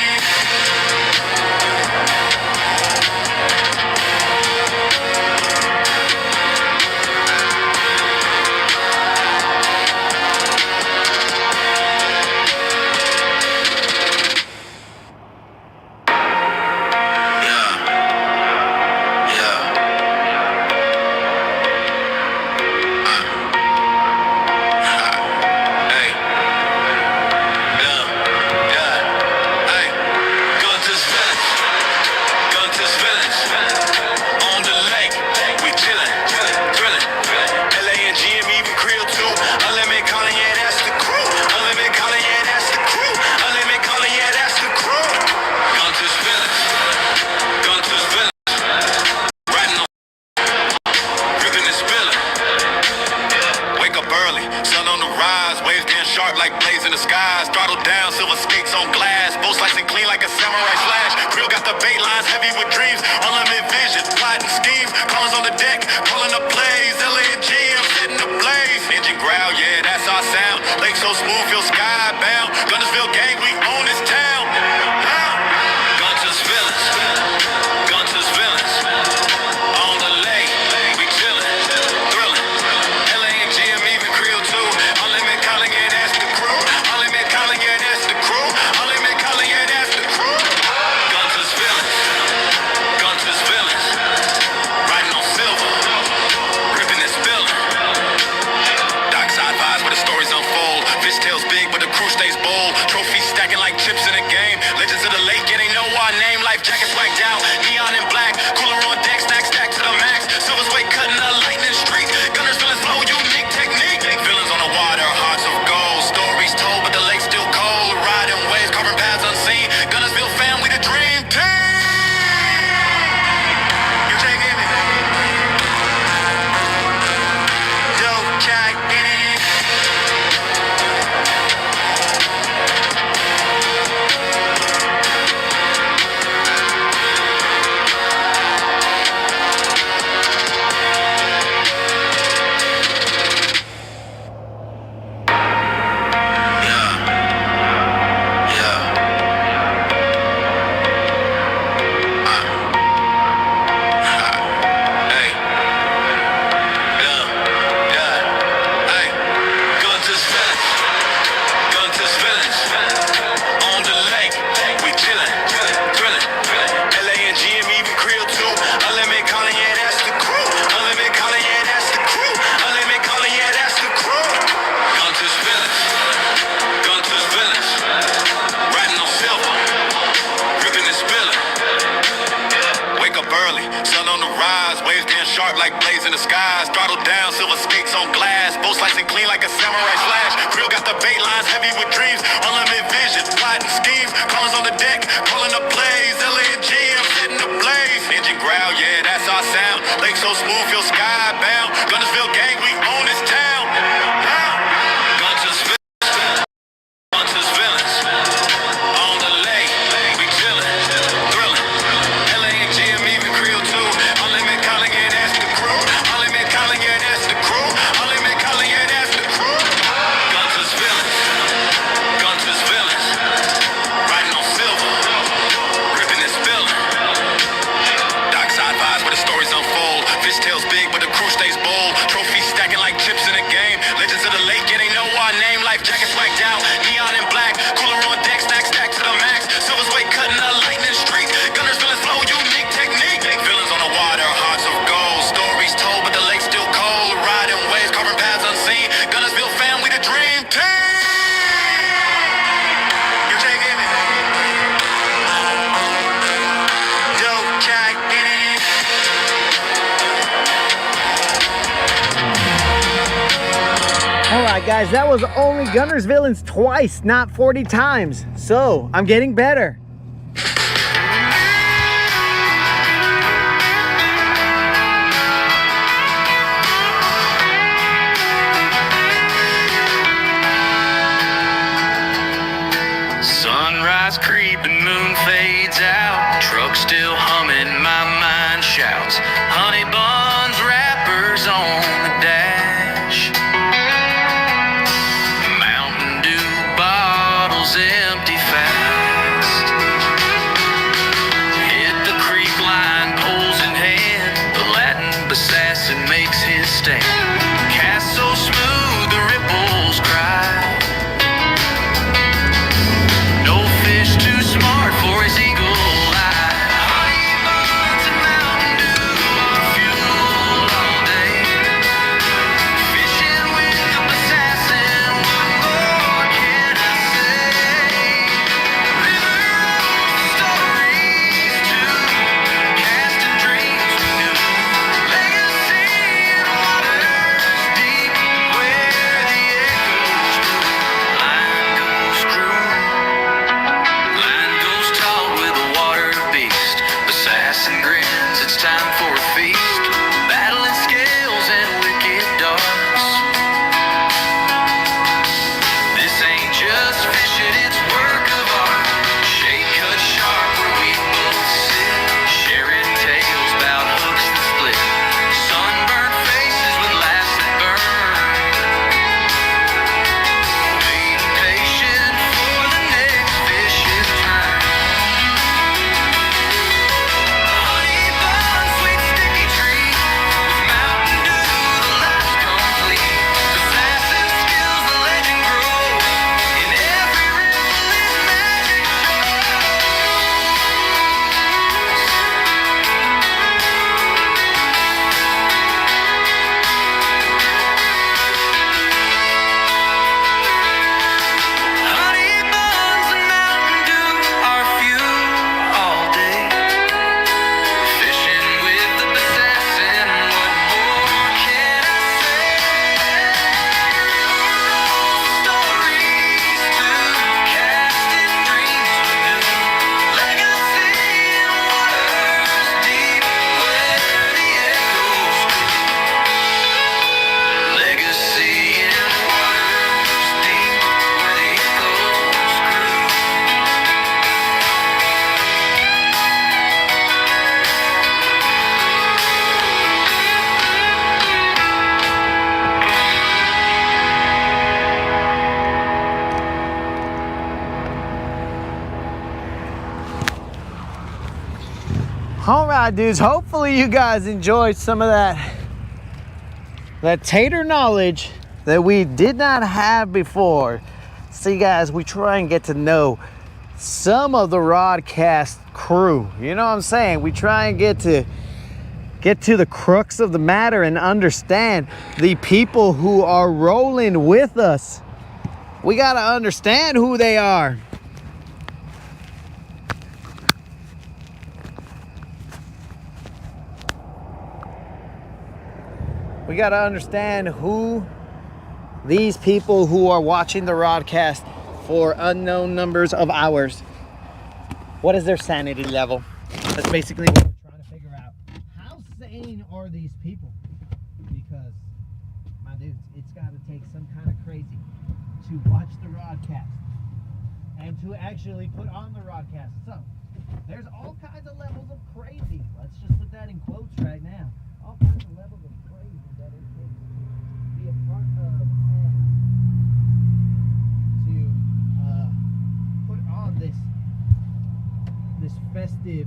Speaker 3: Sharp like blades in the skies. Throttle down, silver skates on glass. Boat slicing clean like a samurai slash. Krill got the bait lines heavy with dreams. Unlimited vision, plotting schemes. Callers on the deck, calling the plays. LA and GM setting the blaze. Engine growl, yeah, that's our sound. Lake so smooth, feel skybound. Guntersville gang, we own this town. Guntersville, Guntersville, on the lake, we chillin', thrillin'. LA and GM even Creel too. Unlimited calling, yeah, that's the crew. Unlimited calling, yeah, that's the crew. Unlimited calling, yeah, that's the crew. Guntersville, Guntersville, riding on silver, ripping and spilling. Dockside vibes where the stories unfold. Fish tails big, but the crew stays bold. Trophies stacking like chips in a game. Legends of the lake, yeah, they know our name. Life jackets whacked out, neon and black. Cooler on deck, stack to the max. Silver's way cutting the lightning streak. Guntersville is flow, unique technique. Villains on the water, hearts of gold. Stories told, but the lake's still cold. Riding waves, carving paths unseen. Guntersville family, the dream team. You taking it? Yo, check it. Sharp like blades in the skies. Throttle down, silver skates on glass. Boat slicing clean like a samurai slash. Krill got the bait lines heavy with dreams. Unlimited vision, plotting schemes. Callers on the deck, calling the plays. LA and GM setting the blaze. Engine growl, yeah, that's our sound. Lake so smooth, feel skybound. Guntersville gang, we own this town. Guntersville, Guntersville, on the lake, we chillin', thrillin'. LA and GM even Creel too. Unlimited calling, yeah, that's the crew. Unlimited calling, yeah, that's the crew. Unlimited calling, yeah, that's the crew. Guntersville, Guntersville, riding on silver.
Speaker 1: right, guys, that was only Guntersville twice, not 40 times. So I'm getting better.
Speaker 3: Sunrise creeping, moon fades out. Truck still humming, my mind shouts. Honey buns, wrappers on the dash. Mountain Dew bottles empty fast. Hit the creek line, poles in hand. The Latin assassin makes his stand. Cast so smooth, the ripples cry. Too smart for his eagle eye. Honey buns and Mountain Dew are fuel all day. Fishing with the assassin, what more can I say? River stories to casting dreams new. Legacy in waters deep where the echoes do. Line goes through. Line goes tall with a water beast. Assassin grins, it's time for a feast. Battling scales and wicked darts. This ain't just fishing, it's work of art. Shade cut sharp where we both sit. Sharing tales about hooks that split. Sunburned faces with laughs that burn. Waiting patient for the next fish's turn. Honey bun, sweet sticky treat. With Mountain Dew, the life's complete. Assassin skills, the legend grows. In every ripple is magic shows. Honey buns and Mountain Dew are fuel all day. Fishing with the assassin, what more can I say? Stories to casting dreams new. Legacy in waters deep where the echoes do. Legacy in waters deep where the echoes grew.
Speaker 1: All right, dudes, hopefully you guys enjoyed some of that tater knowledge that we did not have before. See, guys, we try and get to know some of the Rodcast crew. You know what I'm saying? We try and get to the crux of the matter and understand the people who are rolling with us. We got to understand who they are. We got to understand who these people who are watching the Rodcast for unknown numbers of hours, what is their sanity level? That's basically what we're trying to figure out. How sane are these people? Because, my dudes, it's got to take some kind of crazy to watch the Rodcast and to actually put on the Rodcast. So, there's all kinds of levels of crazy. Let's just put that in quotes right now. All kinds of levels of crazy that it takes to be a part of and to put on this festive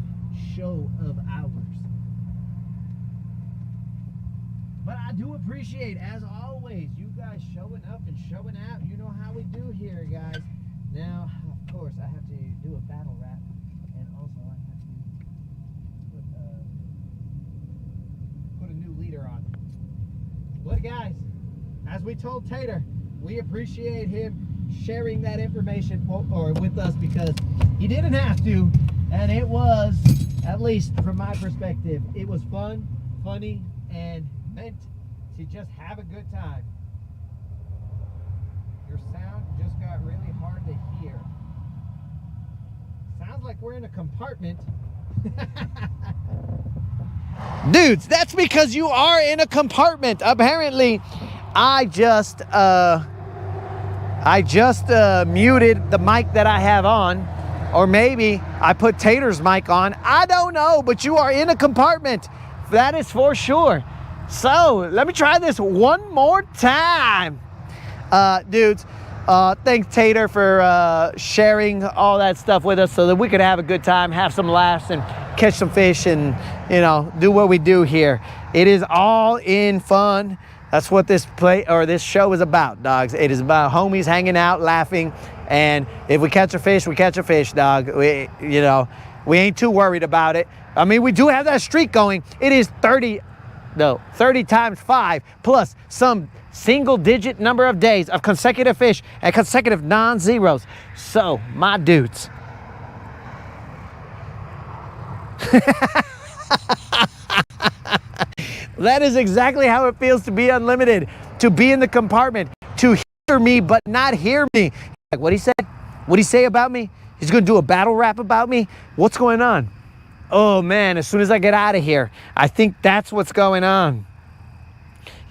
Speaker 1: show of ours. But I do appreciate, as always, you guys showing up and showing out. You know how we do here, guys. Now, of course, I have to do a battle rap, and also I have to put a new leader on. But guys, as we told Tater, we appreciate him sharing that information with us, because he didn't have to, and it was, at least from my perspective, it was fun, funny, and meant to just have a good time. your sound just got really hard to hear. Sounds like we're in a compartment. Dudes, that's because you are in a compartment. Apparently, I just muted the mic that I have on, or maybe I put Tater's mic on. I don't know, but you are in a compartment. That is for sure. So let me try this one more time. Dudes, thanks Tater for sharing all that stuff with us so that we could have a good time, have some laughs, and catch some fish, and do what we do here. It is all in fun. That's what this show is about, dogs. It is about homies hanging out, laughing, and if we catch a fish, we catch a fish, dog. We ain't too worried about it. I mean, we do have that streak going. It is 30 times 5 plus some single-digit number of days of consecutive fish and consecutive non-zeros. So, my dudes. That is exactly how it feels to be unlimited, to be in the compartment, to hear me but not hear me. Like what he said? What'd he say about me? He's gonna do a battle rap about me? What's going on? Oh man, as soon as I get out of here, I think that's what's going on.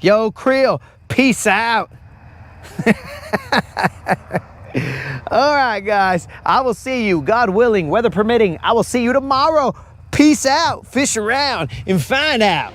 Speaker 1: Yo, Creel, peace out. All right, guys, I will see you, God willing, weather permitting. I will see you tomorrow. Peace out, fish around, and find out.